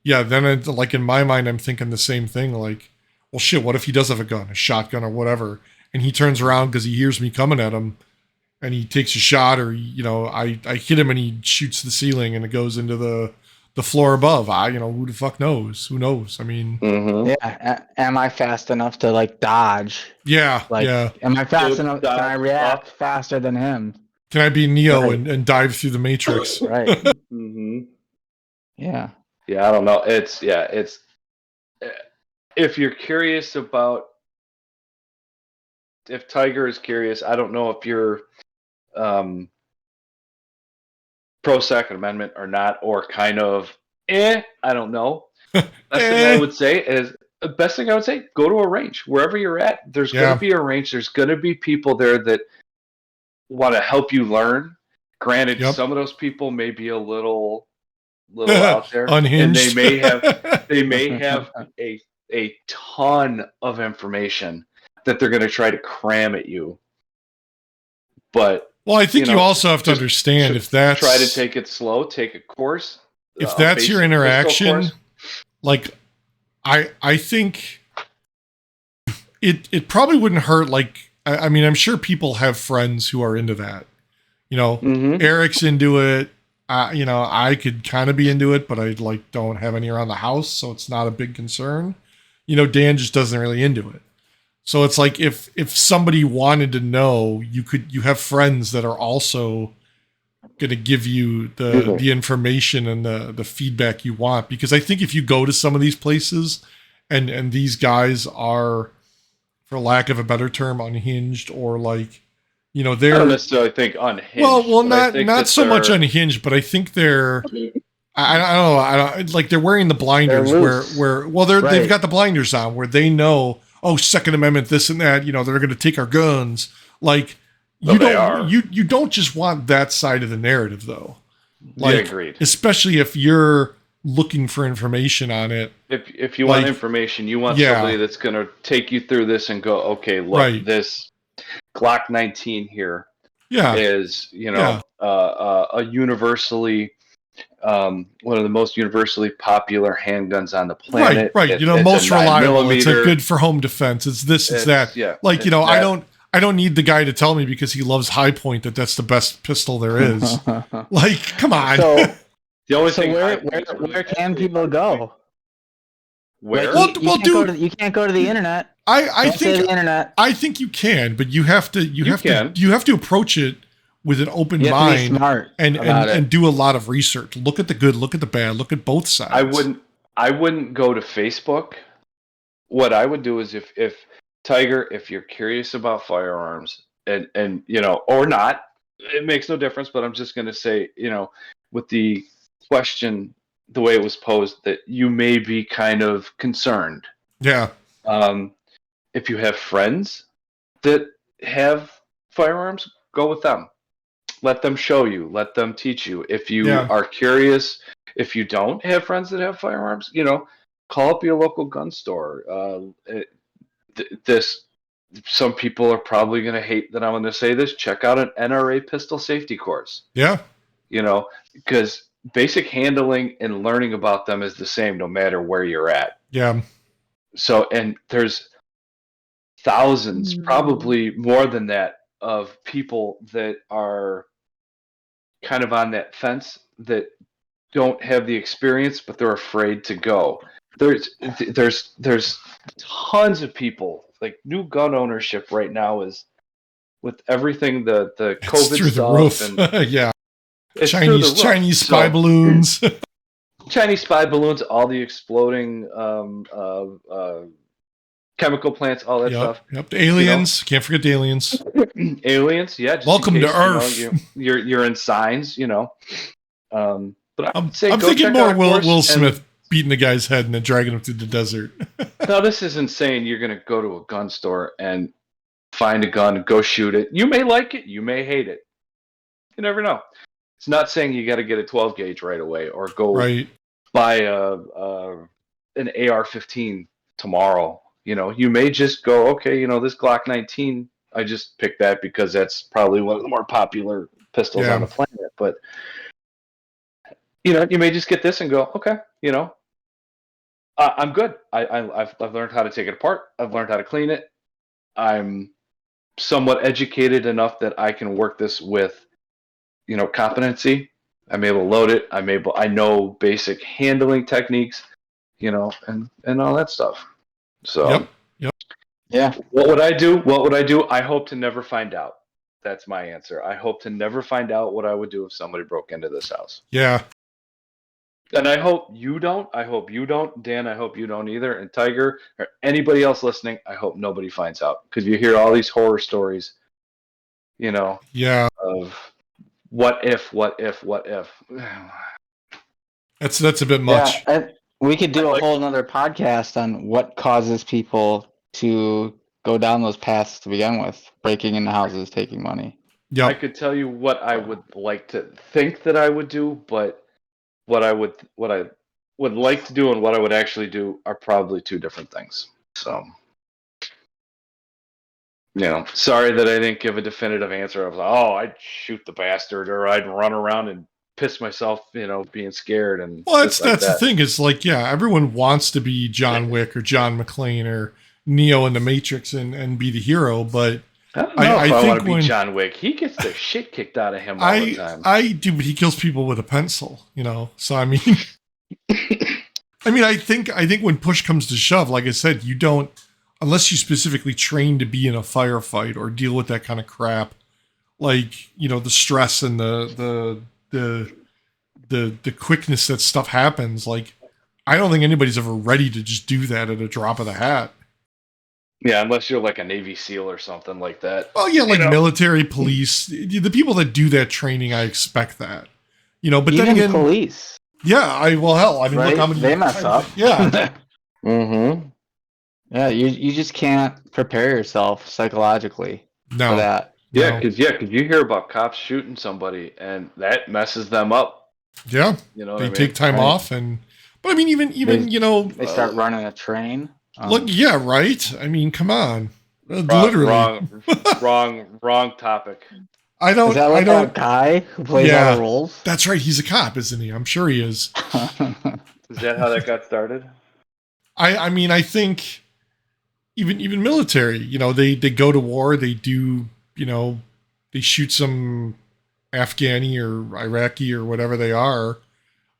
yeah, then in my mind, I'm thinking the same thing. Like, well, shit, what if he does have a gun, a shotgun or whatever, and he turns around because he hears me coming at him and he takes a shot, or, I hit him and he shoots the ceiling and it goes into the floor above. Who the fuck knows? Who knows? I mean, yeah. Am I fast enough to like dodge? Yeah. Am I fast enough? Can I react faster than him? Can I be Neo and dive through the Matrix? Right. Yeah. Yeah. I don't know. It's if you're curious about, if Tiger is curious, I don't know if you're pro Second Amendment or not, or kind of I don't know. Best thing I would say, go to a range wherever you're at. There's going to be a range. There's going to be people there that want to help you learn. Granted, some of those people may be a little out there, unhinged, and they may have a ton of information that they're going to try to cram at you. But well, I think you also have to understand if that's, try to take it slow, take a course. If that's your interaction, like I think it probably wouldn't hurt. Like, I mean, I'm sure people have friends who are into that. Eric's into it. I could kind of be into it, but I don't have any around the house, so it's not a big concern. Dan just doesn't really into it. So it's like if somebody wanted to know, you have friends that are also going to give you the information and the feedback you want. Because I think if you go to some of these places and these guys are, for lack of a better term, unhinged, or like, they're, I don't necessarily think unhinged. Well, not so much unhinged, but I think they're, I don't know, like they're wearing the blinders they've got the blinders on where they know, oh, Second Amendment, this and that, they're going to take our guns. Like, you don't just want that side of the narrative, though. Like, yeah, agreed. Especially if you're looking for information on it. If you want information, you want somebody that's going to take you through this and go, okay, look, this Glock 19 here is, a universally one of the most universally popular handguns on the planet. Right. Most reliable. It's a good for home defense. It's this, it's that. Yeah. Like, I don't need the guy to tell me because he loves High Point that's the best pistol there is. Like, come on. So, the only thing where can people go? Where? You can't go to the internet. I think the internet. I think you can, but you have to approach it with an open mind, and do a lot of research. Look at the good, look at the bad, look at both sides. I wouldn't go to Facebook. What I would do is if Tiger, if you're curious about firearms and or not, it makes no difference, but I'm just going to say, with the question, the way it was posed, that you may be kind of concerned. Yeah. If you have friends that have firearms, go with them. Let them show you. Let them teach you. If you are curious, if you don't have friends that have firearms, call up your local gun store. Some people are probably going to hate that I'm going to say this. Check out an NRA pistol safety course. Yeah. Because basic handling and learning about them is the same no matter where you're at. Yeah. So, and there's thousands, probably more than that, of people that are kind of on that fence that don't have the experience, but they're afraid to go. There's tons of people, like new gun ownership right now is, with everything the COVID through stuff the roof. And yeah. it's Chinese spy balloons. Chinese spy balloons, all the exploding chemical plants, all that stuff. Yep. The aliens. Can't forget the aliens. Aliens, yeah. Just Welcome in case, to Earth. You're in signs, But I'm say go thinking check more out a Will course Smith beating the guy's head and then dragging him through the desert. No, this isn't saying you're going to go to a gun store and find a gun and go shoot it. You may like it, you may hate it. You never know. It's not saying you got to get a 12 gauge right away or go buy an AR-15 tomorrow. You may just go, okay, this Glock 19. I just picked that because that's probably one of the more popular pistols on the planet. But you may just get this and go, okay, I'm good. I've learned how to take it apart. I've learned how to clean it. I'm somewhat educated enough that I can work this with, competency. I'm able to load it. I know basic handling techniques, and all that stuff. So, yeah. What would I do? I hope to never find out. That's my answer. I hope to never find out what I would do if somebody broke into this house. Yeah. And I hope you don't. Dan, I hope you don't either. And Tiger, or anybody else listening, I hope nobody finds out. Because you hear all these horror stories, of what if. That's a bit much. Yeah, we could do a whole another podcast on what causes people to go down those paths to begin with, breaking into houses, taking money. Yeah. I could tell you what I would like to think that I would do, but what I would like to do and what I would actually do are probably two different things. So, sorry that I didn't give a definitive answer. I was like, I'd shoot the bastard, or I'd run around and piss myself, being scared. And well, that's the thing. It's like, everyone wants to be John Wick or John McClane or Neo in the Matrix and be the hero, but I don't know if I want to be John Wick. He gets the shit kicked out of him all the time. I do, but he kills people with a pencil, So I mean, I think when push comes to shove, like I said, you don't, unless you specifically train to be in a firefight or deal with that kind of crap, like the stress and the quickness that stuff happens. Like, I don't think anybody's ever ready to just do that at a drop of the hat. Yeah, unless you're like a Navy SEAL or something like that. Well, yeah, like military, police, the people that do that training, I expect that. But even then again, police. Yeah, hell, right? Look how many they mess up. Yeah. Mm-hmm. Yeah, you just can't prepare yourself psychologically for that. Yeah, because you hear about cops shooting somebody and that messes them up. Yeah, they take time off, but even they start running a train. Look, right? Come on, literally wrong topic. I don't. Is that like that guy who plays all the roles? That's right. He's a cop, isn't he? I'm sure he is. Is that how that got started? I think even military, they go to war, they do, they shoot some Afghani or Iraqi or whatever they are,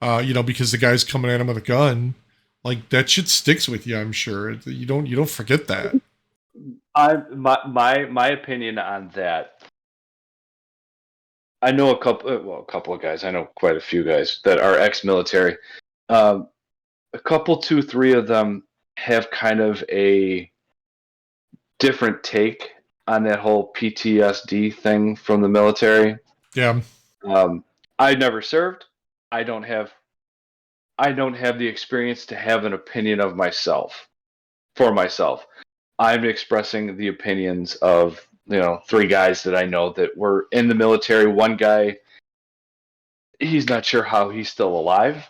because the guy's coming at him with a gun. Like, that shit sticks with you, I'm sure. You don't forget that. My opinion on that. I know a couple of guys. I know quite a few guys that are ex-military. A couple, 2, 3 of them have kind of a different take on that whole PTSD thing from the military. Yeah. I never served. I don't have the experience to have an opinion of myself. For myself, I'm expressing the opinions of 3 guys that I know that were in the military. One guy, he's not sure how he's still alive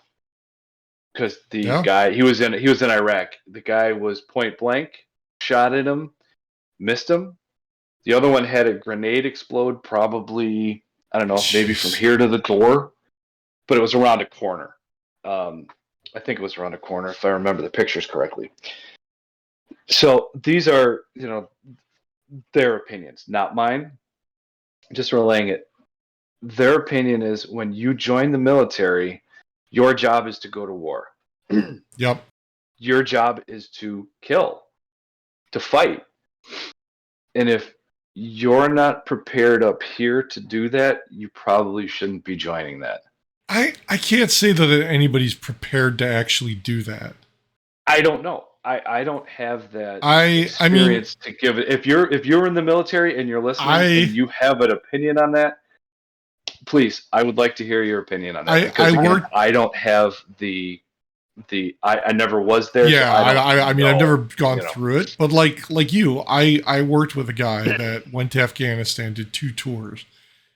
because guy he was in Iraq. The guy was point blank, shot at him, missed him. The other one had a grenade explode, probably, I don't know, maybe from here to the door, but it was around a corner. I think it was around a corner, if I remember the pictures correctly. So these are, their opinions, not mine. Just relaying it. Their opinion is when you join the military, your job is to go to war. Yep. Your job is to kill, to fight. And if you're not prepared up here to do that, you probably shouldn't be joining that. I can't say that anybody's prepared to actually do that. I don't know. I don't have that I mean, experience to give it. If you're in the military and you're listening and you have an opinion on that, please, I would like to hear your opinion on that. Because again, I don't have the I never was there. Yeah, so I mean, I've never gone through it, but like you, I worked with a guy that went to Afghanistan, did 2 tours,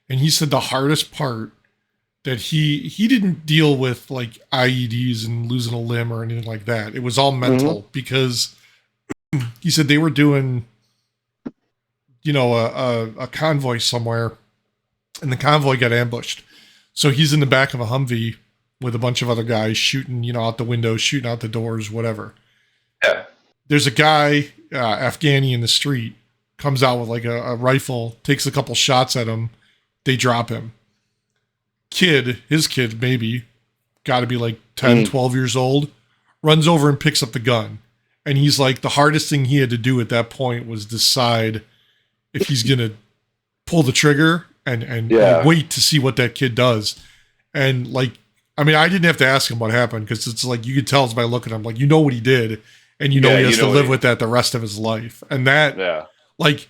and he said the hardest part that he didn't deal with like IEDs and losing a limb or anything like that. It was all mental because he said they were doing, a convoy somewhere, and the convoy got ambushed. So he's in the back of a Humvee with a bunch of other guys shooting, out the windows, shooting out the doors, whatever. Yeah. There's a guy, Afghani in the street, comes out with like a rifle, takes a couple shots at him. They drop him. His kid, maybe, got to be like 10, 12 years old, runs over and picks up the gun. And he's like, the hardest thing he had to do at that point was decide if he's going to pull the trigger and wait to see what that kid does. And like, I mean, I didn't have to ask him what happened because it's like, you could tell by looking at him, like, what he did. And he has to live with that the rest of his life. And that, like,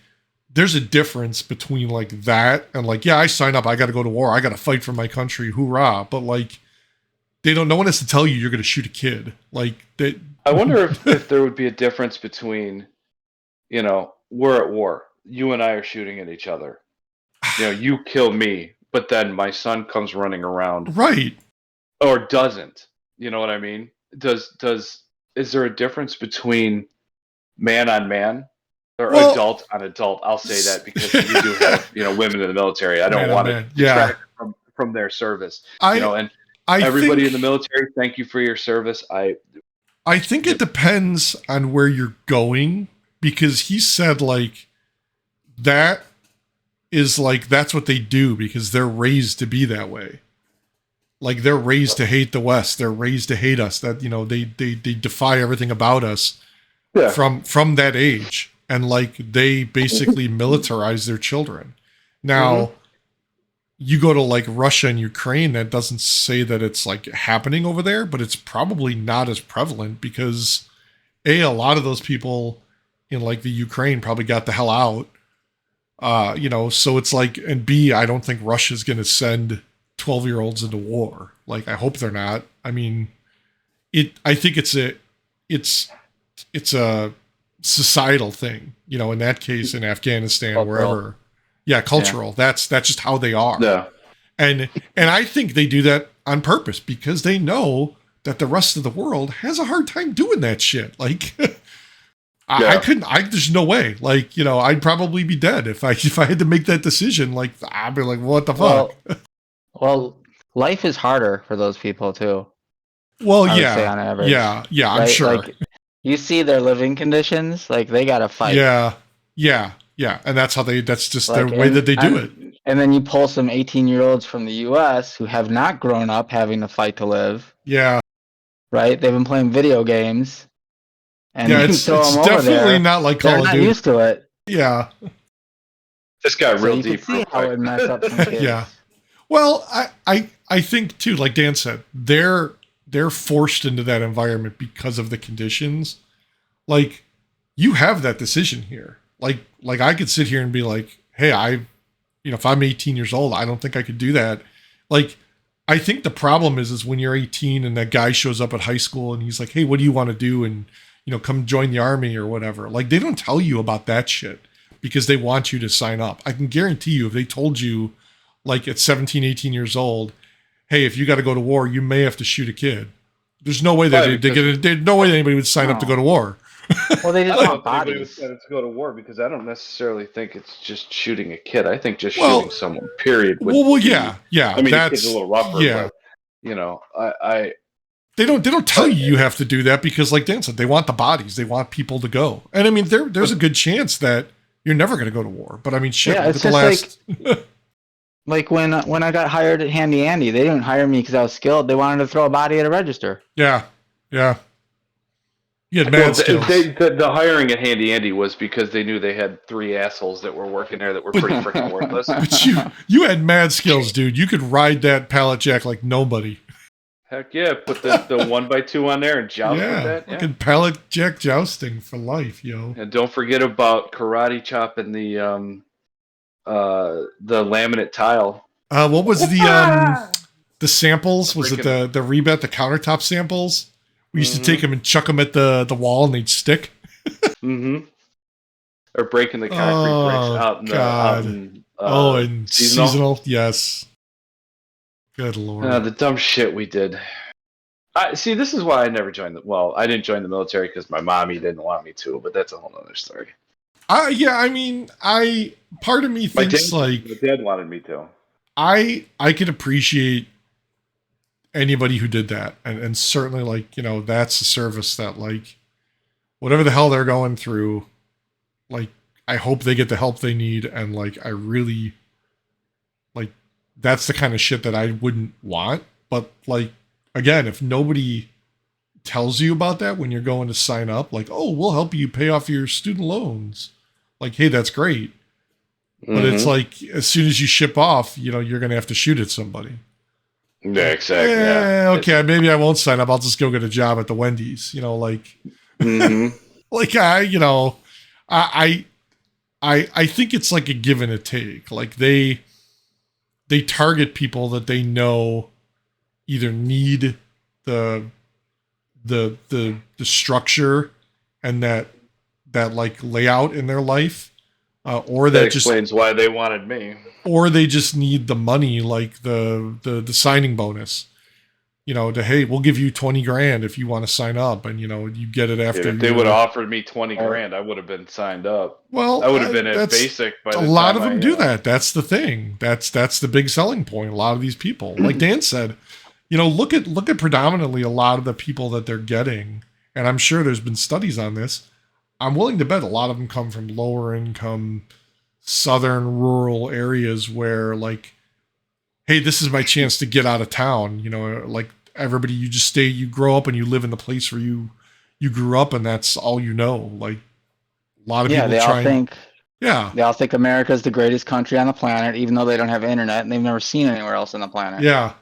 there's a difference between like that and like, I signed up. I got to go to war. I got to fight for my country. Hoorah. But like, no one has to tell you you're going to shoot a kid. Like that. I wonder if there would be a difference between, we're at war. You and I are shooting at each other. You kill me, but then my son comes running around. Right. Or doesn't. You know what I mean? Is there a difference between man on man? Or adult on adult, I'll say that because we do have, women in the military. I don't want to detract from their service. And everybody in the military, thank you for your service. I think it depends on where you're going because he said like that is like that's what they do because they're raised to be that way. Like they're raised to hate the West. They're raised to hate us. That they defy everything about us from that age. And like they basically militarize their children. Now, you go to like Russia and Ukraine, that doesn't say that it's like happening over there, but it's probably not as prevalent because a lot of those people in like the Ukraine probably got the hell out. So it's like, and B, I don't think Russia's going to send 12-year-olds into war. Like, I hope they're not. I mean, I think it's a societal thing, in that case in Afghanistan, cultural. Wherever. Yeah, cultural. Yeah. That's just how they are. Yeah. And I think they do that on purpose because they know that the rest of the world has a hard time doing that shit. Like I couldn't, there's no way. Like, I'd probably be dead if I had to make that decision. Like, I'd be like, what the fuck? Well, life is harder for those people too. Well, yeah. On average, yeah, right? I'm sure. Like, you see their living conditions, like they gotta fight. Yeah. And that's how that's just like, their way that they do it. And then you pull some 18-year-olds from the US who have not grown up having to fight to live. Yeah. Right? They've been playing video games. And it's definitely not like Call of Duty. They're not used to it. Yeah. This got real deep. Can see how it would mess up some kids. Yeah. Well, I think too, like Dan said, they're forced into that environment because of the conditions. Like, you have that decision here. Like I could sit here and be like, hey, if I'm 18 years old, I don't think I could do that. Like, I think the problem is when you're 18 and that guy shows up at high school and he's like, hey, what do you want to do? And, come join the army or whatever. Like, they don't tell you about that shit because they want you to sign up. I can guarantee you if they told you, like, at 17, 18 years old, hey, if you got to go to war, you may have to shoot a kid. There's no way that there's no way that anybody would sign up to go to war. Well, they just want anybody would sign up to go to war because I don't necessarily think it's just shooting a kid. I think just shooting someone. Period. Yeah. I mean, the kid's a little rougher. Yeah. But, They don't tell you have to do that because, like Dan said, they want the bodies. They want people to go. And I mean, there's a good chance that you're never going to go to war. But I mean, shit. Yeah, it's just like when I got hired at Handy Andy, they didn't hire me because I was skilled. They wanted to throw a body at a register. Yeah. You had mad skills. The hiring at Handy Andy was because they knew they had 3 assholes that were working there that were pretty freaking worthless. But you had mad skills, dude. You could ride that pallet jack like nobody. Heck yeah, put the 1x2 on there and joust with that. Yeah, fucking pallet jack jousting for life, yo. And don't forget about karate chop and the laminate tile. What was the samples? Was it the rebet, the countertop samples? We used to take them and chuck them at the wall and they'd stick. Mm-hmm. Or breaking the concrete bricks out in and seasonal. Yes. Good Lord. The dumb shit we did. See, this is why I never joined I didn't join the military because my mommy didn't want me to, but that's a whole other story. Yeah, I mean, part of me thinks my dad wanted me to. I could appreciate anybody who did that. And certainly, like, you know, that's a service that, like, whatever the hell they're going through, like, I hope they get the help they need. And, like, I really, like, that's the kind of shit that I wouldn't want. But, like, again, if nobody tells you about that when you're going to sign up, like, oh, we'll help you pay off your student loans. Like, hey, that's great. But it's like, as soon as you ship off, you know, you're going to have to shoot at somebody. Yeah, exactly. Okay, maybe I won't sign up. I'll just go get a job at the Wendy's. You know, like, like I think it's like a give and a take. Like they target people that they know either need the structure and that like layout in their life, or that explains why they wanted me. Or they just need the money, like the signing bonus, you know, hey, we'll give you $20,000 if you want to sign up, and you know, you get it after. If they would have offered me $20,000, I would have been signed up. Well, I would have been at basic. By a lot of them do that. That's the thing. That's the big selling point. A lot of these people, like Dan said, you know, look at predominantly a lot of the people that they're getting, and I'm sure there's been studies on this. I'm willing to bet a lot of them come from lower income, southern rural areas where, like, hey, this is my chance to get out of town. You know, like everybody, you grow up and you live in the place where you grew up, and that's all you know. Like a lot of people they all think America's the greatest country on the planet, even though they don't have internet and they've never seen anywhere else on the planet. Yeah.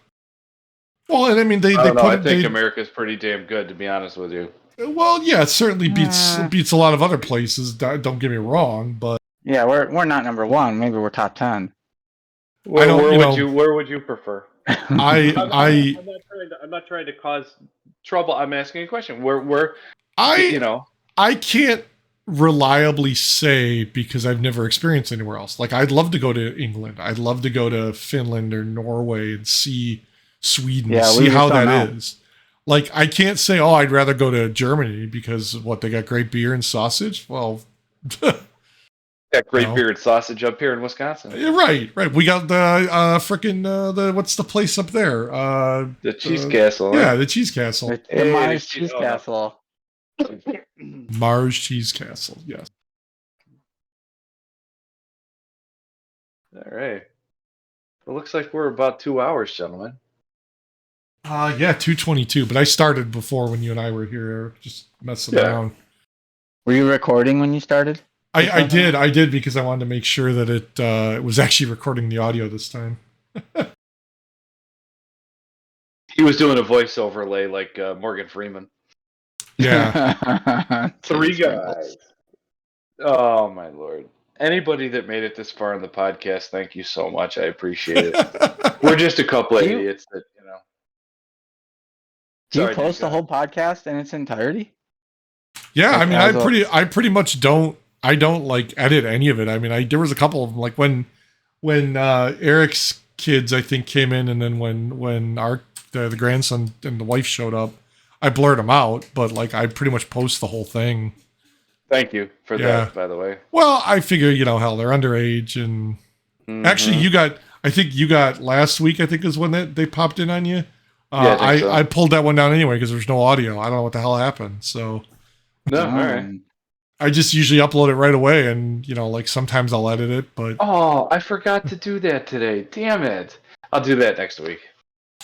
Well, and I mean, I think America's pretty damn good, to be honest with you. Well, yeah, it certainly beats a lot of other places. Don't get me wrong, but yeah, we're not number 1. Maybe we're top 10. Where would you prefer? I'm not trying to cause trouble. I'm asking a question. I can't reliably say because I've never experienced anywhere else. Like, I'd love to go to England. I'd love to go to Finland or Norway and see Sweden, see how that is. Like, I can't say, oh, I'd rather go to Germany because they got great beer and sausage. Well, got great beer and sausage up here in Wisconsin. Yeah, right. We got the what's the place up there? The Cheese Castle. Yeah, the Cheese Castle. The Mars Cheese Castle. Mars Cheese Castle. Yes. All right. It looks like we're about 2 hours, gentlemen. Yeah, 2:22. But I started before when you and I were here, just messing around. Were you recording when you started? I did because I wanted to make sure that it was actually recording the audio this time. He was doing a voice overlay like Morgan Freeman. Yeah. 3 guys. Oh my Lord. Anybody that made it this far in the podcast, thank you so much. I appreciate it. We're just a couple of idiots that, you know. Do you post the whole podcast in its entirety? Yeah, I mean, I pretty much don't like edit any of it. I mean, there was a couple of them, like when Eric's kids, I think, came in, and then when the grandson and the wife showed up, I blurred them out, but like I pretty much post the whole thing. Thank you for that, by the way. Well, I figure, you know, hell, they're underage, and actually I think you got last week, I think is when they popped in on you. I pulled that one down anyway because there's no audio. I don't know what the hell happened. So no, all right. I just usually upload it right away, and you know, like sometimes I'll edit it, but I forgot to do that today. Damn it! I'll do that next week.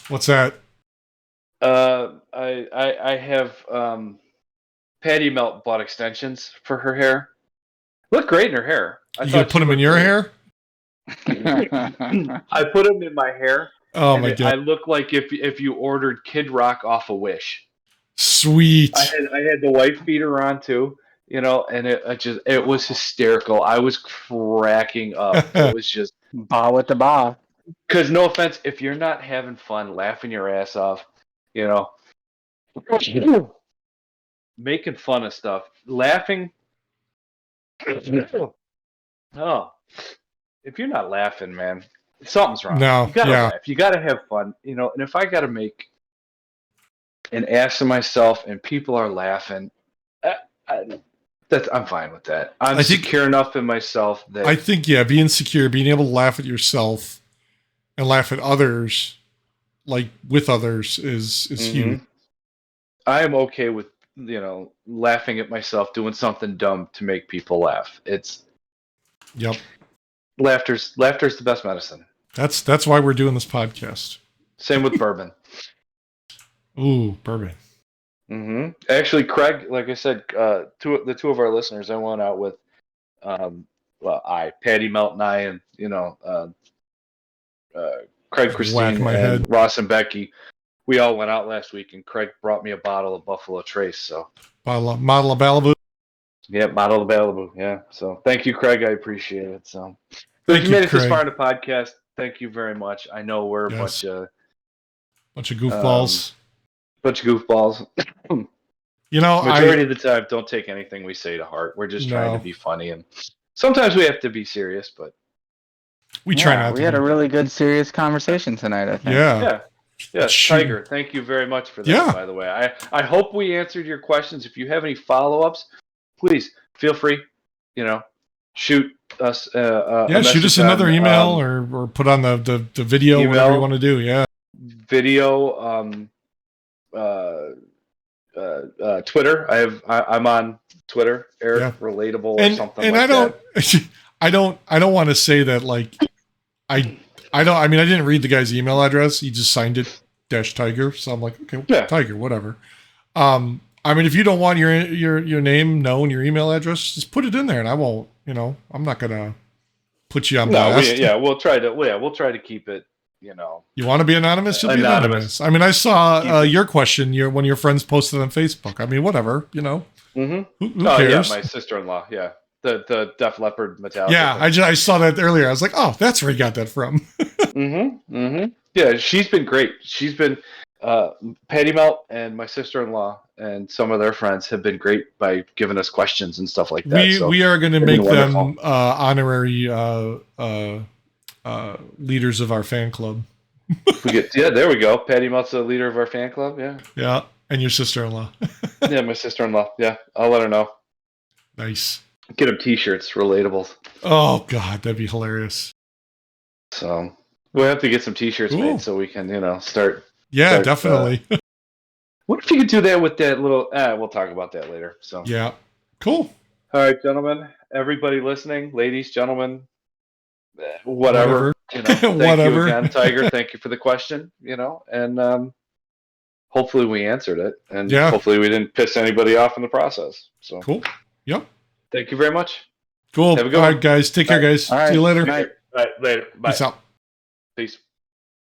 What's that? I have Patty Melt bought extensions for her hair. Look great in her hair. You gonna put them in your hair? I put them in my hair. Oh my god! I look like if you ordered Kid Rock off a Wish. Sweet. I had the wife beater on too, and it was hysterical. I was cracking up. It was just Ba with the ba. because no offense, if you're not having fun, laughing your ass off, making fun of stuff, laughing. Oh, if you're not laughing, man, something's wrong. No, you gotta laugh. You gotta have fun, And if I gotta make an ass of myself and people are laughing, I'm fine with that. I'm secure enough in myself that I think being secure, being able to laugh at yourself and laugh at others, like with others, is huge. I am okay with laughing at myself, doing something dumb to make people laugh. Laughter's the best medicine. That's why we're doing this podcast. Same with bourbon. Ooh, bourbon. Actually, Craig, like I said, the two of our listeners I went out with, Patty Melt and I, and Craig, Christine, and Ross and Becky. We all went out last week, and Craig brought me a bottle of Buffalo Trace. So model of Malibu. Yeah, bottle of Malibu. Yeah. So thank you, Craig. I appreciate it. So thank if you made it this far in the podcast, thank you very much. I know we're a bunch of goofballs. Majority of the time, don't take anything we say to heart. We're just trying to be funny, and sometimes we have to be serious, but we try not to. We had a really good, serious conversation tonight, I think. Yeah. Tiger, thank you very much for that, by the way. I hope we answered your questions. If you have any follow-ups, please feel free, shoot us shoot us another email or put on the video, email, whatever you want to do. Video, Twitter. I'm on Twitter, Eric Relatable or something and like that. I don't want to say that like I didn't read the guy's email address. He just signed it -Tiger. So I'm like, okay, Tiger, whatever. If you don't want your name known, your email address, just put it in there and I won't, I'm not going to put you on blast. We'll try to keep it, You want to be anonymous? You'll be anonymous. I saw your question, one of your friends posted on Facebook. Whatever, Who cares? My sister-in-law. Yeah. The Def Leppard Metallica. Yeah, I saw that earlier. I was like, oh, that's where he got that from. Yeah, she's been great. She's been Patty Melt and my sister-in-law and some of their friends have been great by giving us questions and stuff like that. We are going to make them honorary leaders of our fan club. There we go. Patty Melt's the leader of our fan club. Yeah, and your sister-in-law. Yeah, my sister-in-law. Yeah, I'll let her know. Nice. Get them T-shirts, relatables. Oh God, that'd be hilarious. So we'll have to get some T-shirts made so we can, start. Yeah, definitely. What if you could do that with that little? We'll talk about that later. So yeah, cool. All right, gentlemen, everybody listening, ladies, gentlemen, whatever. Thank you again, Tiger. Thank you for the question. And hopefully we answered it, and hopefully we didn't piss anybody off in the process. So cool. Yep. Thank you very much. Cool. Have a good one. All right, guys. Take care, guys. See you later. All right, later. Bye. Peace out. Peace.